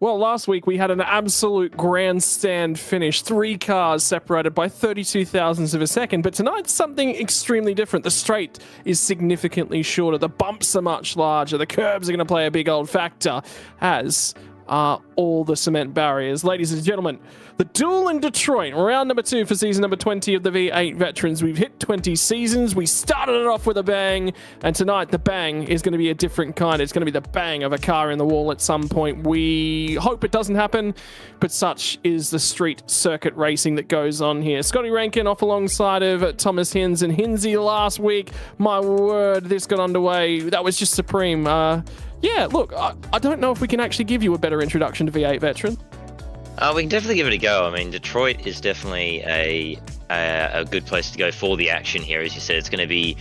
Well, last week we had an absolute grandstand finish. 3 cars separated by 32 thousandths of a second. But tonight's something extremely different. The straight is significantly shorter. The bumps are much larger. The curbs are going to play a big old factor, as are all the cement barriers. Ladies and gentlemen, the duel in Detroit, round number 2 for season number 20 of the V8 Veterans. We've hit 20 seasons. We started it off with a bang, and tonight the bang is going to be a different kind. It's going to be the bang of a car in the wall at some point. We hope it doesn't happen, but such is the street circuit racing that goes on here. Scotty Rankin off alongside of Thomas Hinz and Hinzy last week. My word, this got underway. That was just supreme. Yeah, look, I don't know if we can actually give you a better introduction to V8 Veteran. We can definitely give it a go. I mean, Detroit is definitely a good place to go for the action here. As you said, it's going to be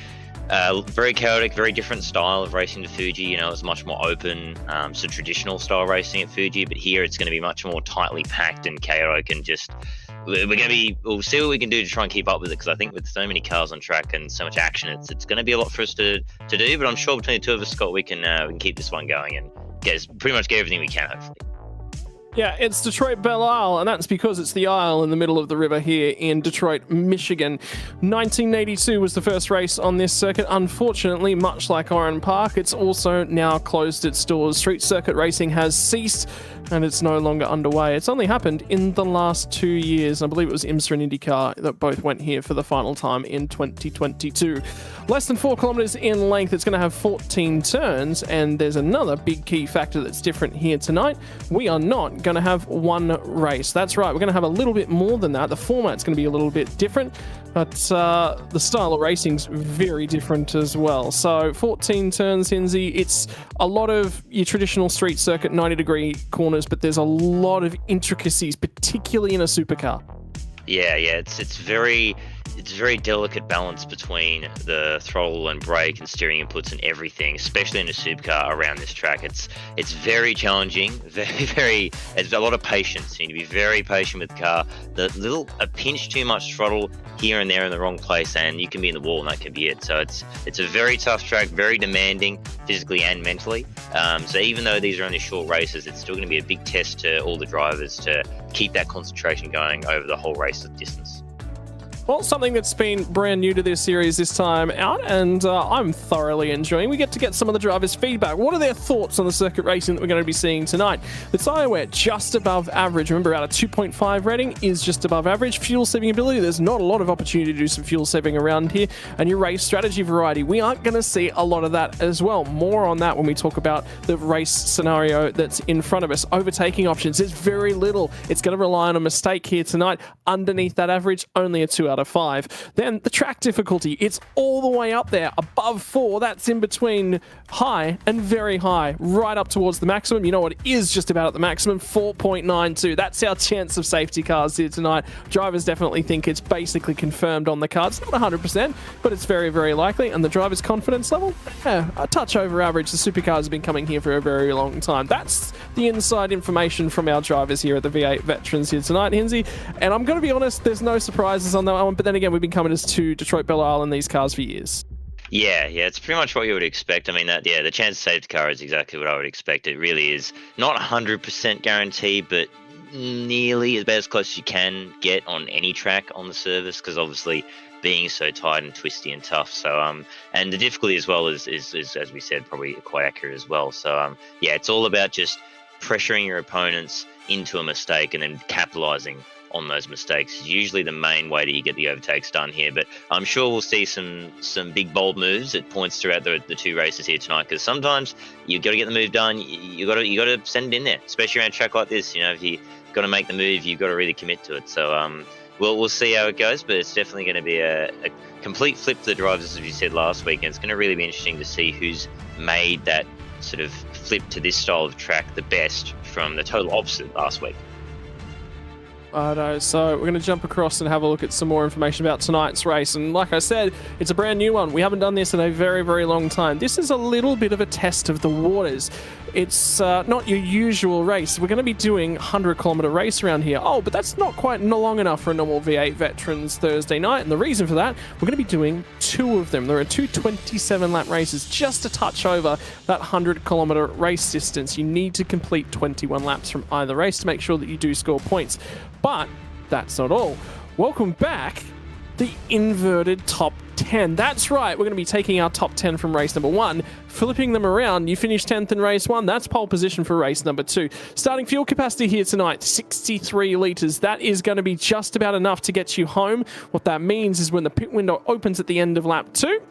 very chaotic, very different style of racing to Fuji. You know, it's much more open, so traditional style racing at Fuji, but here it's going to be much more tightly packed and chaotic, and just we'll see what we can do to try and keep up with it, because I think with so many cars on track and so much action, it's going to be a lot for us to do. But I'm sure between the two of us, Scott, we can keep this one going and pretty much get everything we can, hopefully. Yeah, it's Detroit Belle Isle, and that's because it's the Isle in the middle of the river here in Detroit, Michigan. 1982 was the first race on this circuit. Unfortunately, much like Oran Park, it's also now closed its doors. Street circuit racing has ceased, and it's no longer underway. It's only happened in the last 2 years. I believe it was IMSA and IndyCar that both went here for the final time in 2022. Less than 4 kilometers in length. It's going to have 14 turns, and there's another big key factor that's different here tonight. We are not going to have one race. That's right, we're going to have a little bit more than that. The format's going to be a little bit different, but the style of racing's very different as well. So 14 turns, Hinzy. It's a lot of your traditional street circuit 90-degree corners, but there's a lot of intricacies, particularly in a supercar. Yeah, it's very delicate balance between the throttle and brake and steering inputs and everything, especially in a supercar around this track. It's very challenging, very it's a lot of patience. You need to be very patient with the car. A pinch too much throttle here and there in the wrong place, and you can be in the wall, and that can be it. So it's a very tough track, very demanding physically and mentally. So even though these are only short races, it's still going to be a big test to all the drivers to keep that concentration going over the whole race distance. Well, something that's been brand new to this series this time out, and I'm thoroughly enjoying. We get to get some of the drivers' feedback. What are their thoughts on the circuit racing that we're going to be seeing tonight? The tyre wear, just above average. Remember, out of 2.5 rating is just above average. Fuel saving ability, there's not a lot of opportunity to do some fuel saving around here. And your race strategy variety, we aren't going to see a lot of that as well. More on that when we talk about the race scenario that's in front of us. Overtaking options, there's very little. It's going to rely on a mistake here tonight. Underneath that average, only a 2 out of 5. Then the track difficulty, it's all the way up there above 4. That's in between high and very high, right up towards the maximum. You know what is just about at the maximum? 4.92. That's our chance of safety cars here tonight. Drivers definitely think it's basically confirmed on the cards. Not 100%, but it's very, very likely. And the driver's confidence level, a touch over average. The supercars have been coming here for a very long time. That's the inside information from our drivers here at the V8 Veterans here tonight, Hinzy. And I'm going to be honest, there's no surprises on that one, but then again, we've been coming to Detroit Belle Isle in these cars for years. Yeah, it's pretty much what you would expect. I mean, the chance of safety car is exactly what I would expect. It really is not 100% guaranteed, but nearly about as close as you can get on any track on the service, because obviously being so tight and twisty and tough. So and the difficulty as well is as we said, probably quite accurate as well. So it's all about just pressuring your opponents into a mistake and then capitalizing on those mistakes is usually the main way that you get the overtakes done here. But I'm sure we'll see some big bold moves at points throughout the 2 races here tonight, because sometimes you've got to get the move done. You got to send it in there, especially around a track like this. You know, if you got to make the move, you've got to really commit to it. So we'll see how it goes, but it's definitely going to be a complete flip for the drivers, as you said last week, and it's going to really be interesting to see who's made that sort of flip to this style of track the best from the total opposite last week. So we're going to jump across and have a look at some more information about tonight's race. And like I said, it's a brand new one. We haven't done this in a very, very long time. This is a little bit of a test of the waters. It's not your usual race. We're going to be doing 100-kilometer race around here. Oh, but that's not quite long enough for a normal V8 Veterans Thursday night. And the reason for that, we're going to be doing 2 of them. There are 2 27-lap races just to touch over that 100-kilometer race distance. You need to complete 21 laps from either race to make sure that you do score points. But that's not all. Welcome back, the inverted top 10. That's right, we're going to be taking our top 10 from race number 1, flipping them around. You finish 10th in race 1, that's pole position for race number 2. Starting fuel capacity here tonight, 63 litres. That is going to be just about enough to get you home. What that means is when the pit window opens at the end of lap 2,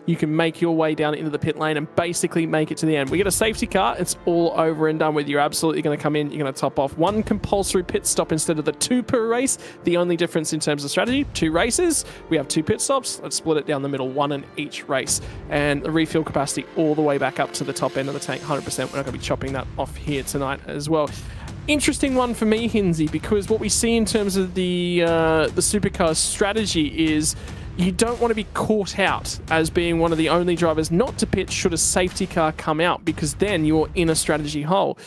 you can make your way down into the pit lane and basically make it to the end. We get a safety car, it's all over and done with. You're absolutely going to come in, you're going to top off 1 compulsory pit stop instead of the 2 per race. The only difference in terms of strategy, 2 races, we have 2 pit stops. Let's split it down the middle, 1 in each race. And the refuel capacity all the way back up to the top end of the tank, 100%. We're not going to be chopping that off here tonight as well. Interesting one for me, Hinsey, because what we see in terms of the supercar strategy is you don't want to be caught out as being one of the only drivers not to pit should a safety car come out, because then you're in a strategy hole.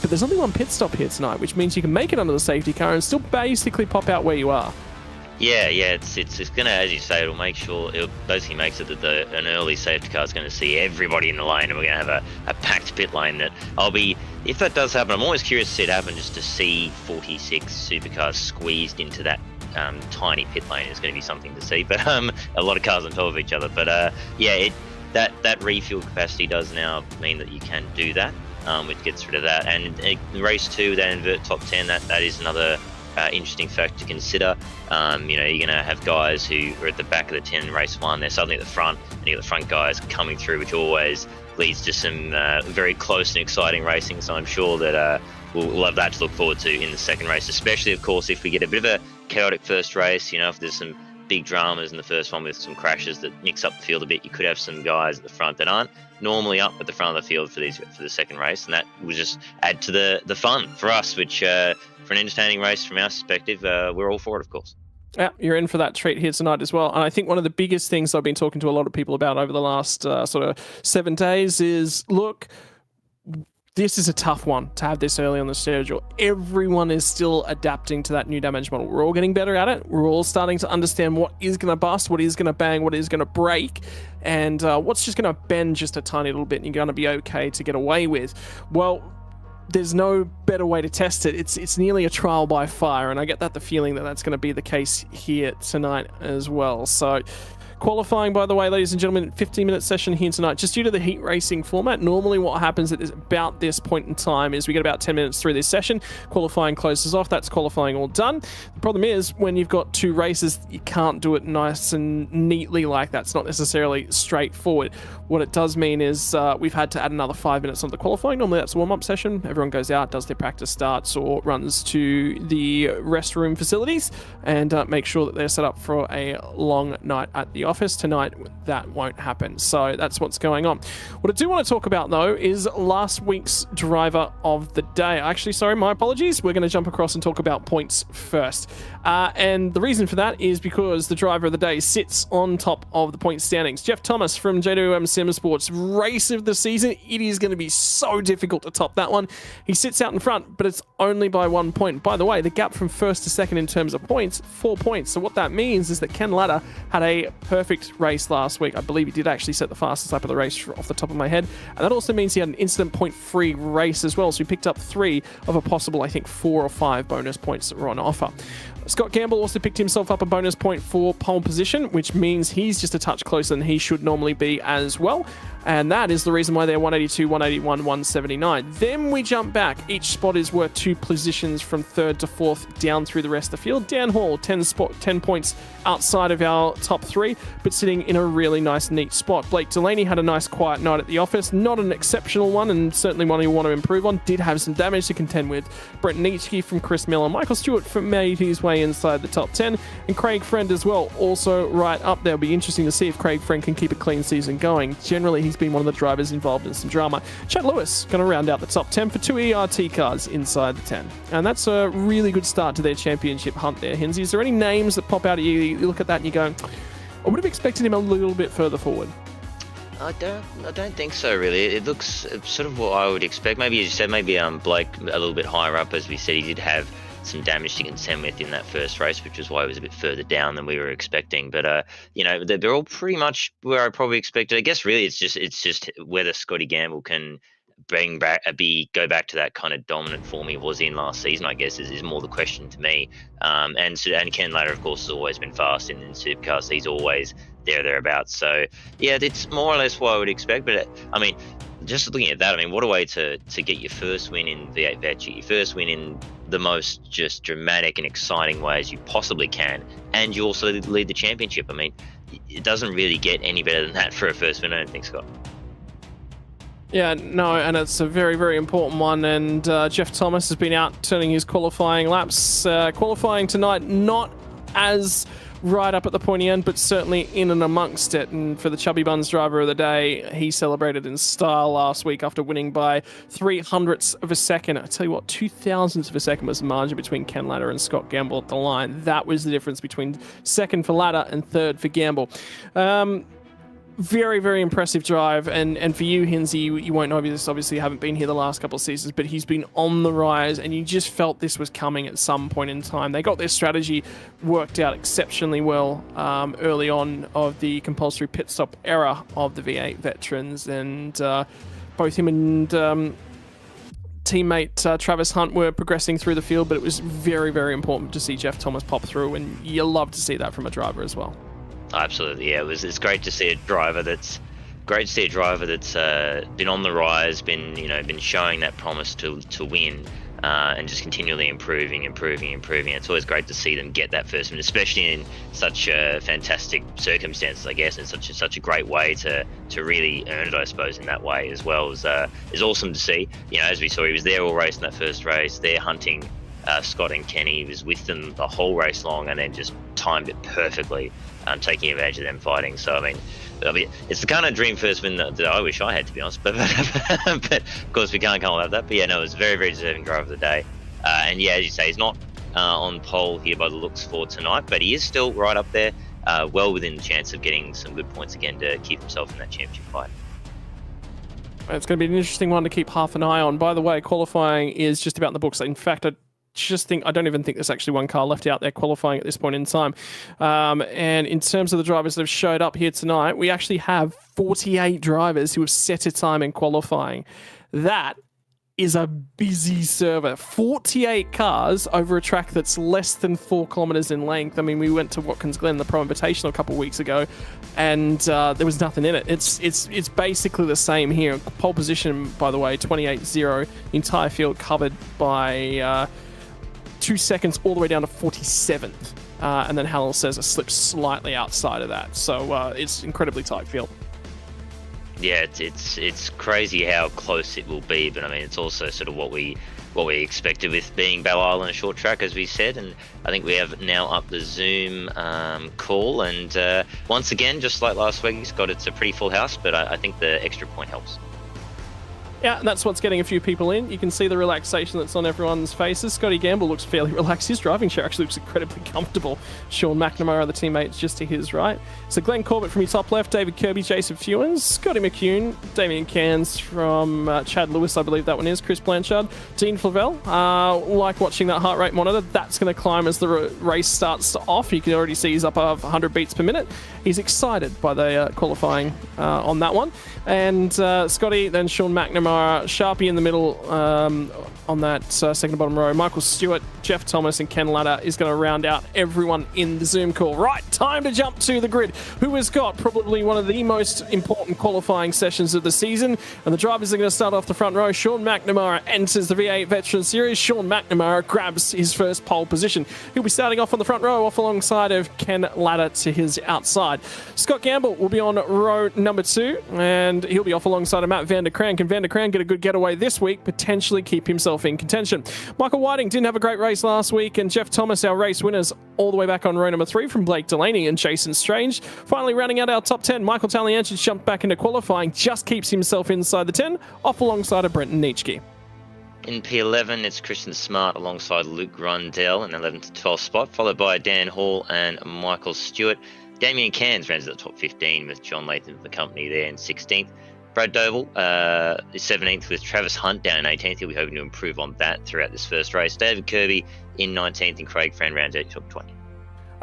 But there's only 1 pit stop here tonight, which means you can make it under the safety car and still basically pop out where you are. Yeah, it's going to, as you say, it'll make sure, it basically makes it that an early safety car is going to see everybody in the lane, and we're going to have a packed pit lane that if that does happen, I'm always curious to see it happen, just to see 46 supercars squeezed into that tiny pit lane is going to be something to see. But a lot of cars on top of each other. But that refuel capacity does now mean that you can do that, which gets rid of that. And race 2, that invert top 10, that is another interesting fact to consider. You're going to have guys who are at the back of the 10 in race 1, they're suddenly at the front, and you got the front guys coming through, which always leads to some very close and exciting racing. So I'm sure that we'll have that to look forward to in the second race, especially, of course, if we get a bit of a chaotic first race. If there's some big dramas in the first one with some crashes that mix up the field a bit, you could have some guys at the front that aren't normally up at the front of the field for the second race, and that will just add to the fun for us, which for an entertaining race from our perspective, we're all for it, of course. Yeah, you're in for that treat here tonight as well. And I think one of the biggest things I've been talking to a lot of people about over the last sort of 7 days is, look, this is a tough one to have this early on the schedule. Everyone is still adapting to that new damage model. We're all getting better at it. We're all starting to understand what is going to bust, what is going to bang, what is going to break, and what's just going to bend just a tiny little bit and you're going to be okay to get away with. Well, there's no better way to test it. It's nearly a trial by fire, and I get the feeling that that's going to be the case here tonight as well. So qualifying, by the way, ladies and gentlemen, 15-minute session here tonight. Just due to the heat racing format, normally what happens at about this point in time is we get about 10 minutes through this session. Qualifying closes off. That's qualifying all done. The problem is when you've got 2 races, you can't do it nice and neatly like that. It's not necessarily straightforward. What it does mean is we've had to add another 5 minutes on the qualifying. Normally that's a warm-up session. Everyone goes out, does their practice starts or runs to the restroom facilities and make sure that they're set up for a long night at the office. Tonight, that won't happen. So that's what's going on. What I do want to talk about, though, is last week's driver of the day. Actually, sorry, my apologies. We're going to jump across and talk about points first. And the reason for that is because the driver of the day sits on top of the point standings. Jeff Thomas from JWM SimSports, race of the season. It is going to be so difficult to top that one. He sits out in front, but it's only by 1 point. By the way, the gap from first to second in terms of points, 4 points. So what that means is that Ken Latta had a perfect race last week. I believe he did actually set the fastest lap of the race off the top of my head. And that also means he had an instant point-free race as well. So he picked up 3 of a possible, I think, 4 or 5 bonus points that were on offer. Scott Campbell also picked himself up a bonus point for pole position, which means he's just a touch closer than he should normally be as well. And that is the reason why they're 182, 181, 179. Then we jump back. Each spot is worth 2 positions from 3rd to 4th down through the rest of the field. Dan Hall, 10 points outside of our top 3. but sitting in a really nice, neat spot. Blake Delaney had a nice, quiet night at the office. Not an exceptional one, and certainly one you want to improve on. Did have some damage to contend with. Brent Nietzsche from Chris Miller. Michael Stewart made his way inside the top 10, and Craig Friend as well, also right up there. It'll be interesting to see if Craig Friend can keep a clean season going. Generally, he's been one of the drivers involved in some drama. Chad Lewis going to round out the top 10 for 2 ERT cars inside the 10. And that's a really good start to their championship hunt there, Hinsey. Is there any names that pop out at you? You look at that and you go, I would have expected him a little bit further forward. I don't think so, really. It looks sort of what I would expect. Maybe, as you said, maybe Blake a little bit higher up. As we said, he did have some damage to contend with in that first race, which is why it was a bit further down than we were expecting. But you know, they're all pretty much where I probably expected. I guess really it's just whether Scotty Gamble can go back to that kind of dominant form he was in last season, I guess, is more the question to me. And Ken Latter, of course, has always been fast in supercars. He's always thereabouts. So yeah, it's more or less what I would expect. But I mean, just looking at that, I mean, what a way to get your first win in V8 Vets, your first win in the most just dramatic and exciting way as you possibly can, and you also lead the championship. I mean, it doesn't really get any better than that for a first win, I don't think, Scott. Yeah, no, and it's a very, very important one. And Jeff Thomas has been out turning his qualifying laps. Qualifying tonight, not as right up at the pointy end, but certainly in and amongst it. And for the Chubby Buns driver of the day, he celebrated in style last week after winning by 0.03 of a second. I tell you what, 0.02 of a second was the margin between Ken Latter and Scott Gamble at the line. That was the difference between second for Latter and third for Gamble. Very, very impressive drive, and for you, Hinsey, you won't know this, obviously you haven't been here the last couple of seasons, but he's been on the rise, and you just felt this was coming at some point in time. They got their strategy worked out exceptionally well early on of the compulsory pit stop era of the V8 veterans, and both him and teammate Travis Hunt were progressing through the field, but it was very, very important to see Jeff Thomas pop through, and you love to see that from a driver as well. Absolutely, yeah. It's great to see a driver that's been on the rise, been showing that promise to win, and just continually improving. It's always great to see them get that first win, especially in such fantastic circumstances, I guess, and such a great way to really earn it, I suppose, in that way as well. Is awesome to see. You know, as we saw, he was there all race in that first race. They're hunting Scott and Kenny. He was with them the whole race long, and then just timed it perfectly, taking advantage of them fighting. So I mean, it's the kind of dream first win that I wish I had, to be honest. But of course we can't have that. But yeah, no, it was a very, very deserving driver of the day. And yeah, as you say, he's not on pole here by the looks for tonight, but he is still right up there, well within the chance of getting some good points again to keep himself in that championship fight. It's going to be an interesting one to keep half an eye on. By the way, qualifying is just about in the books. In fact, I don't even think there's actually one car left out there qualifying at this point in time. And in terms of the drivers that have showed up here tonight, we actually have 48 drivers who have set a time in qualifying. That is a busy server. 48 cars over a track that's less than 4 kilometers in length. I mean, we went to Watkins Glen, the Pro Invitational, a couple of weeks ago, and there was nothing in it. It's basically the same here. Pole position, by the way, 28.0. Entire field covered by 2 seconds all the way down to 47th. And then Hallel says a slip slightly outside of that. So it's incredibly tight field. Yeah, it's crazy how close it will be, but I mean, it's also sort of what we expected with being Belle Isle a short track, as we said, and I think we have now up the Zoom call, and once again, just like last week, Scott, it's a pretty full house, but I think the extra point helps. Yeah, and that's what's getting a few people in. You can see the relaxation that's on everyone's faces. Scotty Gamble looks fairly relaxed. His driving chair actually looks incredibly comfortable. Sean McNamara, the teammates, just to his right. So Glenn Corbett from your top left, David Kirby, Jason Fewens, Scotty McCune, Damien Cairns from Chad Lewis, I believe that one is, Chris Blanchard, Dean Flavelle. Like watching that heart rate monitor, that's going to climb as the race starts off. You can already see he's up above 100 beats per minute. He's excited by the qualifying on that one. And Scotty, then Sean McNamara, Sharpie in the middle, on that second bottom row. Michael Stewart, Jeff Thomas, and Ken Latta is going to round out everyone in the Zoom call. Right, time to jump to the grid. Who has got probably one of the most important qualifying sessions of the season? And the drivers are going to start off the front row. Sean McNamara enters the V8 Veteran Series. Sean McNamara grabs his first pole position. He'll be starting off on the front row, off alongside of Ken Latta to his outside. Scott Gamble will be on row number 2, and he'll be off alongside of Matt van der Krank. Can van der Krank get a good getaway this week, potentially keep himself in contention? Michael Whiting didn't have a great race last week, and Jeff Thomas, our race winners, all the way back on row number 3 from Blake Delaney and Jason Strange. Finally rounding out our top 10, Michael Talianchich jumped back into qualifying, just keeps himself inside the 10, off alongside of Brenton Nietzsche. In P11, it's Christian Smart alongside Luke Rundell in the 11th to 12th spot, followed by Dan Hall and Michael Stewart. Damien Cairns rounds at the top 15 with John Latham of the company there in 16th. Brad Doble is 17th with Travis Hunt down in 18th. He'll be hoping to improve on that throughout this first race. David Kirby in 19th and Craig Fran rounds out top 20.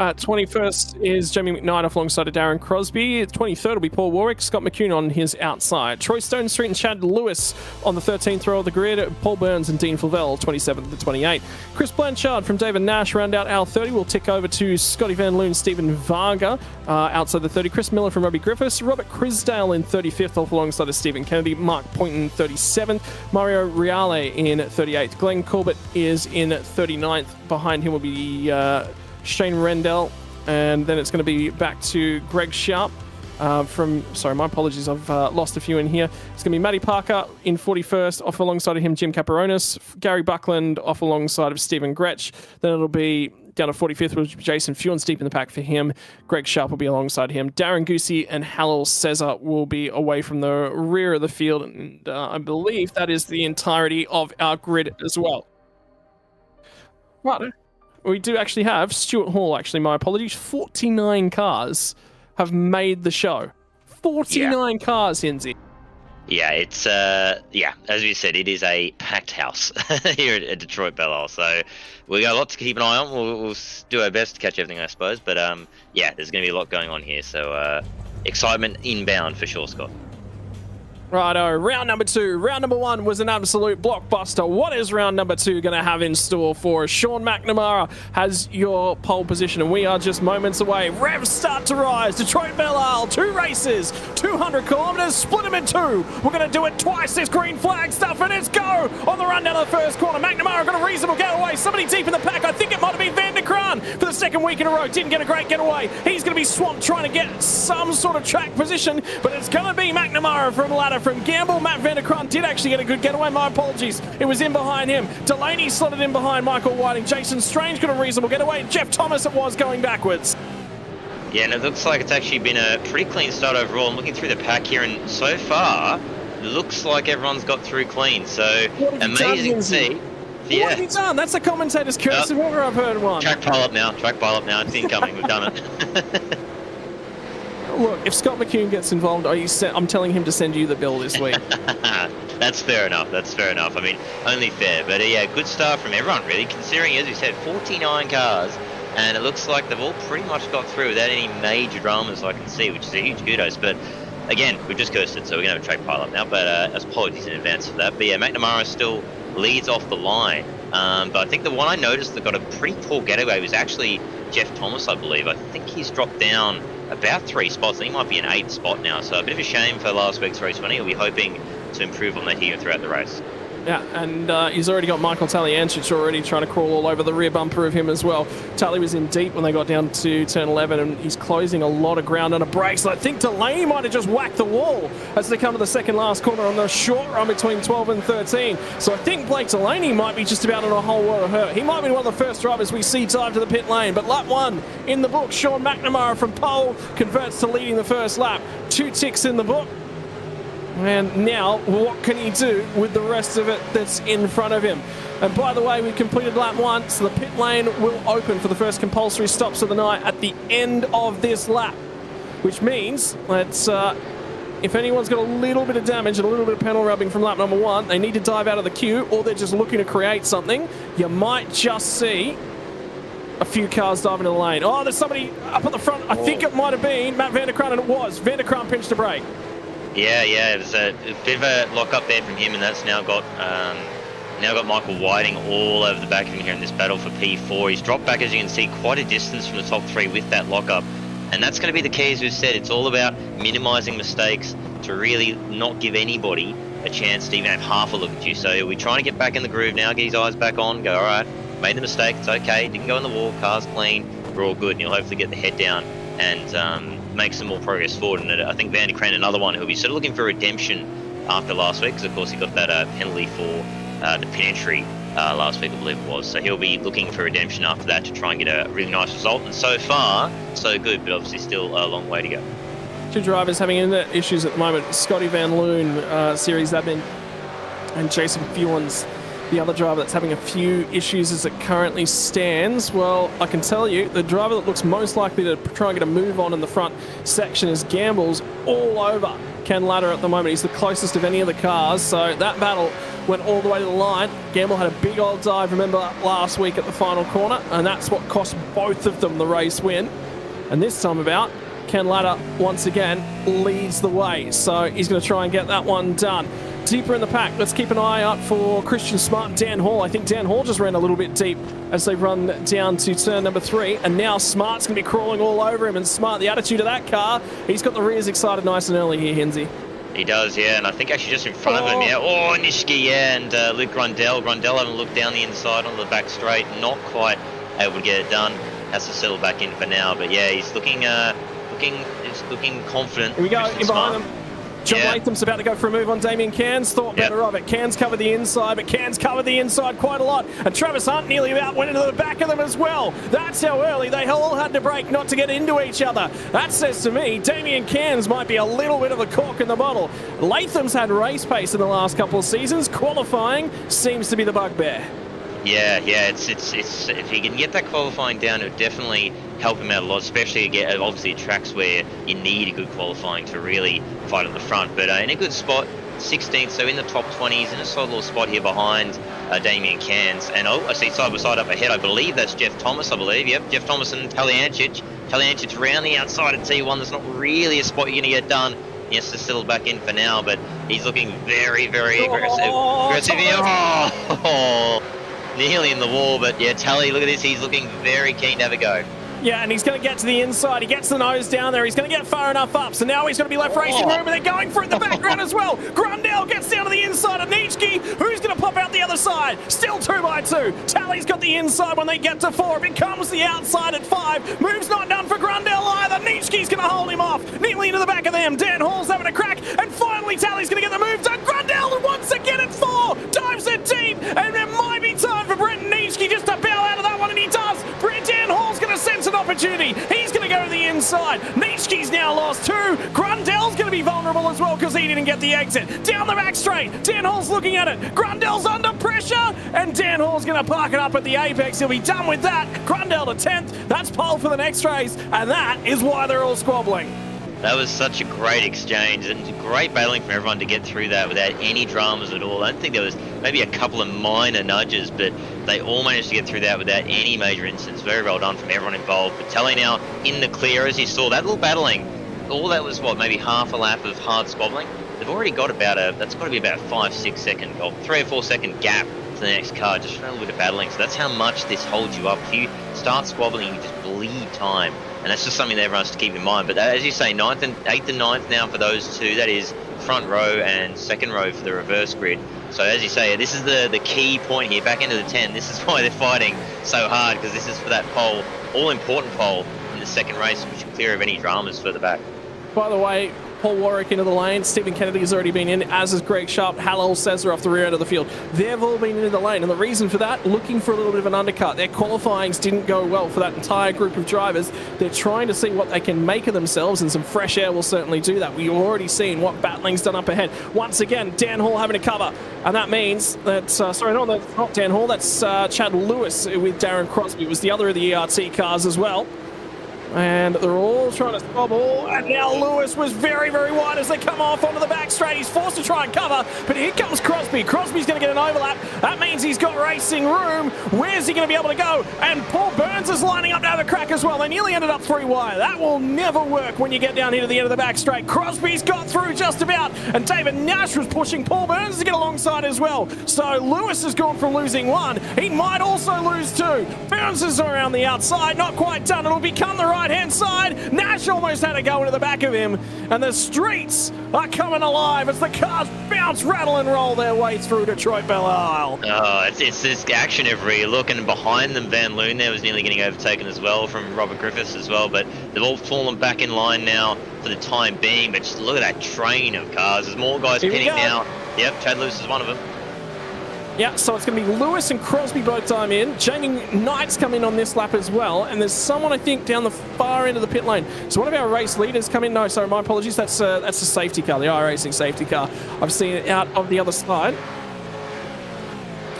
21st is Jamie McKnight off alongside of Darren Crosby. 23rd will be Paul Warwick, Scott McCune on his outside. Troy Stone Street and Chad Lewis on the 13th row of the grid. Paul Burns and Dean Fulvell, 27th to 28th. Chris Blanchard from David Nash round out our 30. We'll tick over to Scotty Van Loon, Stephen Varga outside the 30. Chris Miller from Robbie Griffiths. Robert Crisdale in 35th off alongside of Stephen Kennedy. Mark Poynton 37th. Mario Reale in 38th. Glenn Corbett is in 39th. Behind him will be Shane Rendell, and then it's going to be back to Greg Sharp sorry, my apologies, I've lost a few in here. It's going to be Matty Parker in 41st, off alongside of him Jim Caparonis, Gary Buckland off alongside of Stephen Gretsch. Then it'll be down to 45th with Jason Fewens deep in the pack for him. Greg Sharp will be alongside him. Darren Goosey and Hallel Cesar will be away from the rear of the field, and I believe that is the entirety of our grid as well. Right. We do actually have Stuart Hall, actually, my apologies. 49 cars have made the show. 49 cars, Hinzi. Yeah, it's, as we said, it is a packed house here at Detroit Belle. So we got a lot to keep an eye on. We'll do our best to catch everything, I suppose. But, there's going to be a lot going on here. So excitement inbound for sure, Scott. Righto, round number 2. Round number 1 was an absolute blockbuster. What is round number 2 going to have in store for us? Sean McNamara has your pole position, and we are just moments away. Revs start to rise. Detroit Belle Isle, 2 races, 200 kilometres, split them in 2. We're going to do it twice, this green flag stuff, and it's go on the run down to the first corner. McNamara got a reasonable getaway. Somebody deep in the pack. I think it might have been Van der Krank for the second week in a row. Didn't get a great getaway. He's going to be swamped trying to get some sort of track position, but it's going to be McNamara from Latta. From Gamble, Matt van der Krank did actually get a good getaway. My apologies. It was in behind him. Delaney slotted in behind Michael Whiting. Jason Strange got a reasonable getaway. Jeff Thomas it was going backwards. Yeah, and it looks like it's actually been a pretty clean start overall. I'm looking through the pack here, and so far, looks like everyone's got through clean. So, amazing to see. Yeah. What have you done? That's the commentator's curse if ever I've heard one. Track pile up now. It's incoming. We've done it. Look, if Scott McCune gets involved, I'm telling him to send you the bill this week. That's fair enough. I mean, only fair. But good start from everyone, really, considering, as we said, 49 cars. And it looks like they've all pretty much got through without any major dramas I can see, which is a huge kudos. But again, we've just cursed it, so we're going to have a track pile up now. But apologies in advance for that. But yeah, McNamara still leads off the line. But I think the one I noticed that got a pretty poor getaway was actually Jeff Thomas, I believe. I think he's dropped down about 3 spots. I think he might be an 8th spot now. So a bit of a shame for last week's race winning. He'll be hoping to improve on that here throughout the race. Yeah, and he's already got Michael Talianchich already trying to crawl all over the rear bumper of him as well. Tally was in deep when they got down to turn 11, and he's closing a lot of ground on a brakes. I think Delaney might have just whacked the wall as they come to the second last corner on the short run between 12 and 13. So I think Blake Delaney might be just about in a whole world of hurt. He might be one of the first drivers we see dive to the pit lane. But lap 1 in the book, Sean McNamara from pole converts to leading the first lap. 2 ticks in the book. And now, what can he do with the rest of it that's in front of him? And by the way, we've completed lap 1, so the pit lane will open for the first compulsory stops of the night at the end of this lap. Which means that if anyone's got a little bit of damage and a little bit of pedal rubbing from lap number 1, they need to dive out of the queue, or they're just looking to create something. You might just see a few cars diving into the lane. Oh, there's somebody up at the front. I think it might have been Matt van der Krank, and it was. Van der Krank pinched a brake. Yeah, it was a bit of a lock up there from him, and that's now got Now got Michael Whiting all over the back of him here in this battle for P4. He's dropped back, as you can see, quite a distance from the top 3 with that lockup. And that's going to be the key, as we've said. It's all about minimising mistakes to really not give anybody a chance to even have half a look at you. So he'll be trying to get back in the groove now, get his eyes back on, go, all right, made the mistake, it's okay, didn't go in the wall, car's clean, we're all good. And he'll hopefully get the head down and make some more progress forward. And I think Vandy Crane, another one who'll be sort of looking for redemption after last week, because of course he got that penalty for the pin entry last week, I believe it was. So he'll be looking for redemption after that to try and get a really nice result. And so far, so good, but obviously still a long way to go. Two drivers having internet issues at the moment. Scotty Van Loon, Series Admin, and Jason Fewens, the other driver that's having a few issues as it currently stands. Well, I can tell you, the driver that looks most likely to try and get a move on in the front section is Gamble's all over Ken Ladder at the moment. He's the closest of any of the cars, so that battle went all the way to the line. Gamble had a big old dive, remember, last week at the final corner, and that's what cost both of them the race win. And this time about, Ken Ladder once again leads the way, so he's going to try and get that one done. Deeper in the pack, let's keep an eye out for Christian Smart and Dan Hall. I think Dan Hall just ran a little bit deep as they run down to turn number 3, and now Smart's going to be crawling all over him, and Smart, the attitude of that car, he's got the rears excited nice and early here, Hinsey. He does, yeah, and I think actually just in front of him, yeah. Oh, Nishiki, yeah, and Luke Grundell. Grundell having a look down the inside on the back straight, not quite able to get it done. Has to settle back in for now, but yeah, he's looking confident. Here we go, in behind them. John Latham's about to go for a move on Damien Cairns. Thought better of it. Cairns covered the inside, but Cairns covered the inside quite a lot. And Travis Hunt nearly about went into the back of them as well. That's how early they all had to brake not to get into each other. That says to me, Damien Cairns might be a little bit of a cork in the bottle. Latham's had race pace in the last couple of seasons. Qualifying seems to be the bugbear. Yeah, it's if he can get that qualifying down, it would definitely help him out a lot, especially again, obviously at tracks where you need a good qualifying to really fight at the front. But in a good spot, 16th, so in the top 20s, in a solid little spot here behind Damien Cairns. And I see side by side up ahead, I believe that's Jeff Thomas, Yep, Jeff Thomas and Talyancic. Talyancic around the outside at T1, there's not really a spot you're going to get done. He has to settle back in for now, but he's looking very, very aggressive. Nearly in the wall, but yeah, Tally, look at this, he's looking very keen to have a go. Yeah, and he's going to get to the inside. He gets the nose down there. He's going to get far enough up. So now he's going to be left racing room, and they're going for it in the background as well. Grundell gets down to the inside of Nitschke. Who's going to pop out the other side? Still 2x2. Tally's got the inside when they get to 4. It becomes the outside at 5. Move's not done for Grundell either. Nitschke's going to hold him off. Nearly into the back of them. Dan Hall's having a crack. And finally, Tally's going to get the move done. Grundell once again at 4. Dives it deep. And there might be time for Brenton Nitschke just to bail out of that one, and he does. Dan Hall's going to sense an opportunity. He's going to go to the inside. Nitschke's now lost 2. Grundell's going to be vulnerable as well because he didn't get the exit. Down the back straight. Dan Hall's looking at it. Grundell's under pressure, and Dan Hall's going to park it up at the apex. He'll be done with that. Grundell to 10th. That's pole for the next race, and that is why they're all squabbling. That was such a great exchange and great battling from everyone to get through that without any dramas at all. I don't think there was maybe a couple of minor nudges, but they all managed to get through that without any major incidents. Very well done from everyone involved. But Telly now in the clear, as you saw, that little battling, all that was what, maybe half a lap of hard squabbling. They've already got that's got to be about a 5-6 second, or 3 or 4 second gap to the next car, just for a little bit of battling. So that's how much this holds you up. If you start squabbling, you just bleed time. And that's just something that everyone has to keep in mind. But as you say, 8th and 9th now for those two. That is front row and second row for the reverse grid. So as you say, this is the key point here, back into the 10. This is why they're fighting so hard, because this is for that pole, all-important pole in the second race, which should clear of any dramas further back. By the way, Paul Warwick into the lane. Stephen Kennedy has already been in, as is Greg Sharp. Hallel Cesar off the rear end of the field. They've all been into the lane, and the reason for that, looking for a little bit of an undercut. Their qualifyings didn't go well for that entire group of drivers. They're trying to see what they can make of themselves, and some fresh air will certainly do that. We've already seen what battling's done up ahead. Once again, Dan Hall having to cover, and that means that, sorry, no, that's not Dan Hall, that's Chad Lewis with Darren Crosby. It was the other of the ERT cars as well. And they're all trying to squabble, and now Lewis was very, very wide as they come off onto the back straight. He's forced to try and cover, but here comes Crosby. Crosby's going to get an overlap. That means he's got racing room. Where's he going to be able to go? And Paul Burns is lining up to have a crack as well. They nearly ended up 3 wide. That will never work when you get down here to the end of the back straight. Crosby's got through just about, and David Nash was pushing Paul Burns to get alongside as well. So Lewis has gone from losing 1. He might also lose 2. Burns is around the outside, not quite done. It'll become the right-hand side. Nash almost had to go into the back of him, and the streets are coming alive as the cars bounce, rattle, and roll their way through Detroit Belle Isle. Oh, it's this action every look, and behind them, Van Loon there was nearly getting overtaken as well from Robert Griffiths as well, but they've all fallen back in line now for the time being. But just look at that train of cars. There's more guys pitting now. Yep, Chad Lewis is one of them. Yeah, so it's going to be Lewis and Crosby both time in. Jamie Knight's come in on this lap as well. And there's someone, I think, down the far end of the pit lane. So one of our race leaders come in. No, sorry, my apologies. That's the safety car, the iRacing safety car. I've seen it out of the other side.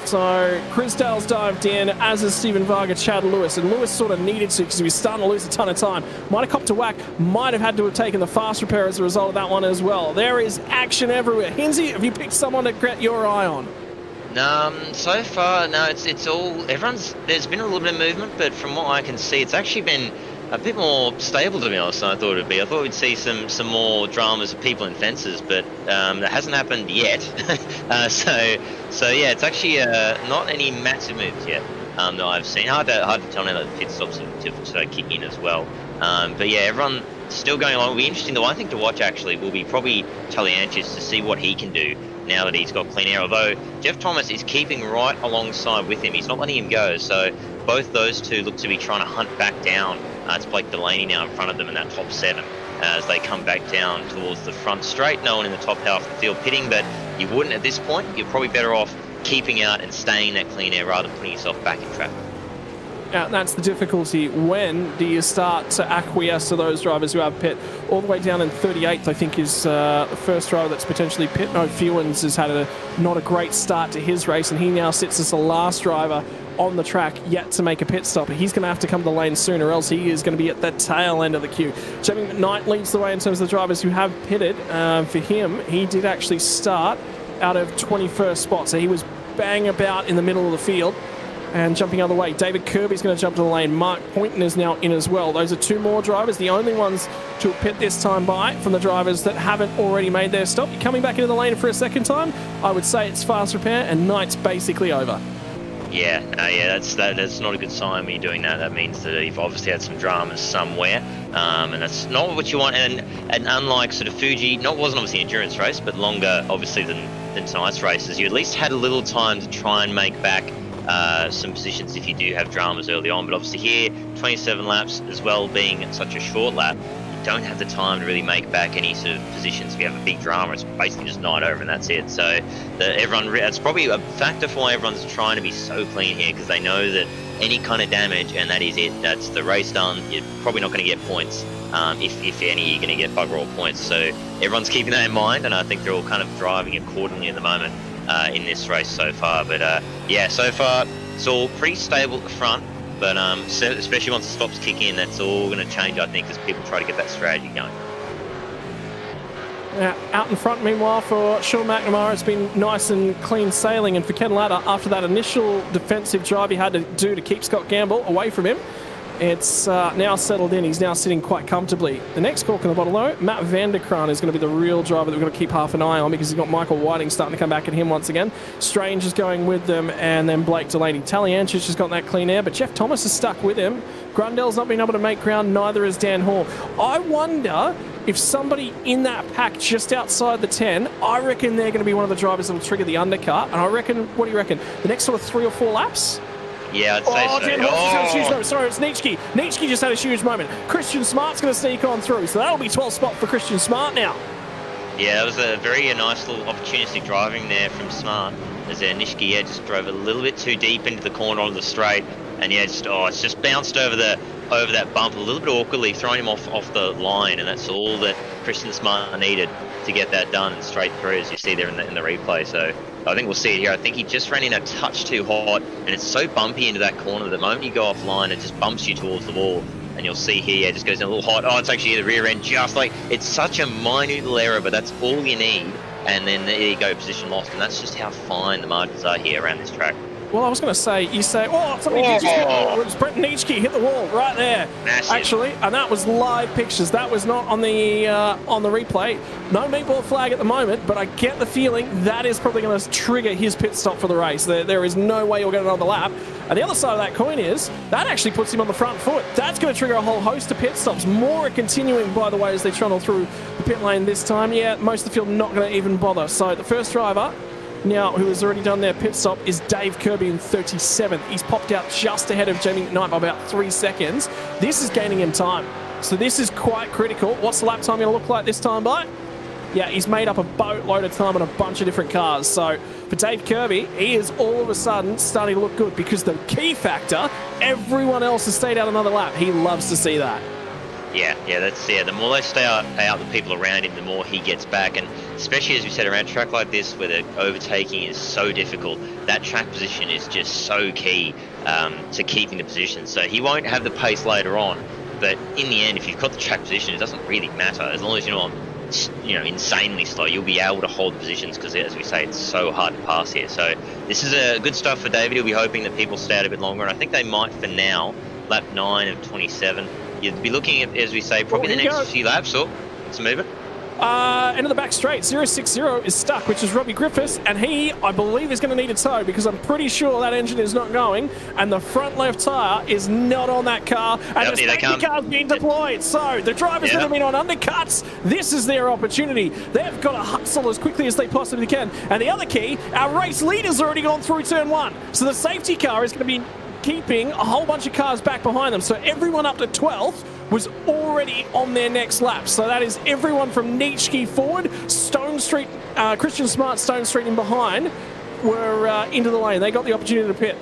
So Chris Dale's dived in, as is Stephen Varga, Chad Lewis. And Lewis sort of needed to because he was starting to lose a ton of time. Might have copped a whack. Might have had to have taken the fast repair as a result of that one as well. There is action everywhere. Hinsey, have you picked someone to get your eye on? So far, no, it's all, there's been a little bit of movement, but from what I can see, it's actually been a bit more stable, to be honest, than I thought it would be. I thought we'd see some more dramas of people in fences, but that hasn't happened yet. So yeah, it's actually not any massive moves yet that I've seen. Hard to tell now that the pit stops to kick in as well. But yeah, everyone still going along. It'll be interesting. The one thing to watch, actually, will be probably Talianchis to see what he can do now that he's got clean air, although Jeff Thomas is keeping right alongside with him. He's not letting him go, so both those two look to be trying to hunt back down. It's Blake Delaney now in front of them in that top 7 as they come back down towards the front straight. No one in the top half of the field pitting, but you wouldn't at this point. You're probably better off keeping out and staying in that clean air rather than putting yourself back in traffic. Yeah, that's the difficulty. When do you start to acquiesce to those drivers who have pit? All the way down in 38th, I think, is the first driver that's potentially pit. No, Fewens has had not a great start to his race, and he now sits as the last driver on the track yet to make a pit stop. He's going to have to come to the lane soon, or else he is going to be at the tail end of the queue. Jamie Knight leads the way in terms of the drivers who have pitted. For him, he did actually start out of 21st spot, so he was bang about in the middle of the field. And jumping out of the way, David Kirby's going to jump to the lane. Mark Poynton is now in as well. Those are 2 more drivers, the only ones to pit this time by from the drivers that haven't already made their stop. You're coming back into the lane for a second time. I would say it's fast repair, and Knight's basically over. Yeah, that's not a good sign when you're doing that. That means that you've obviously had some dramas somewhere, and that's not what you want. And unlike sort of Fuji, wasn't obviously an endurance race, but longer obviously than tonight's races, you at least had a little time to try and make back some positions if you do have dramas early on. But obviously here, 27 laps as well being such a short lap, you don't have the time to really make back any sort of positions. If you have a big drama, it's basically just night over and that's it. So that's probably a factor for why everyone's trying to be so clean here, because they know that any kind of damage, and that is it, that's the race done. You're probably not going to get points. If any, you're going to get bugger all points. So everyone's keeping that in mind, and I think they're all kind of driving accordingly at the moment in this race so far. But yeah, so far it's all pretty stable at the front, but especially once the stops kick in, that's all going to change, I think, as people try to get that strategy going. Out in front, meanwhile, for Sean McNamara, it's been nice and clean sailing, and for Ken Latta, after that initial defensive drive he had to do to keep Scott Gamble away from him, it's now settled in. He's now sitting quite comfortably. The next cork in the bottle, though, Matt Vanderkraan is going to be the real driver that we're going to keep half an eye on, because he's got Michael Whiting starting to come back at him once again. Strange is going with them, and then Blake Delaney. Talianchis has got that clean air, but Jeff Thomas is stuck with him. Grundell's not been able to make ground, neither is Dan Hall. I wonder if somebody in that pack just outside the 10, I reckon they're going to be one of the drivers that will trigger the undercut. And I reckon, what do you reckon? The next sort of 3 or 4 laps? Yeah, I'd say so. Dan Hall's had a huge moment. Sorry, it's Nitschke. Nitschke just had a huge moment. Christian Smart's going to sneak on through, so that'll be 12th spot for Christian Smart now. Yeah, it was a very nice little opportunistic driving there from Smart, as Nitschke just drove a little bit too deep into the corner on the straight, and yeah, it's just bounced over that bump a little bit awkwardly, throwing him off the line, and that's all that Christian Smart needed to get that done and straight through, as you see there in the replay. So I think we'll see it here. I think he just ran in a touch too hot, and it's so bumpy into that corner that the moment you go offline, it just bumps you towards the wall. and you'll see here, yeah, just goes in a little hot. Oh, it's actually the rear end, just like, it's such a minute little error, but that's all you need. And then there you go, position lost, and that's just how fine the margins are here around this track. Well, I was going to say, you say, oh, something did just hit. Brent Nitschke hit the wall right there. Massive. Actually, and that was live pictures. That was not on the replay. No meatball flag at the moment, but I get the feeling that is probably going to trigger his pit stop for the race. There is no way you'll get another lap. And the other side of that coin is, that actually puts him on the front foot. That's going to trigger a whole host of pit stops. More are continuing, by the way, as they trundle through the pit lane this time. Yeah, most of the field not going to even bother. So the first driver now, who has already done their pit stop, is Dave Kirby in 37th. He's popped out just ahead of Jamie McKnight by about 3 seconds. This is gaining him time. So this is quite critical. What's the lap time going to look like this time, by? Yeah, he's made up a boatload of time on a bunch of different cars. So for Dave Kirby, he is all of a sudden starting to look good because the key factor, everyone else has stayed out another lap. He loves to see that. Yeah, the more they stay out the people around him, the more he gets back. And especially, as we said, around a track like this where the overtaking is so difficult, that track position is just so key to keeping the position. So he won't have the pace later on, but in the end, if you've got the track position, it doesn't really matter. As long as you're not insanely slow, you'll be able to hold the positions because, as we say, it's so hard to pass here. So this is a good stuff for David. He'll be hoping that people stay out a bit longer, and I think they might for now. Lap 9 of 27. You'd be looking at, as we say, probably the next few laps. So let's move it. Into the back straight, 060 is stuck, which is Robbie Griffiths, and he, I believe, is going to need a tow because I'm pretty sure that engine is not going, and the front left tyre is not on that car, and the safety car's being deployed. So the drivers that have been on undercuts, this is their opportunity. They've got to hustle as quickly as they possibly can. And the other key, our race leader's already gone through turn 1, so the safety car is going to be keeping a whole bunch of cars back behind them. So everyone up to 12th was already on their next lap. So that is everyone from Nitschke forward, Stone Street, Christian Smart, Stone Street in behind, were into the lane. They got the opportunity to pit.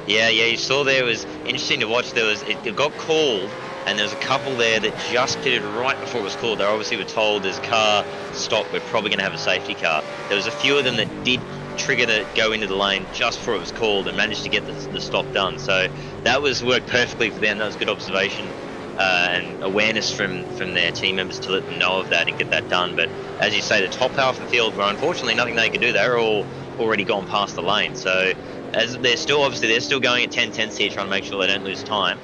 Yeah, you saw there was interesting to watch. It got called, and there was a couple there that just pitted right before it was called. They obviously were told there's a car stop, we're probably going to have a safety car. There was a few of them that did trigger to go into the lane just before it was called and managed to get the stop done. So that worked perfectly for them. That was good observation and awareness from their team members to let them know of that and get that done. But as you say, the top half of the field were unfortunately nothing they could do. They were all already gone past the lane. So as they're still going at 10/10 here, trying to make sure they don't lose time.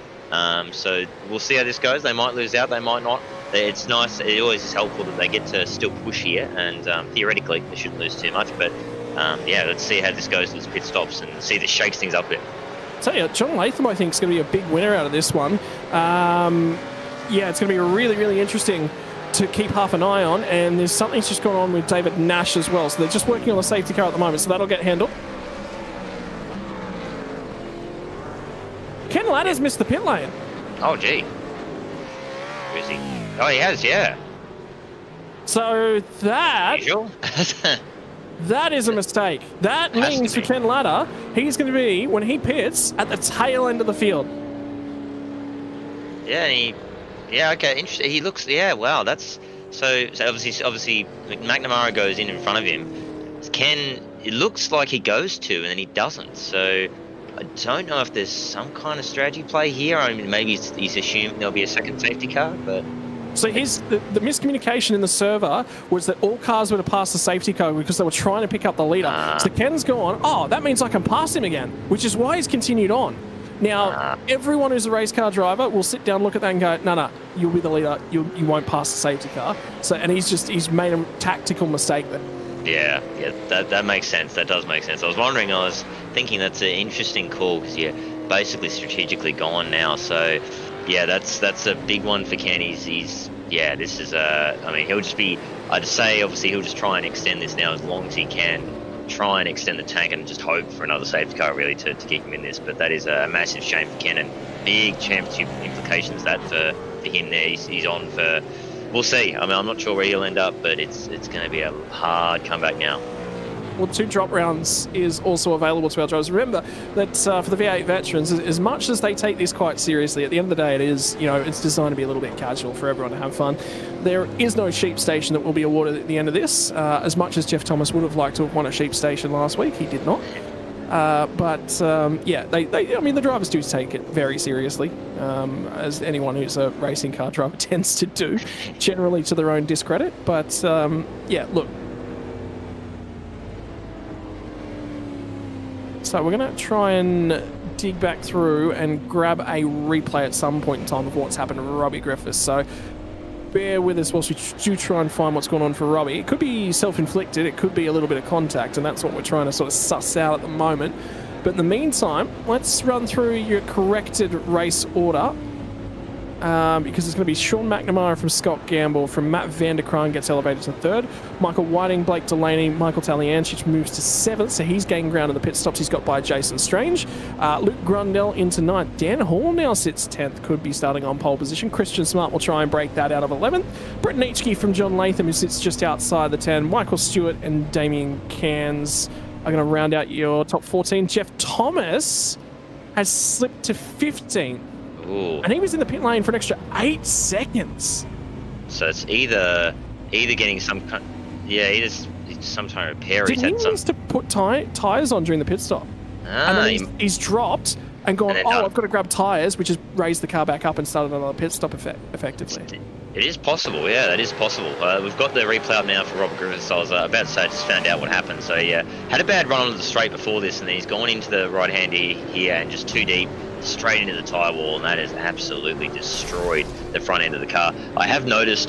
So we'll see how this goes. They might lose out, they might not. It's nice. It always is helpful that they get to still push here, and theoretically they shouldn't lose too much. But let's see how this goes with pit stops and see if this shakes things up a bit. Tell you, John Latham, I think, is going to be a big winner out of this one. It's going to be really, really interesting to keep half an eye on. And there's something's just gone on with David Nash as well. So they're just working on the safety car at the moment. So that'll get handled. Ken Ladder's missed the pit lane. Oh, gee. Where is he? Oh, he has, yeah. So that... That is a mistake. That means for Ken Ladder, he's going to be, when he pits, at the tail end of the field. Yeah, okay, interesting. He looks, wow, that's... So obviously McNamara goes in front of him. Ken, it looks like he goes to, and then he doesn't. So I don't know if there's some kind of strategy play here. I mean, maybe he's assuming there'll be a second safety car, but... So the miscommunication in the server was that all cars were to pass the safety car because they were trying to pick up the leader. So Ken's gone, oh, that means I can pass him again, which is why he's continued on. Now, everyone who's a race car driver will sit down, look at that and go, no, you'll be the leader. You won't pass the safety car. So, and he's made a tactical mistake there. Yeah, that makes sense. That does make sense. I was thinking that's an interesting call because you're basically strategically gone now. So... yeah, that's a big one for Ken. This is he'll just be, I'd say, obviously he'll just try and extend this now as long as he can. Try and extend the tank and just hope for another safety car really to keep him in this. But that is a massive shame for Ken and big championship implications that for him there. He's on for, we'll see. I mean, I'm not sure where he'll end up, but it's going to be a hard comeback now. Well, 2 drop rounds is also available to our drivers. Remember that for the V8 veterans, as much as they take this quite seriously, at the end of the day, it is, it's designed to be a little bit casual for everyone to have fun. There is no sheep station that will be awarded at the end of this. As much as Jeff Thomas would have liked to have won a sheep station last week, he did not. Yeah, I mean, the drivers do take it very seriously, as anyone who's a racing car driver tends to do, generally to their own discredit. But yeah, look. So we're going to try and dig back through and grab a replay at some point in time of what's happened to Robbie Griffiths. So bear with us whilst we do try and find what's going on for Robbie. It could be self-inflicted, it could be a little bit of contact, and that's what we're trying to sort of suss out at the moment. But in the meantime, let's run through your corrected race order, because it's going to be Sean McNamara from Scott Gamble, from Matt Vanderkraan gets elevated to 3rd, Michael Whiting, Blake Delaney, Michael Taliancic moves to 7th, so he's gaining ground in the pit stops he's got by Jason Strange. Luke Grundell into 9th. Dan Hall now sits 10th, could be starting on pole position. Christian Smart will try and break that out of 11th. Brett Nietzsche from John Latham, who sits just outside the 10. Michael Stewart and Damien Cairns are going to round out your top 14. Jeff Thomas has slipped to 15th. Ooh. And he was in the pit lane for an extra 8 seconds. So it's either getting some kind, either some kind of repair. Didn't he used to put tyres on during the pit stop? And then he's dropped and gone, I've got to grab tyres, which has raised the car back up and started another pit stop effectively. It is possible, yeah, that is possible. We've got the replay up now for Robert Griffiths. I was about to say, I just found out what happened. So yeah, had a bad run onto the straight before this, and then he's gone into the right-hand here and just too deep, straight into the tyre wall, and that has absolutely destroyed the front end of the car. I have noticed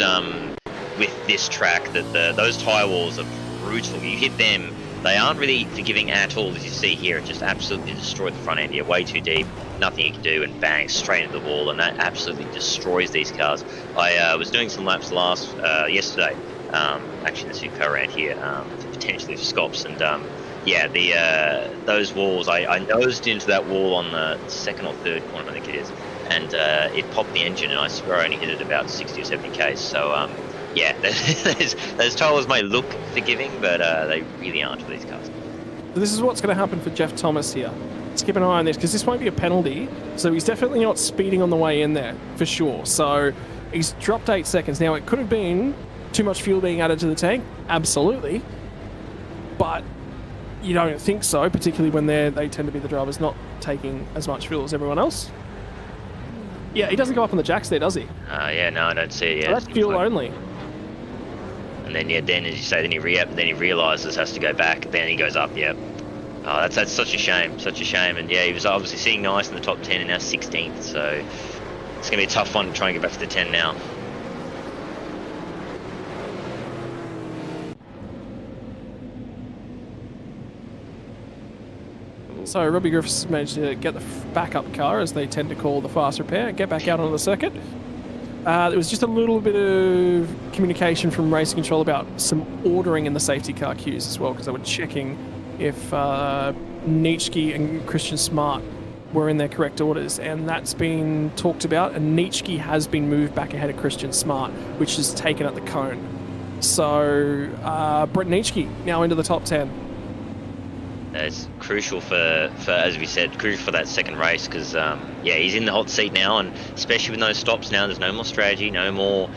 with this track that those tyre walls are brutal. You hit them, they aren't really forgiving at all, as you see here. It just absolutely destroyed the front end here, way too deep, nothing you can do, and bang, straight into the wall, and that absolutely destroys these cars. I was doing some laps yesterday, actually in the supercar around here, potentially for Scops, and yeah, those walls, I nosed into that wall on the 2nd or 3rd corner, I think it is, and it popped the engine, and I swear I only hit it about 60 or 70 k's. So yeah, those tyres may look forgiving, but they really aren't for these cars. This is what's going to happen for Jeff Thomas here. Let's keep an eye on this, because this won't be a penalty, so he's definitely not speeding on the way in there, for sure. So he's dropped 8 seconds. Now, it could have been too much fuel being added to the tank, absolutely, but you don't think so, particularly when they tend to be the drivers not taking as much fuel as everyone else. Yeah, he doesn't go up on the jacks there, does he? Yeah, no, I don't see it. Yeah, so that's fuel only. And then, yeah, then as you say, then he realises has to go back, then he goes up, yeah. Oh, that's such a shame, and yeah, he was obviously sitting nice in the top 10 and now 16th, so it's going to be a tough one to try and get back to the 10 now. So Robbie Griffiths managed to get the backup car, as they tend to call the fast repair, get back out on the circuit. There was just a little bit of communication from Racing Control about some ordering in the safety car queues as well, because they were checking if Nietzsche and Christian Smart were in their correct orders, and that's been talked about, and Nietzsche has been moved back ahead of Christian Smart, which is taken at the cone. So Brett Nietzsche now into the top 10. It's crucial for, as we said, crucial for that second race, because yeah, he's in the hot seat now, and especially with those stops now, there's no more strategy, no more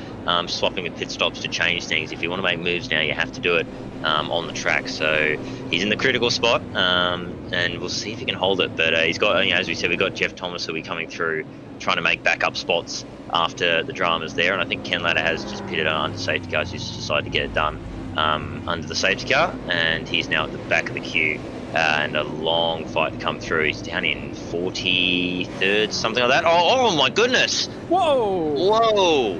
swapping with pit stops to change things. If you want to make moves now, you have to do it on the track. So he's in the critical spot, and we'll see if he can hold it. But he's got, as we said, we've got Jeff Thomas who'll be coming through, trying to make backup spots after the dramas there, and I think Ken Latta has just pitted under safety cars. He's decided to get it done under the safety car, and he's now at the back of the queue. And a long fight to come through. He's down in 43rd, something like that. Oh my goodness! Whoa!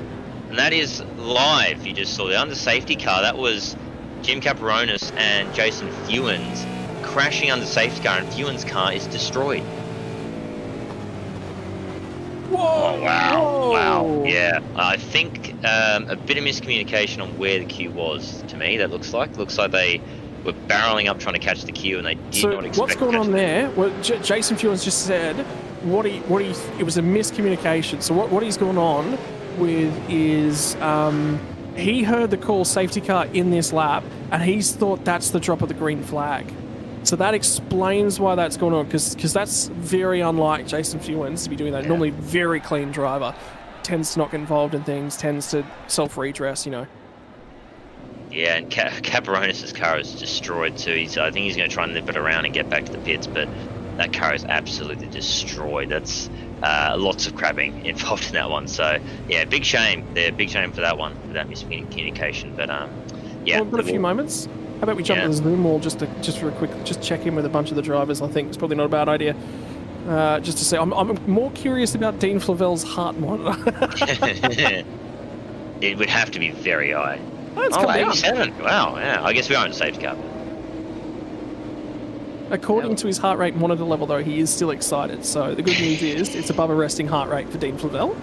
And that is live. You just saw the under safety car. That was Jim Caperonis and Jason Fewens crashing under safety car, and Fewens' car is destroyed. Whoa! Oh, wow. Yeah, I think a bit of miscommunication on where the queue was, to me, that looks like. Looks like they were barreling up trying to catch the queue, and they did not expect. What's going on there? Well, Jason Fewens just said it was a miscommunication. So what he's gone on with is he heard the call safety car in this lap, and he's thought that's the drop of the green flag. So that explains why that's going on, because that's very unlike Jason Fewens to be doing that. Yeah. Normally very clean driver, tends to not get involved in things, tends to self-redress, Yeah, Yeah, and Caperonis' car is destroyed too. I think he's going to try and nip it around and get back to the pits, but that car is absolutely destroyed. That's lots of crabbing involved in that one. So yeah, big shame there. Big shame for that one, for that miscommunication. But yeah, well, we've got a few moments. How about we jump to the Zoom wall just for a quick, just check in with a bunch of the drivers. I think it's probably not a bad idea. Just to say, I'm more curious about Dean Flavel's heart monitor. It would have to be very high. Oh, it's come 87. Down. Wow, yeah. I guess we are in safety car. According to his heart rate monitor level, though, he is still excited. So the good news is it's above a resting heart rate for Dean Flavel.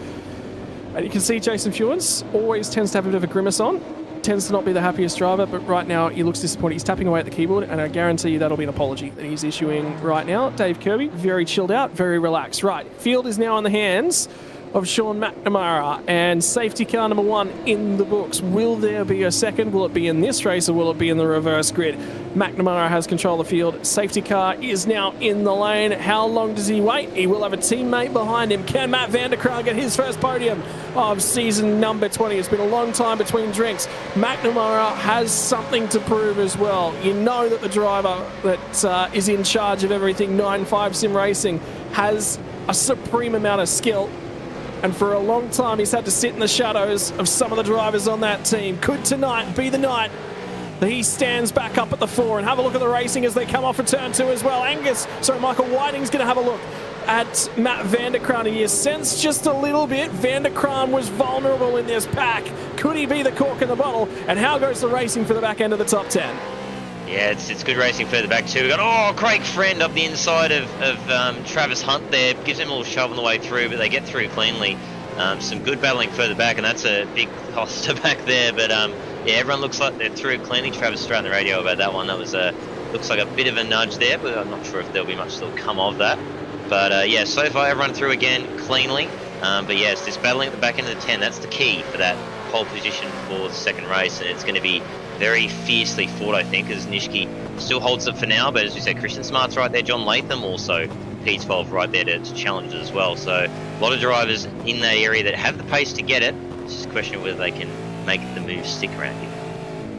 And you can see Jason Fewens always tends to have a bit of a grimace on. Tends to not be the happiest driver, but right now he looks disappointed. He's tapping away at the keyboard, and I guarantee you that'll be an apology that he's issuing right now. Dave Kirby, very chilled out, very relaxed. Right, field is now in the hands of Sean McNamara, and safety car number 1 in the books. Will there be a second? Will it be in this race, or will it be in the reverse grid? McNamara has control of the field. Safety car is now in the lane. How long does he wait? He will have a teammate behind him. Can Matt Vanderkraan get his first podium of season number 20? It's been a long time between drinks. McNamara has something to prove as well. You know that the driver that is in charge of everything, 9.5 Sim Racing, has a supreme amount of skill. And for a long time, he's had to sit in the shadows of some of the drivers on that team. Could tonight be the night that he stands back up at the 4? And have a look at the racing as they come off for turn 2 as well. Michael Whiting's going to have a look at Matt Vanderkraan. He has sensed just a little bit. Vanderkraan was vulnerable in this pack. Could he be the cork in the bottle? And how goes the racing for the back end of the top 10? Yeah, it's good racing further back too. We've got, Craig Friend up the inside of Travis Hunt there. Gives him a little shove on the way through, but they get through cleanly. Some good battling further back, and that's a big cost to back there. But yeah, everyone looks like they're through cleanly. Travis straight on the radio about that one. That was looks like a bit of a nudge there, but I'm not sure if there'll be much that'll come of that. But yeah, so far everyone through again cleanly. But yeah, it's this battling at the back end of the 10. That's the key for that pole position for the second race, and it's going to be very fiercely fought, I think, as Nishiki still holds it for now. But as we said, Christian Smart's right there, John Latham also P12 right there to challenge it as well. So a lot of drivers in that area that have the pace to get it. It's just a question of whether they can make the move stick around here.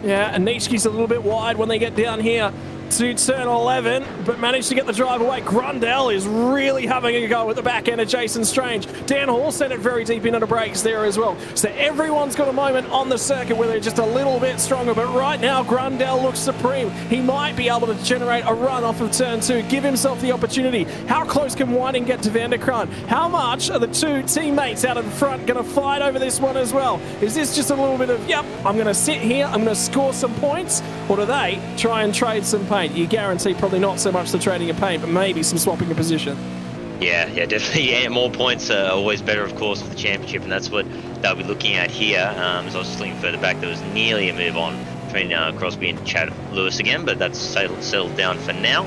Yeah, and Nishiki's a little bit wide when they get down here to turn 11, but managed to get the drive away. Grundle is really having a go at the back end of Jason Strange. Dan Hall sent it very deep into the brakes there as well. So everyone's got a moment on the circuit where they're just a little bit stronger, but right now Grundle looks supreme. He might be able to generate a run off of turn 2, give himself the opportunity. How close can Whiting get to Vanderkraan? How much are the two teammates out in front going to fight over this one as well? Is this just a little bit of, yep, I'm going to sit here, I'm going to score some points, or do they try and trade some paint? You guarantee probably not so much the trading of paint, but maybe some swapping of position. Yeah, definitely. Yeah, more points are always better, of course, for the championship, and that's what they'll be looking at here. As I was just looking further back, there was nearly a move on between Crosby and Chad Lewis again, but that's settled down for now.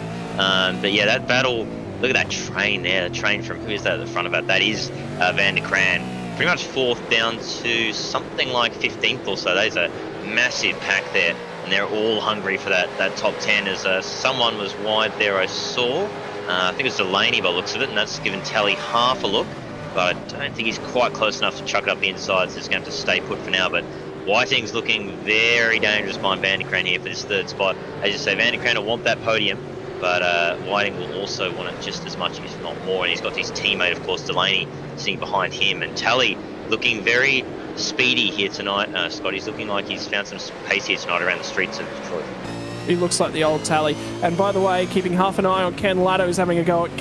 But yeah, that battle, look at that train there. The train from, who is that at the front of it? That is Vanderkraan. Pretty much 4th down to something like 15th or so. That is a massive pack there. And they're all hungry for that top 10, as someone was wide there I saw. I think it's Delaney by the looks of it, and that's given Tally half a look. But I don't think he's quite close enough to chuck it up the inside, so he's going to have to stay put for now. But Whiting's looking very dangerous behind Vanderkraan here for this 3rd spot. As you say, Vanderkraan will want that podium, but Whiting will also want it just as much, if not more. And he's got his teammate, of course, Delaney, sitting behind him. And Tally looking very speedy here tonight. Scotty's looking like he's found some pace here tonight around the streets of Detroit. He looks like the old Tally. And by the way, keeping half an eye on Ken Latto, who's having a go at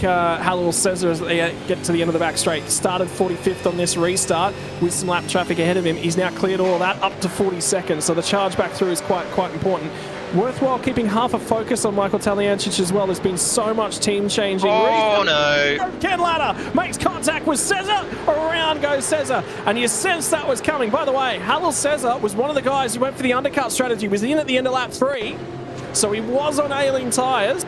Halil Cesar as they get to the end of the back straight. Started 45th on this restart with some lap traffic ahead of him. He's now cleared all of that up to 42nd, so the charge back through is quite important. Worthwhile keeping half a focus on Michael Taliancic as well. There's been so much team changing. Oh no! Ken Ladder makes contact with Cesar. Around goes Cesar, and you sense that was coming. By the way, Halil Cesar was one of the guys who went for the undercut strategy. He was in at the end of lap 3, so he was on ailing tyres.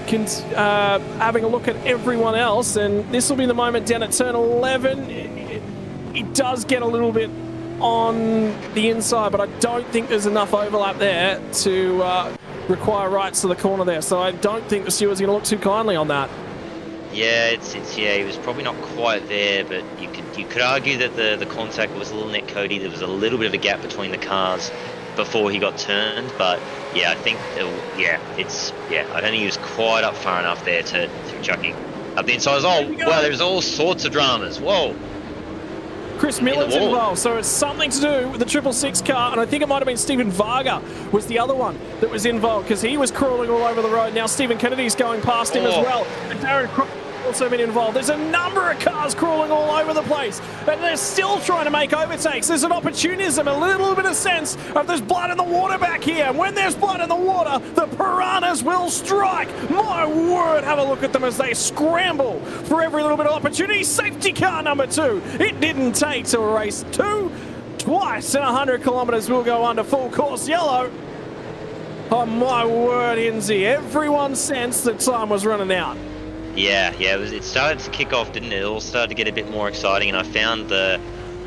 Having a look at everyone else, and this will be the moment down at turn 11. It does get a little bit on the inside, but I don't think there's enough overlap there to require rights to the corner there. So I don't think the steward's going to look too kindly on that. Yeah, he was probably not quite there, but you could argue that the contact was a little net Cody. There was a little bit of a gap between the cars. before he got turned. But yeah, I think I don't think he was quite up far enough there to chucking up the inside. Wow, there's all sorts of dramas. Whoa. Chris Miller's involved, so it's something to do with the 666 car, and I think it might have been Stephen Varga was the other one that was involved, because he was crawling all over the road. Now Stephen Kennedy's going past him as well, and Darren Cross also been involved. There's a number of cars crawling all over the place, and they're still trying to make overtakes. There's an opportunism, a little bit of sense of there's blood in the water back here. When there's blood in the water, the piranhas will strike. My word, have a look at them as they scramble for every little bit of opportunity. Safety car number 2. It didn't take till race 2. Twice in 100 kilometres will go under full course yellow. Oh my word, Hinsey. Everyone sensed that time was running out. Yeah, it started to kick off, didn't it? It all started to get a bit more exciting, and I found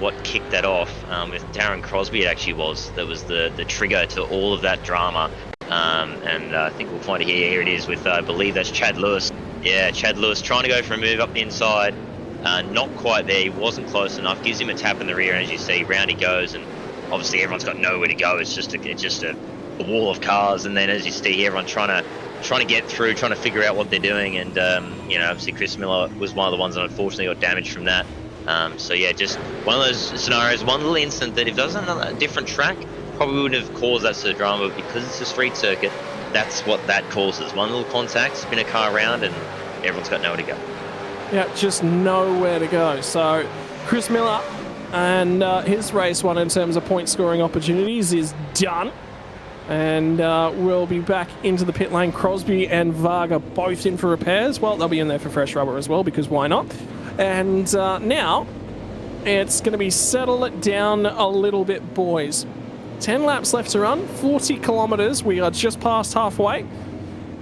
what kicked that off with Darren Crosby. It actually was the trigger to all of that drama, and I think we'll find it here. Here it is with I believe that's Chad Lewis. Yeah, Chad Lewis trying to go for a move up the inside, not quite there. He wasn't close enough. Gives him a tap in the rear, and as you see, round he goes, and obviously everyone's got nowhere to go. It's just a wall of cars, and then as you see here, everyone trying to get through, trying to figure out what they're doing, and obviously Chris Miller was one of the ones that unfortunately got damaged from that. So yeah, just one of those scenarios, one little incident that if it was on a different track, probably wouldn't have caused that sort of drama, but because it's a street circuit, that's what that causes. One little contact, spin a car around, and everyone's got nowhere to go. Yeah, just nowhere to go. So Chris Miller and his race one in terms of point scoring opportunities is done. And we'll be back into the pit lane. Crosby and Varga both in for repairs. Well, they'll be in there for fresh rubber as well, because why not? And now it's going to be settle it down a little bit, boys. 10 laps left to run, 40 kilometres. We are just past halfway.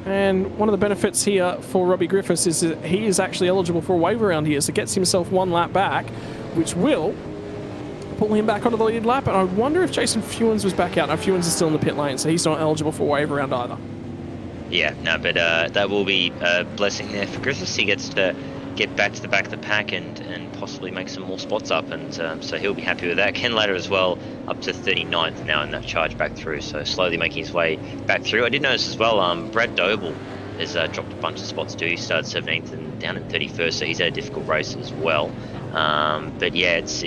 And one of the benefits here for Robbie Griffiths is that he is actually eligible for a waiver around here, so gets himself 1 lap back, which will pull him back onto the lead lap. And I wonder if Jason Fewens was back out. Now, Fewens is still in the pit lane, so he's not eligible for a waiver round either. Yeah, no, but that will be a blessing there for Griffiths. He gets to get back to the back of the pack and possibly make some more spots up, and so he'll be happy with that. Ken Latter as well, up to 39th now in that charge back through, so slowly making his way back through. I did notice as well, Brad Doble has dropped a bunch of spots too. He started 17th and down in 31st, so he's had a difficult race as well. But yeah, as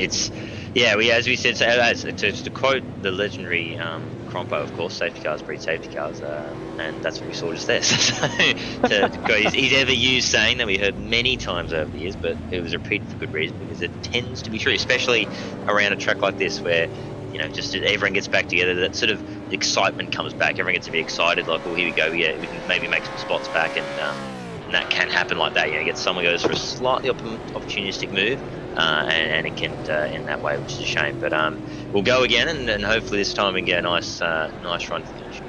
we said, to quote the legendary Crompo, of course, safety cars breed safety cars, and that's what we saw just there. He's ever used saying that we heard many times over the years, but it was repeated for good reason, because it tends to be true, especially around a track like this where, just everyone gets back together, that sort of excitement comes back, everyone gets a bit excited, like, well, here we go, yeah, we can maybe make some spots back, and that can happen like that. Get someone goes for a slightly opportunistic move, and it can end that way, which is a shame. But we'll go again, and hopefully this time we get a nice run to finish.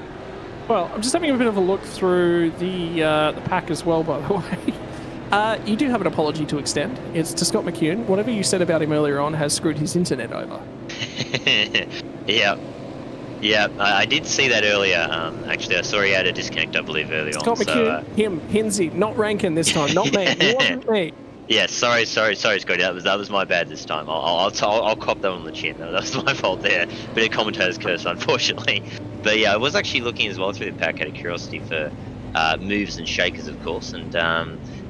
Well, I'm just having a bit of a look through the pack as well, by the way. You do have an apology to extend. It's to Scott McCune. Whatever you said about him earlier on has screwed his internet over. Yeah, I did see that earlier. Actually, I saw he had a disconnect, I believe, earlier on. Scott McCune, him, Hinsey, not Rankin this time, not me. It wasn't me. Yeah, sorry, Scotty. That was my bad this time. I'll cop that on the chin. That was my fault there. Bit of commentator's curse, unfortunately. But yeah, I was actually looking as well through the pack out of curiosity for moves and shakers, of course. And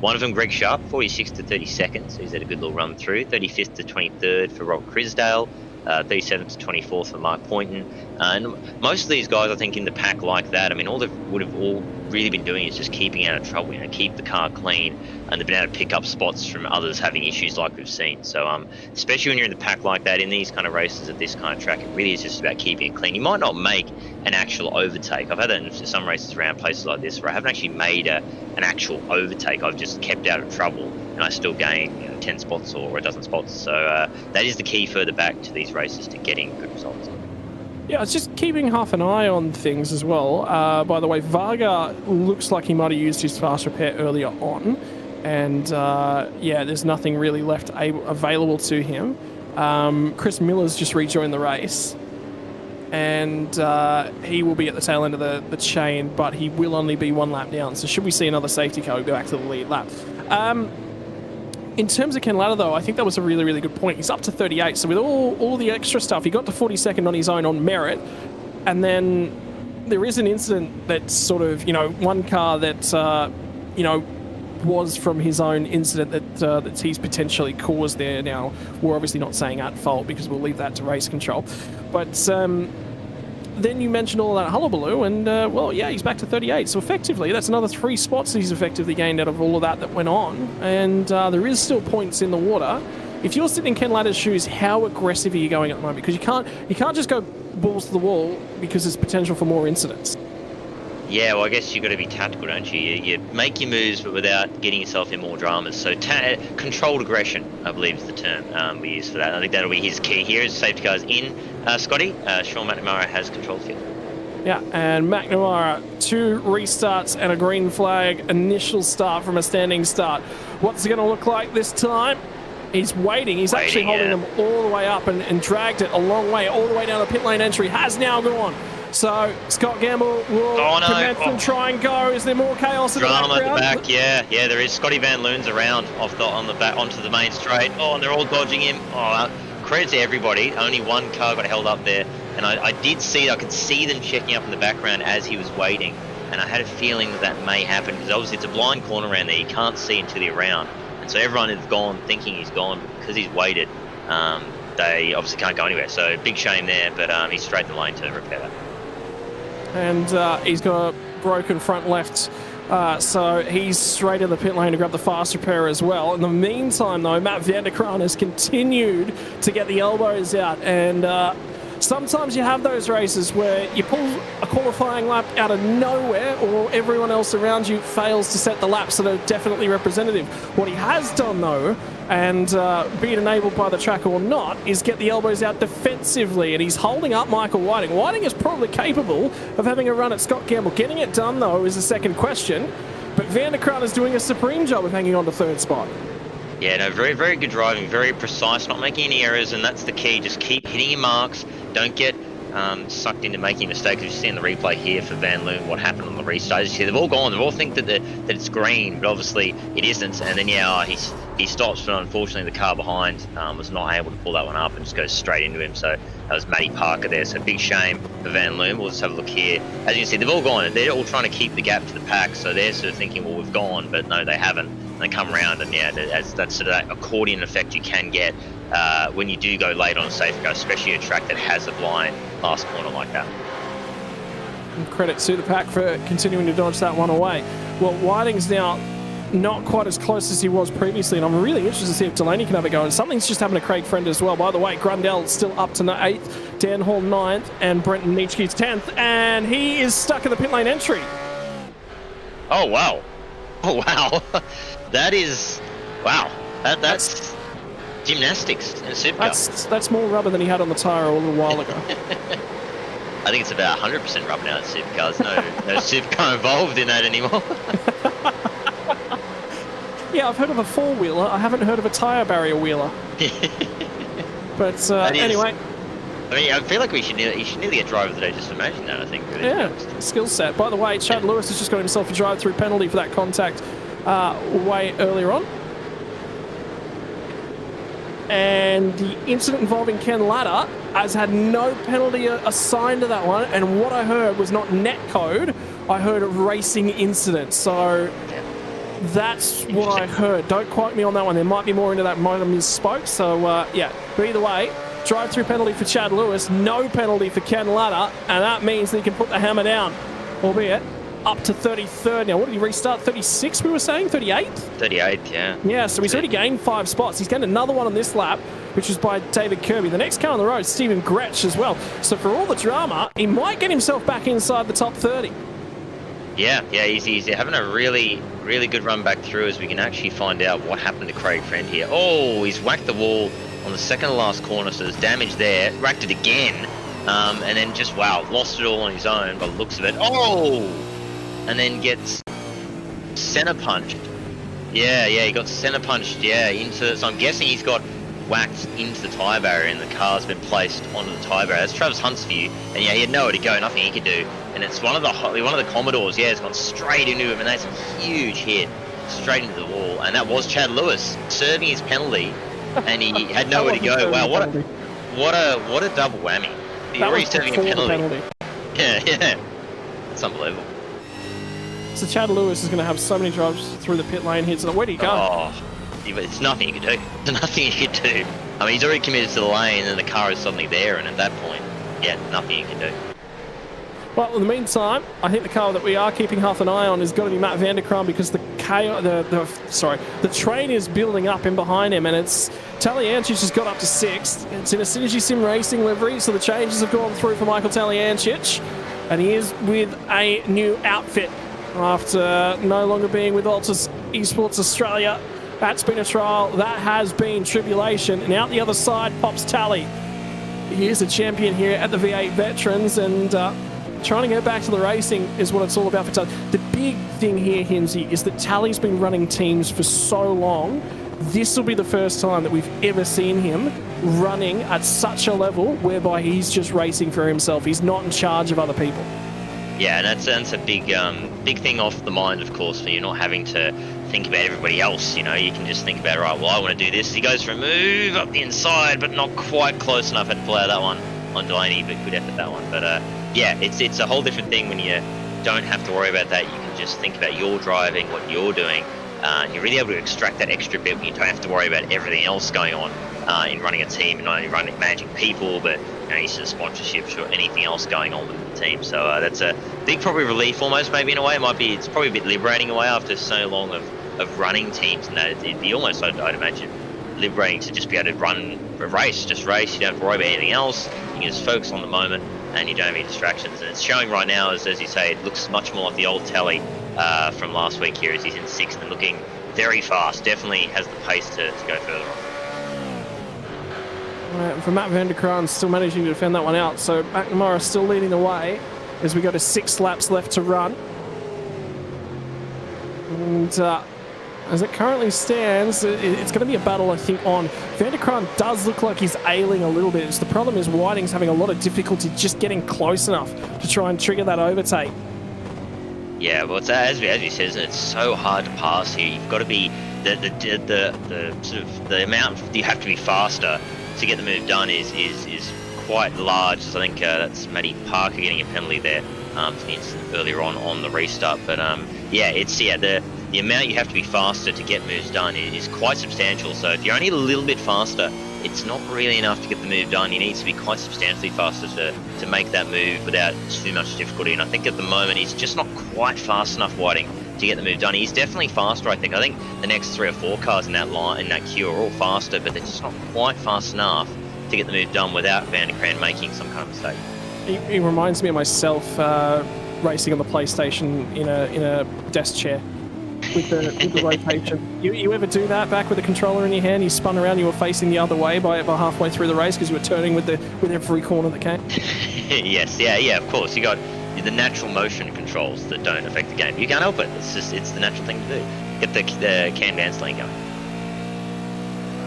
one of them, Greg Sharp, 46 to 32nd. So he's had a good little run through. 35th to 23rd for Rob Crisdale. 37th to 24th for Mark Poynton. And most of these guys, I think, in the pack like that, I mean, all they would have all really been doing is just keeping out of trouble, keep the car clean, and they've been able to pick up spots from others having issues like we've seen. So especially when you're in the pack like that, in these kind of races at this kind of track, it really is just about keeping it clean. You might not make an actual overtake. I've had that in some races around places like this where I haven't actually made an actual overtake. I've just kept out of trouble, and I still gain 10 spots or a dozen spots. So that is the key further back to these races to getting good results. Yeah, it's just keeping half an eye on things as well. By the way, Varga looks like he might have used his fast repair earlier on. And there's nothing really left available to him. Chris Miller's just rejoined the race. And he will be at the tail end of the chain, but he will only be 1 lap down. So should we see another safety car, we'll go back to the lead lap. In terms of Ken Latter, though, I think that was a really, really good point. He's up to 38, so with all the extra stuff, he got to 42nd on his own on merit. and then there is an incident that's sort of, you know, one car that, you know, was from his own incident that he's potentially caused there. Now, we're obviously not saying at fault because we'll leave that to race control. But then you mentioned all that hullabaloo, and, well, yeah, he's back to 38. So effectively, that's another 3 spots that he's effectively gained out of all of that went on. And there is still points in the water. If you're sitting in Ken Latter's shoes, how aggressive are you going at the moment? Because you can't just go balls to the wall because there's potential for more incidents. Yeah, well, I guess you've got to be tactical, don't you? You make your moves, but without getting yourself in more dramas. So controlled aggression, I believe, is the term we use for that. I think that'll be his key here. His safety car's in, Scotty. Sean McNamara has controlled field. Yeah, and McNamara, 2 restarts and a green flag. Initial start from a standing start. What's it going to look like this time? He's waiting. He's actually holding them all the way up and dragged it a long way, all the way down the pit lane entry. Has now gone. So Scott Gamble will commence and try and go. Is there more chaos in the background? Drama at the back, yeah, there is. Scotty Van Loon's around on the back onto the main straight. Oh, and they're all dodging him. Oh, credit to everybody. Only one car got held up there, and I could see them checking up in the background as he was waiting, and I had a feeling that may happen because obviously it's a blind corner around there. You can't see until you're around, and so everyone is gone thinking he's gone because he's waited. They obviously can't go anywhere, so big shame there, but he's straight in the lane to repair that. And he's got a broken front left, so he's straight in the pit lane to grab the fast repair as well. In the meantime, though, Matt Vanderkraan has continued to get the elbows out, and sometimes you have those races where you pull a qualifying lap out of nowhere, or everyone else around you fails to set the laps that are definitely representative. What he has done, though, and be it enabled by the track or not, is get the elbows out defensively, and he's holding up Michael Whiting. Whiting is probably capable of having a run at Scott Gamble. Getting it done, though, is the second question, but Vanderkraan is doing a supreme job of hanging on to 3rd spot. Yeah, no, very, very good driving, very precise, not making any errors, and that's the key. Just keep hitting your marks. Don't get sucked into making mistakes. You see in the replay here for Van Loon what happened on the restart. You see they've all gone. They all think that it's green, but obviously it isn't. And then he stops, but unfortunately the car behind was not able to pull that one up and just goes straight into him. So that was Matty Parker there. So big shame for Van Loon. We'll just have a look here. As you can see, they've all gone. They're all trying to keep the gap to the pack. So they're sort of thinking, well, we've gone, but no, they haven't. And they come around, and yeah, that's sort of that accordion effect you can get when you do go late on a safe car, especially a track that has a blind last corner like that. And credit to the pack for continuing to dodge that one away. Well, Whiting's now not quite as close as he was previously, and I'm really interested to see if Delaney can have a go. And something's just happened to Craig Friend as well. By the way, Grundell still up to 8th, Dan Hall 9th, and Brenton Nietzsche's 10th, and he is stuck in the pit lane entry. Oh, wow. Oh, wow. That is... Wow. That's gymnastics in a supercar. That's more rubber than he had on the tyre a little while ago. I think it's about 100% rubber now in supercars. No supercar involved in that anymore. Yeah, I've heard of a 4-wheeler. I haven't heard of a tyre barrier wheeler. But anyway. I mean, I feel like you should nearly get driver of the day just imagine that, I think. Really. Yeah, skill set. By the way, Chad Lewis has just got himself a drive-through penalty for that contact way earlier on. And the incident involving Ken Latter has had no penalty assigned to that one. And what I heard was not net code. I heard a racing incident. So that's what I heard. Don't quote me on that one. There might be more into that. Might have misspoke. So, yeah. But either way, drive-through penalty for Chad Lewis. No penalty for Ken Latter. And that means that he can put the hammer down. Albeit up to 33rd now. What did he restart? 36, we were saying? 38th? 38th, yeah. Yeah, so he's already gained 5 spots. He's gained another one on this lap, which was by David Kirby. The next car on the road, Stephen Gretsch as well. So for all the drama, he might get himself back inside the top 30. Yeah, he's having a really, really good run back through as we can actually find out what happened to Craig Friend here. Oh, he's whacked the wall on the second to last corner, so there's damage there. Whacked it again, and then just, wow, lost it all on his own by the looks of it. Oh! And then gets center punched. Yeah, he got center punched, into... So I'm guessing he's got whacked into the tyre barrier and the car's been placed onto the tyre barrier. That's Travis Hunt's view. And yeah, he had nowhere to go, nothing he could do. And it's one of the Commodores, it's gone straight into him, and that's a huge hit. Straight into the wall. And that was Chad Lewis serving his penalty, and he had nowhere to go. Wow, what a double whammy. He's already serving a penalty. Yeah. It's unbelievable. So Chad Lewis is going to have so many drives through the pit lane here. So where do you go? Oh, it's nothing you can do. There's nothing you can do. I mean, he's already committed to the lane, and the car is suddenly there, and at that point, yeah, nothing you can do. Well, in the meantime, I think the car that we are keeping half an eye on is got to be Matt Vanderkram, because the train is building up in behind him, and it's Taliancic has got up to 6th. It's in a Synergy Sim Racing livery, so the changes have gone through for Michael Taliancic, and he is with a new outfit after no longer being with Altus Esports Australia. That's been a trial. That has been tribulation. And out the other side pops Tally. He is a champion here at the V8 Veterans, and trying to get back to the racing is what it's all about for Tally. The big thing here, Hinsey, is that Tally's been running teams for so long. This will be the first time that we've ever seen him running at such a level whereby he's just racing for himself. He's not in charge of other people. Yeah, and that's a big thing off the mind, of course, when you're not having to think about everybody else. You know, you can just think about, right, well, I want to do this. He goes for a move up the inside, but not quite close enough. Had to pull out that one on Delaney, but good effort that one. But yeah, it's a whole different thing when you don't have to worry about that. You can just think about your driving, what you're doing, and you're really able to extract that extra bit when you don't have to worry about everything else going on in running a team, and not only managing people, but any sort of sponsorships or anything else going on with the team. So that's a big probably relief almost, maybe in a way. It's probably a bit liberating in a way after so long of running teams, and that it'd be almost, I'd imagine, liberating to just be able to run a race, just race. You don't have to worry about anything else. You can just focus on the moment, and you don't have any distractions. And it's showing right now, as you say, it looks much more like the old Tally from last week here, as he's in 6th and looking very fast. Definitely has the pace to go further on. Right, for Matt Vanderkran, still managing to defend that one out. So McNamara still leading the way as we go to 6 laps left to run. And as it currently stands, it's going to be a battle, I think, on. Vanderkran does look like he's ailing a little bit. The problem is Whiting's having a lot of difficulty just getting close enough to try and trigger that overtake. Yeah, well, it's, as you said, it's so hard to pass here. You've got to be the sort of the amount you have to be faster to get the move done is quite large. So I think that's Matty Parker getting a penalty there for the incident earlier on the restart. But the amount you have to be faster to get moves done is quite substantial. So if you're only a little bit faster, it's not really enough to get the move done. You need to be quite substantially faster to make that move without too much difficulty. And I think at the moment he's just not quite fast enough, Whiting, to get the move done. He's definitely faster, I think. I think the next 3 or 4 cars in that line, in that queue, are all faster, but they're just not quite fast enough to get the move done without Vanderkran making some kind of mistake. He reminds me of myself racing on the PlayStation in a desk chair with the rotation. You ever do that back with the controller in your hand? You spun around, you were facing the other way by halfway through the race because you were turning with every corner that came? Yes, yeah, of course. You got the natural motion controls that don't affect the game. You can't help it. It's the natural thing to do. Get the cam dance lane going.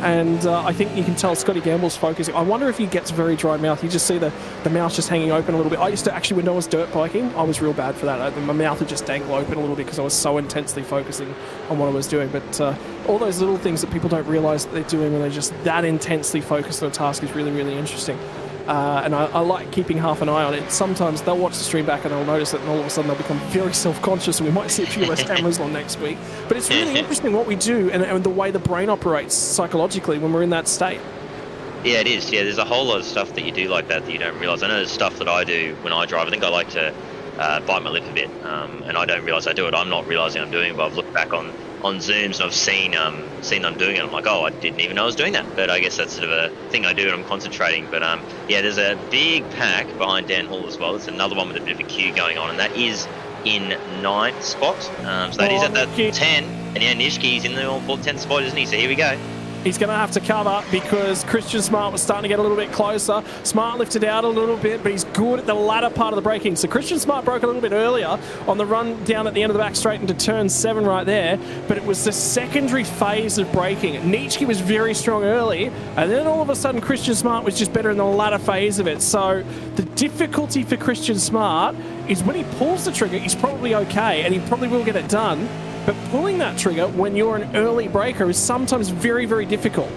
And I think you can tell Scotty Gamble's focusing. I wonder if he gets very dry mouth. You just see the mouth just hanging open a little bit. I used to actually, when I was dirt biking, I was real bad for that. My mouth would just dangle open a little bit because I was so intensely focusing on what I was doing. But all those little things that people don't realise that they're doing when they're just that intensely focused on a task is really, really interesting. And I like keeping half an eye on it. Sometimes they'll watch the stream back and they'll notice it, and all of a sudden they'll become very self-conscious, and we might see a few less cameras on next week. But it's really interesting what we do and the way the brain operates psychologically when we're in that state. Yeah, it is. Yeah, there's a whole lot of stuff that you do like that you don't realise. I know there's stuff that I do when I drive. I think I like to bite my lip a bit, and I don't realise I do it. I'm not realising I'm doing it, but I've looked back on Zooms and I've seen them doing it. I'm like, oh, I didn't even know I was doing that. But I guess that's sort of a thing I do when I'm concentrating. But yeah, there's a big pack behind Dan Hall as well. It's another one with a bit of a queue going on, and that is in 9th spot. So that is at the 10. And yeah, Nishki's in the all-important 10th spot, isn't he? So here we go. He's going to have to cover because Christian Smart was starting to get a little bit closer. Smart lifted out a little bit, but he's good at the latter part of the braking. So Christian Smart broke a little bit earlier on the run down at the end of the back straight into turn 7 right there, but it was the secondary phase of braking. Nitschke was very strong early, and then all of a sudden Christian Smart was just better in the latter phase of it. So the difficulty for Christian Smart is when he pulls the trigger, he's probably okay, and he probably will get it done. But pulling that trigger when you're an early breaker is sometimes very, very difficult.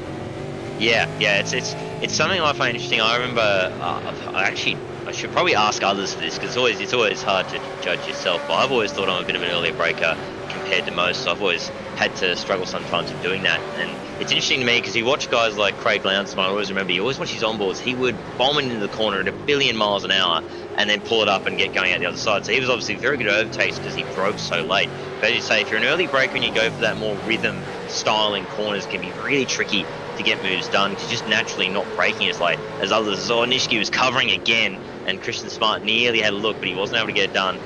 Yeah, it's something I find interesting. I remember I actually I should probably ask others for this, because it's always hard to judge yourself, but I've always thought I'm a bit of an earlier breaker compared to most, so I've always had to struggle sometimes in doing that. And it's interesting to me because you watch guys like Craig Lounsman, I always remember, you always watch his onboards, he would bomb into the corner at 1 billion miles an hour and then pull it up and get going out the other side. So he was obviously very good at overtakes because he broke so late. But as you say, if you're an early breaker and you go for that more rhythm style in corners, it can be really tricky to get moves done because you're just naturally not braking as late as others. So Nishiki was covering again, and Christian Smart nearly had a look, but he wasn't able to get it done.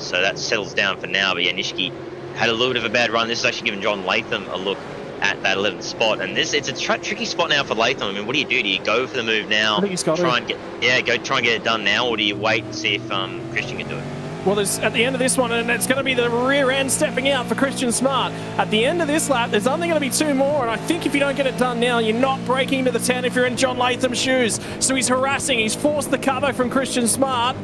So that settles down for now. But yeah, Nishiki had a little bit of a bad run. This has actually given John Latham a look at that 11th spot, and it's a tricky spot now for Latham. I mean, what do? Do you go for the move now? I think he's got try and get it done now, or do you wait and see if Christian can do it? Well, there's at the end of this one, and it's going to be the rear end stepping out for Christian Smart. At the end of this lap, there's only going to be 2 more, and I think if you don't get it done now, you're not breaking to the 10 if you're in John Latham's shoes. So he's harassing. He's forced the cover from Christian Smart,